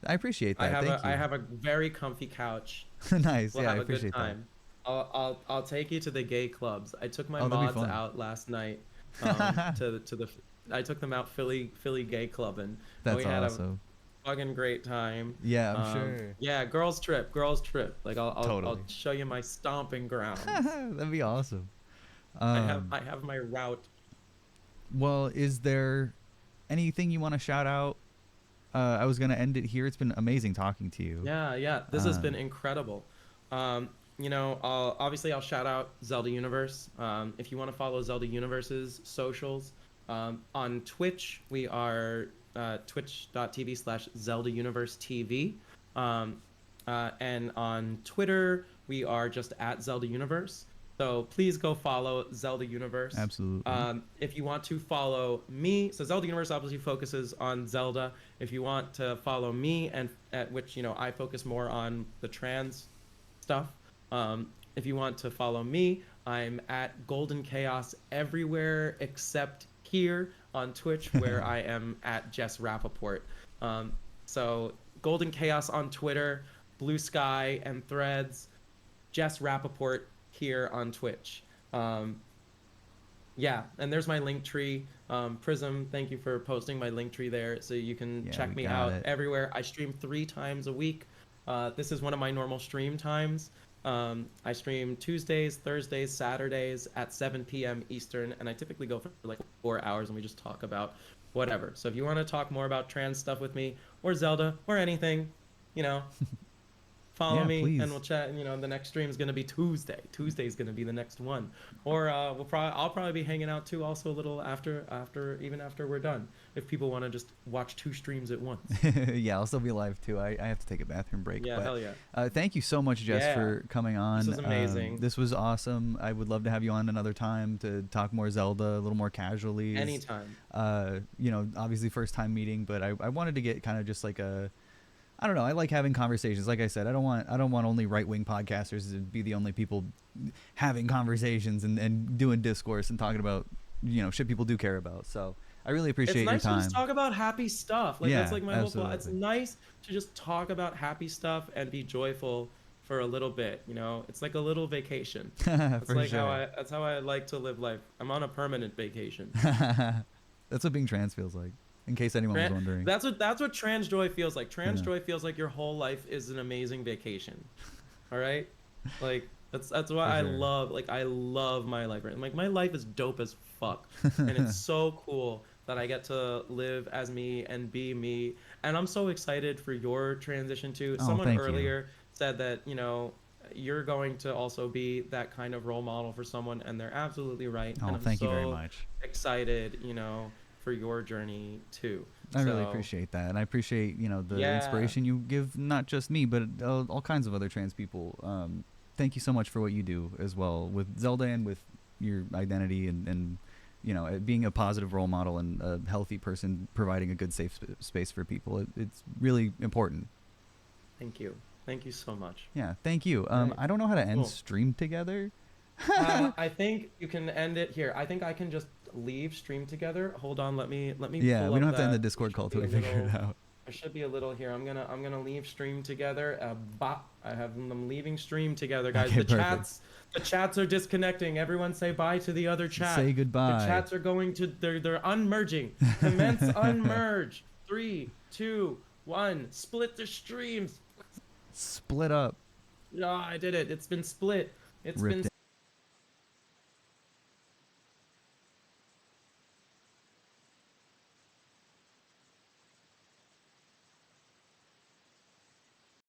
S1: I appreciate that. Thank
S2: I
S1: you.
S2: have a very comfy couch.
S1: Nice.
S2: We'll
S1: Yeah, I
S2: have a good
S1: appreciate that.
S2: time. I'll take you to the gay clubs. I took my
S1: Oh, that'd be
S2: mods
S1: fun.
S2: out last night, to the I took them out Philly gay clubbing, and we
S1: That's
S2: had a
S1: awesome.
S2: fucking great time.
S1: Yeah, I'm sure.
S2: Yeah, girls trip. Like, I'll
S1: Totally.
S2: show you my stomping grounds.
S1: That'd be awesome. Um,
S2: I have my route.
S1: well, is there anything you want to shout out? I was gonna end it here. It's been amazing talking to you.
S2: Yeah, yeah. This has been
S1: Um,
S2: incredible. I'll shout out Zelda Universe. If you want to follow Zelda Universe's socials, on Twitch, we are twitch.tv/Zelda Universe TV. And on Twitter, we are just at Zelda Universe. So please go follow Zelda Universe.
S1: absolutely.
S2: If you want to follow me, so Zelda Universe obviously focuses on Zelda. If you want to follow me, and at which, I focus more on the trans stuff. If you want to follow me, I'm at Golden Chaos everywhere except here on Twitch, where I am at Jess Rappaport. So Golden Chaos on Twitter, Blue Sky and Threads, Jess Rappaport here on Twitch. Yeah, and there's my link tree. Prism, thank you for posting my link tree there, so you can
S1: Yeah,
S2: check
S1: we
S2: me
S1: got
S2: out
S1: it.
S2: everywhere. I stream 3 times a week. This is one of my normal stream times. I stream Tuesdays, Thursdays, Saturdays at 7 p.m. Eastern, and I typically go for like 4 hours, and we just talk about whatever. So if you want to talk more about trans stuff with me, or Zelda, or anything, you know, follow
S1: Yeah,
S2: me and
S1: please.
S2: we'll chat. The next stream is going to be Tuesday. Tuesday is going to be the next one. Or I'll probably be hanging out too, also a little even after we're done, if people want to just watch 2 streams at once.
S1: Yeah, I'll still be alive too. I have to take a bathroom break,
S2: Yeah,
S1: but
S2: hell yeah.
S1: thank you so much, Jess,
S2: Yeah,
S1: for coming
S2: this
S1: on.
S2: was amazing.
S1: This was awesome. I would love to have you on another time to talk more Zelda, a little more casually.
S2: Anytime.
S1: Obviously first time meeting, but I wanted to get kind of just like I don't know. I like having conversations. Like I said, I don't want only right wing podcasters to be the only people having conversations and doing discourse and talking about shit people do care about. So I really
S2: It's
S1: appreciate your
S2: nice to
S1: time.
S2: just talk about happy stuff. Like, that's
S1: Yeah,
S2: like my whole thought. It's
S1: absolutely.
S2: nice to just talk about happy stuff and be joyful for a little bit. It's like a little vacation. That's
S1: For
S2: like
S1: sure.
S2: that's how I like to live life. I'm on a permanent vacation.
S1: That's what being trans feels like. In case anyone was wondering.
S2: That's what trans joy feels like. Trans
S1: Yeah.
S2: joy feels like your whole life is an amazing vacation. All right? Like, that's why
S1: For
S2: I
S1: sure.
S2: love my life. Right? Like, my life is dope as fuck. And it's so cool that I get to live as me and be me. And I'm so excited for your transition too.
S1: Oh,
S2: Someone
S1: thank you.
S2: earlier said that, you're going to also be that kind of role model for someone, and they're absolutely right.
S1: Oh,
S2: And I'm
S1: thank you very
S2: so
S1: much.
S2: excited, for your journey too.
S1: I really
S2: So,
S1: appreciate that, and I appreciate the
S2: yeah.
S1: inspiration you give not just me but all kinds of other trans people. Thank you so much for what you do as well with Zelda and with your identity and being a positive role model and a healthy person providing a good safe space for people. It's really important.
S2: Thank you. Thank you so much.
S1: Yeah, thank you.
S2: Right.
S1: I don't know how to end
S2: Cool.
S1: stream together.
S2: I think you can end it here. I think I can just leave stream together. Hold on, let me
S1: Yeah,
S2: pull
S1: we don't
S2: up
S1: have to end the
S2: that. There
S1: Discord
S2: should
S1: call
S2: be
S1: till
S2: a
S1: we figure
S2: little.
S1: it out.
S2: There should be a little here. I'm gonna leave stream together. Bop. I have them leaving stream together, guys.
S1: Okay, perfect.
S2: The chats are disconnecting. Everyone say bye to the other chat.
S1: Say
S2: The
S1: goodbye.
S2: chats are going to they're unmerging. Commence unmerge. 3, 2, 1. Split the streams.
S1: Split up.
S2: Yeah, I did it. It's been split. It's
S1: Ripped
S2: been